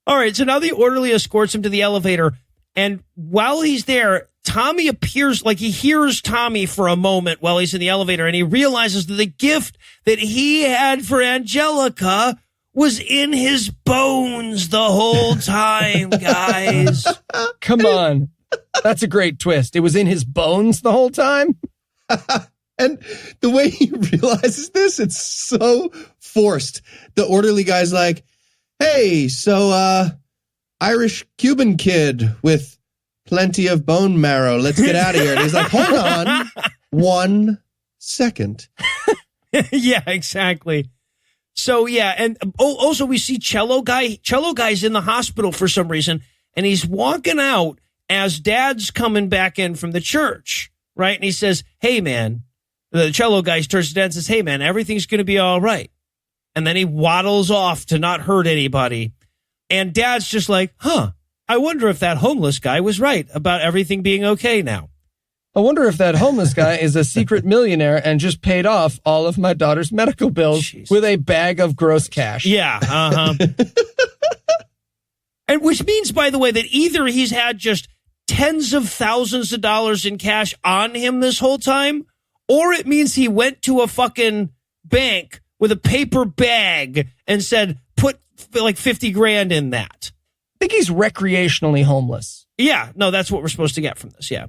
All right, so now the orderly escorts him to the elevator, and while he's there, Tommy appears, like he hears Tommy for a moment while he's in the elevator, and he realizes that the gift that he had for Angelica was in his bones the whole time, guys. Come on. That's a great twist. It was in his bones the whole time? And the way he realizes this, it's so forced. The orderly guy's like, hey, so Irish Cuban kid with plenty of bone marrow. Let's get out of here. And he's like, hold on 1 second. Yeah, exactly. So, yeah. And also we see Cello Guy's in the hospital for some reason. And he's walking out as Dad's coming back in from the church. Right. And he says, hey, man, the Cello Guy turns to Dad and says, hey, man, everything's going to be all right. And then he waddles off to not hurt anybody. And Dad's just like, I wonder if that homeless guy was right about everything being okay now. I wonder if that homeless guy is a secret millionaire and just paid off all of my daughter's medical bills with a bag of gross cash. Yeah. And which means, by the way, that either he's had just tens of thousands of dollars in cash on him this whole time, or it means he went to a fucking bank with a paper bag and said, put like 50 grand in that. I think he's recreationally homeless. Yeah, no, that's what we're supposed to get from this. Yeah.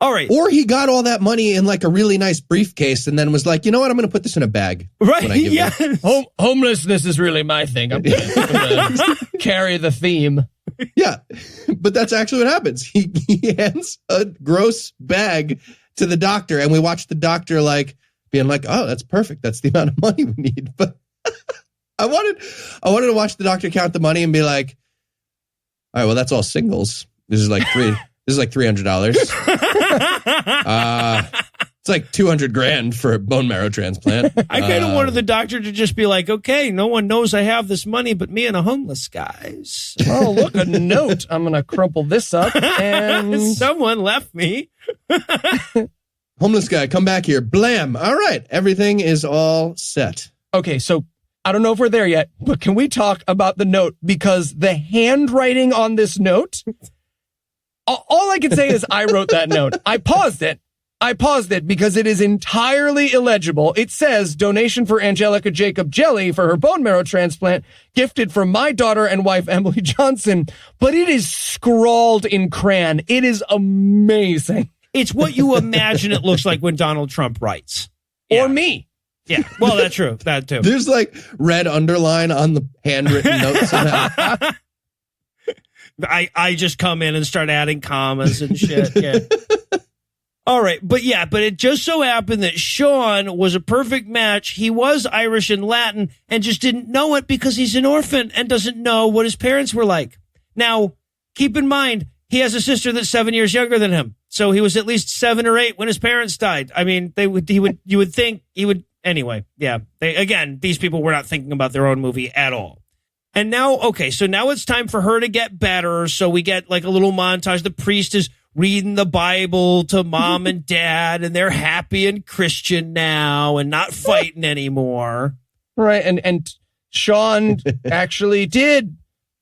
All right. Or he got all that money in like a really nice briefcase and then was like, you know what? I'm going to put this in a bag. Right. When I give Yeah. Homelessness is really my thing. I'm going to carry the theme. Yeah. But that's actually what happens. He hands a gross bag to the doctor, and we watch the doctor like being like, oh, that's perfect. That's the amount of money we need. But I wanted to watch the doctor count the money and be like, all right, well, that's all singles. This is like $300. It's like $200,000 for a bone marrow transplant. I kind of wanted the doctor to just be like, okay, no one knows I have this money but me and a homeless guy. So. Oh, look, a note. I'm going to crumple this up. And someone left me. Homeless guy, come back here. Blam. All right. Everything is all set. Okay, so I don't know if we're there yet, but can we talk about the note? Because the handwriting on this note, all I can say is I wrote that note. I paused it because it is entirely illegible. It says, donation for Angelica Jacob Jelly for her bone marrow transplant, gifted from my daughter and wife, Emily Johnson. But it is scrawled in crayon. It is amazing. It's what you imagine it looks like when Donald Trump writes. Yeah. Or me. Yeah, well, that's true. That too. There's like red underline on the handwritten notes somehow. I just come in and start adding commas and shit. Yeah. All right. But it just so happened that Sean was a perfect match. He was Irish and Latin and just didn't know it because he's an orphan and doesn't know what his parents were like. Now, keep in mind, he has a sister that's 7 years younger than him. So he was at least 7 or 8 when his parents died. I mean, you would think he would. Anyway, yeah. These people were not thinking about their own movie at all. And now, okay, so now it's time for her to get better. So we get like a little montage. The priest is reading the Bible to mom and dad, and they're happy and Christian now and not fighting anymore. Right. And Sean actually did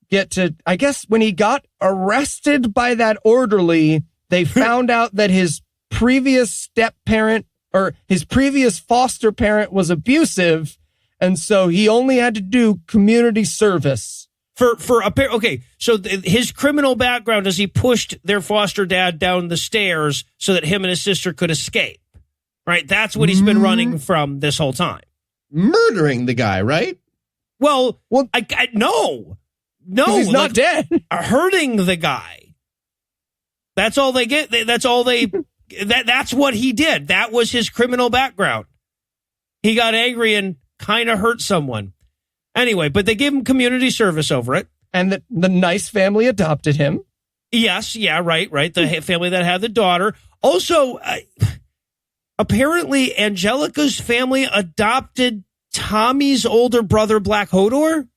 get to, I guess, when he got arrested by that orderly, they found out that his previous step-parent or his previous foster parent was abusive. And so he only had to do community service. Okay, so his criminal background is he pushed their foster dad down the stairs so that him and his sister could escape. Right? That's what he's been running from this whole time. Murdering the guy, right? Well, no, he's not dead. Hurting the guy. That's all they get. That's all they. That's what he did. That was his criminal background. He got angry and kind of hurt someone. Anyway, but they gave him community service over it. And the nice family adopted him. Yes, yeah, right. The family that had the daughter. Also, apparently Angelica's family adopted Tommy's older brother, Black Hodor.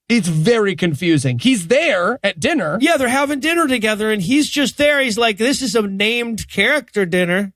It's very confusing. He's there at dinner. Yeah, they're having dinner together, and he's just there. He's like, this is a named character dinner.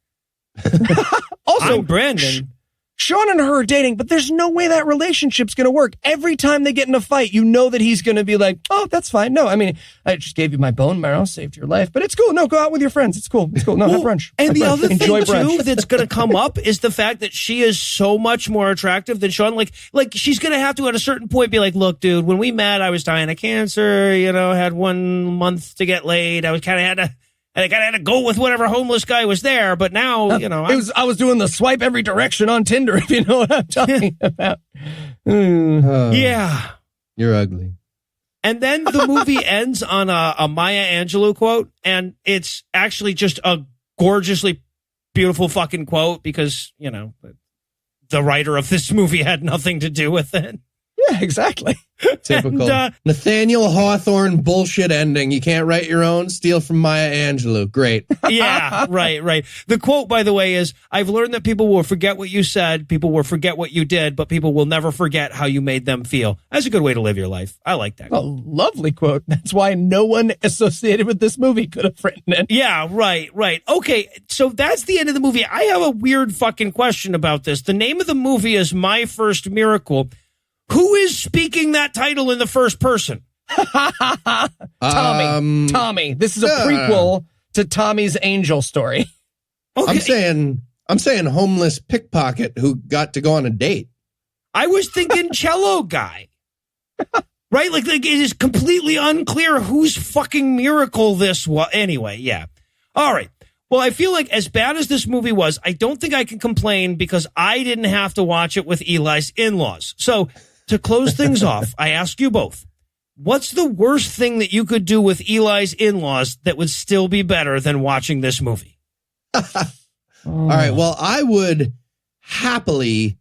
Also, I'm Brandon. Sean and her are dating, but there's no way that relationship's going to work. Every time they get in a fight, you know that he's going to be like, oh, that's fine. No, I mean, I just gave you my bone marrow, saved your life, but it's cool. No, go out with your friends. It's cool. No, have brunch. And the other thing, brunch. too, that's going to come up is the fact that she is so much more attractive than Sean. Like she's going to have to, at a certain point, be like, look, dude, when we met, I was dying of cancer, had 1 month to get laid. I had to go with whatever homeless guy was there, but now, I was doing the swipe every direction on Tinder, if you know what I'm talking about. Yeah. You're ugly. And then the movie ends on a Maya Angelou quote, and it's actually just a gorgeously beautiful fucking quote because, the writer of this movie had nothing to do with it. Yeah, exactly. Typical. And, Nathaniel Hawthorne bullshit ending. You can't write your own. Steal from Maya Angelou. Great. Yeah, right. The quote, by the way, is, I've learned that people will forget what you said, people will forget what you did, but people will never forget how you made them feel. That's a good way to live your life. I like that quote. A lovely quote. That's why no one associated with this movie could have written it. Yeah, right. Okay, so that's the end of the movie. I have a weird fucking question about this. The name of the movie is My First Miracle. Who is speaking that title in the first person? Tommy. This is a prequel to Tommy's angel story. Okay. I'm saying homeless pickpocket who got to go on a date. I was thinking cello guy. Right? Like it is completely unclear whose fucking miracle this was. Anyway, yeah. All right. Well, I feel like as bad as this movie was, I don't think I can complain because I didn't have to watch it with Eli's in-laws. So to close things off, I ask you both, what's the worst thing that you could do with Eli's in-laws that would still be better than watching this movie? All right. Well, I would happily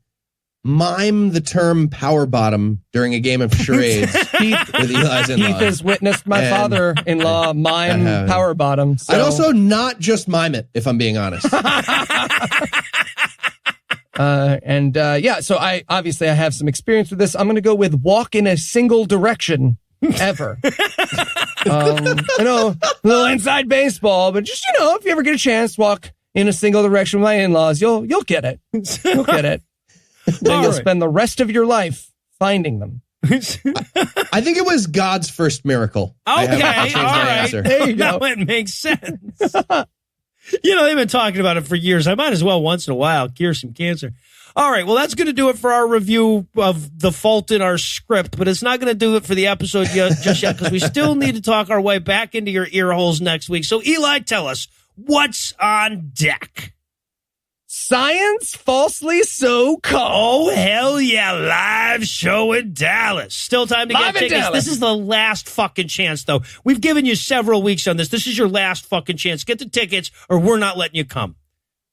mime the term power bottom during a game of charades with Eli's in-laws. Keith has witnessed my father-in-law mime power bottom. So. I'd also not just mime it, if I'm being honest. So I have some experience with this. I'm going to go with walk in a single direction ever. I know, a little inside baseball, but just, if you ever get a chance, walk in a single direction with my in-laws, you'll get it. You'll get it. Then you'll spend the rest of your life finding them. I think it was God's first miracle. Okay, all right. There you go. That makes sense. They've been talking about it for years. I might as well once in a while cure some cancer. All right, well, that's going to do it for our review of The Fault in Our Script, but it's not going to do it for the episode just yet because we still need to talk our way back into your ear holes next week. So, Eli, tell us, what's on deck? Science falsely so called. Oh, hell yeah. Live show in Dallas. Still time to get tickets. This is the last fucking chance, though. We've given you several weeks on this. This is your last fucking chance. Get the tickets or we're not letting you come.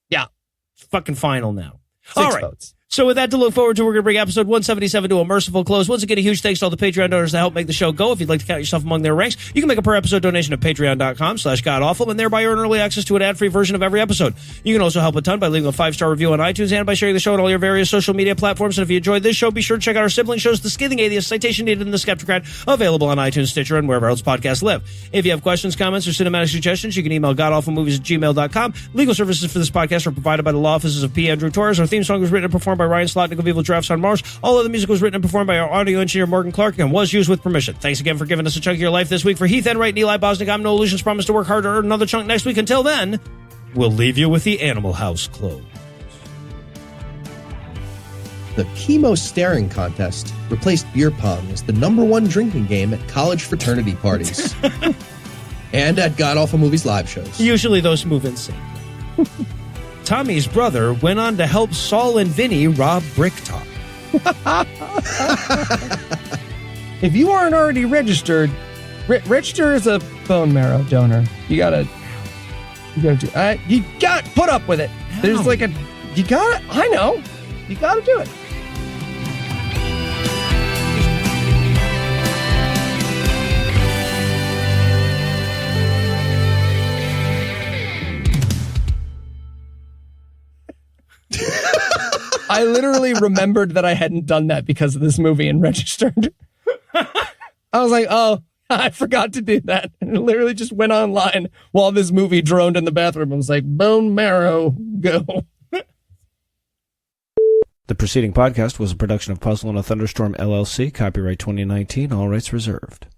Yeah. It's fucking final now. 6 All right. votes. So with that to look forward to, we're going to bring episode 177 to a merciful close. Once again, a huge thanks to all the Patreon donors that help make the show go. If you'd like to count yourself among their ranks, you can make a per-episode donation at patreon.com/godawful and thereby earn early access to an ad-free version of every episode. You can also help a ton by leaving a 5-star review on iTunes and by sharing the show on all your various social media platforms. And if you enjoyed this show, be sure to check out our sibling shows, The Scathing Atheist, Citation Needed, and The Skeptocrat, available on iTunes, Stitcher, and wherever else podcasts live. If you have questions, comments, or cinematic suggestions, you can email godawfulmovies@gmail.com. Legal services for this podcast are provided by the law offices of P. Andrew Torres. Our theme song was written and performed by Ryan Slotnick of Evil Drafts on Mars. All other music was written and performed by our audio engineer, Morgan Clark, and was used with permission. Thanks again for giving us a chunk of your life this week. For Heath Enright and Eli Bosnick, I'm No Illusions. Promise to work hard to earn another chunk next week. Until then, we'll leave you with the Animal House close. The chemo staring contest replaced beer pong as the #1 drinking game at college fraternity parties and at God Awful Movies live shows. Usually those move in sync. Tommy's brother went on to help Saul and Vinny rob Bricktop. If you aren't already registered, register as a bone marrow donor. You gotta put up with it. There's I know. You gotta do it. I literally remembered that I hadn't done that because of this movie and registered. I was like, oh, I forgot to do that. And I literally just went online while this movie droned in the bathroom and was like, bone marrow, go. The preceding podcast was a production of Puzzle and a Thunderstorm, LLC, copyright 2019, all rights reserved.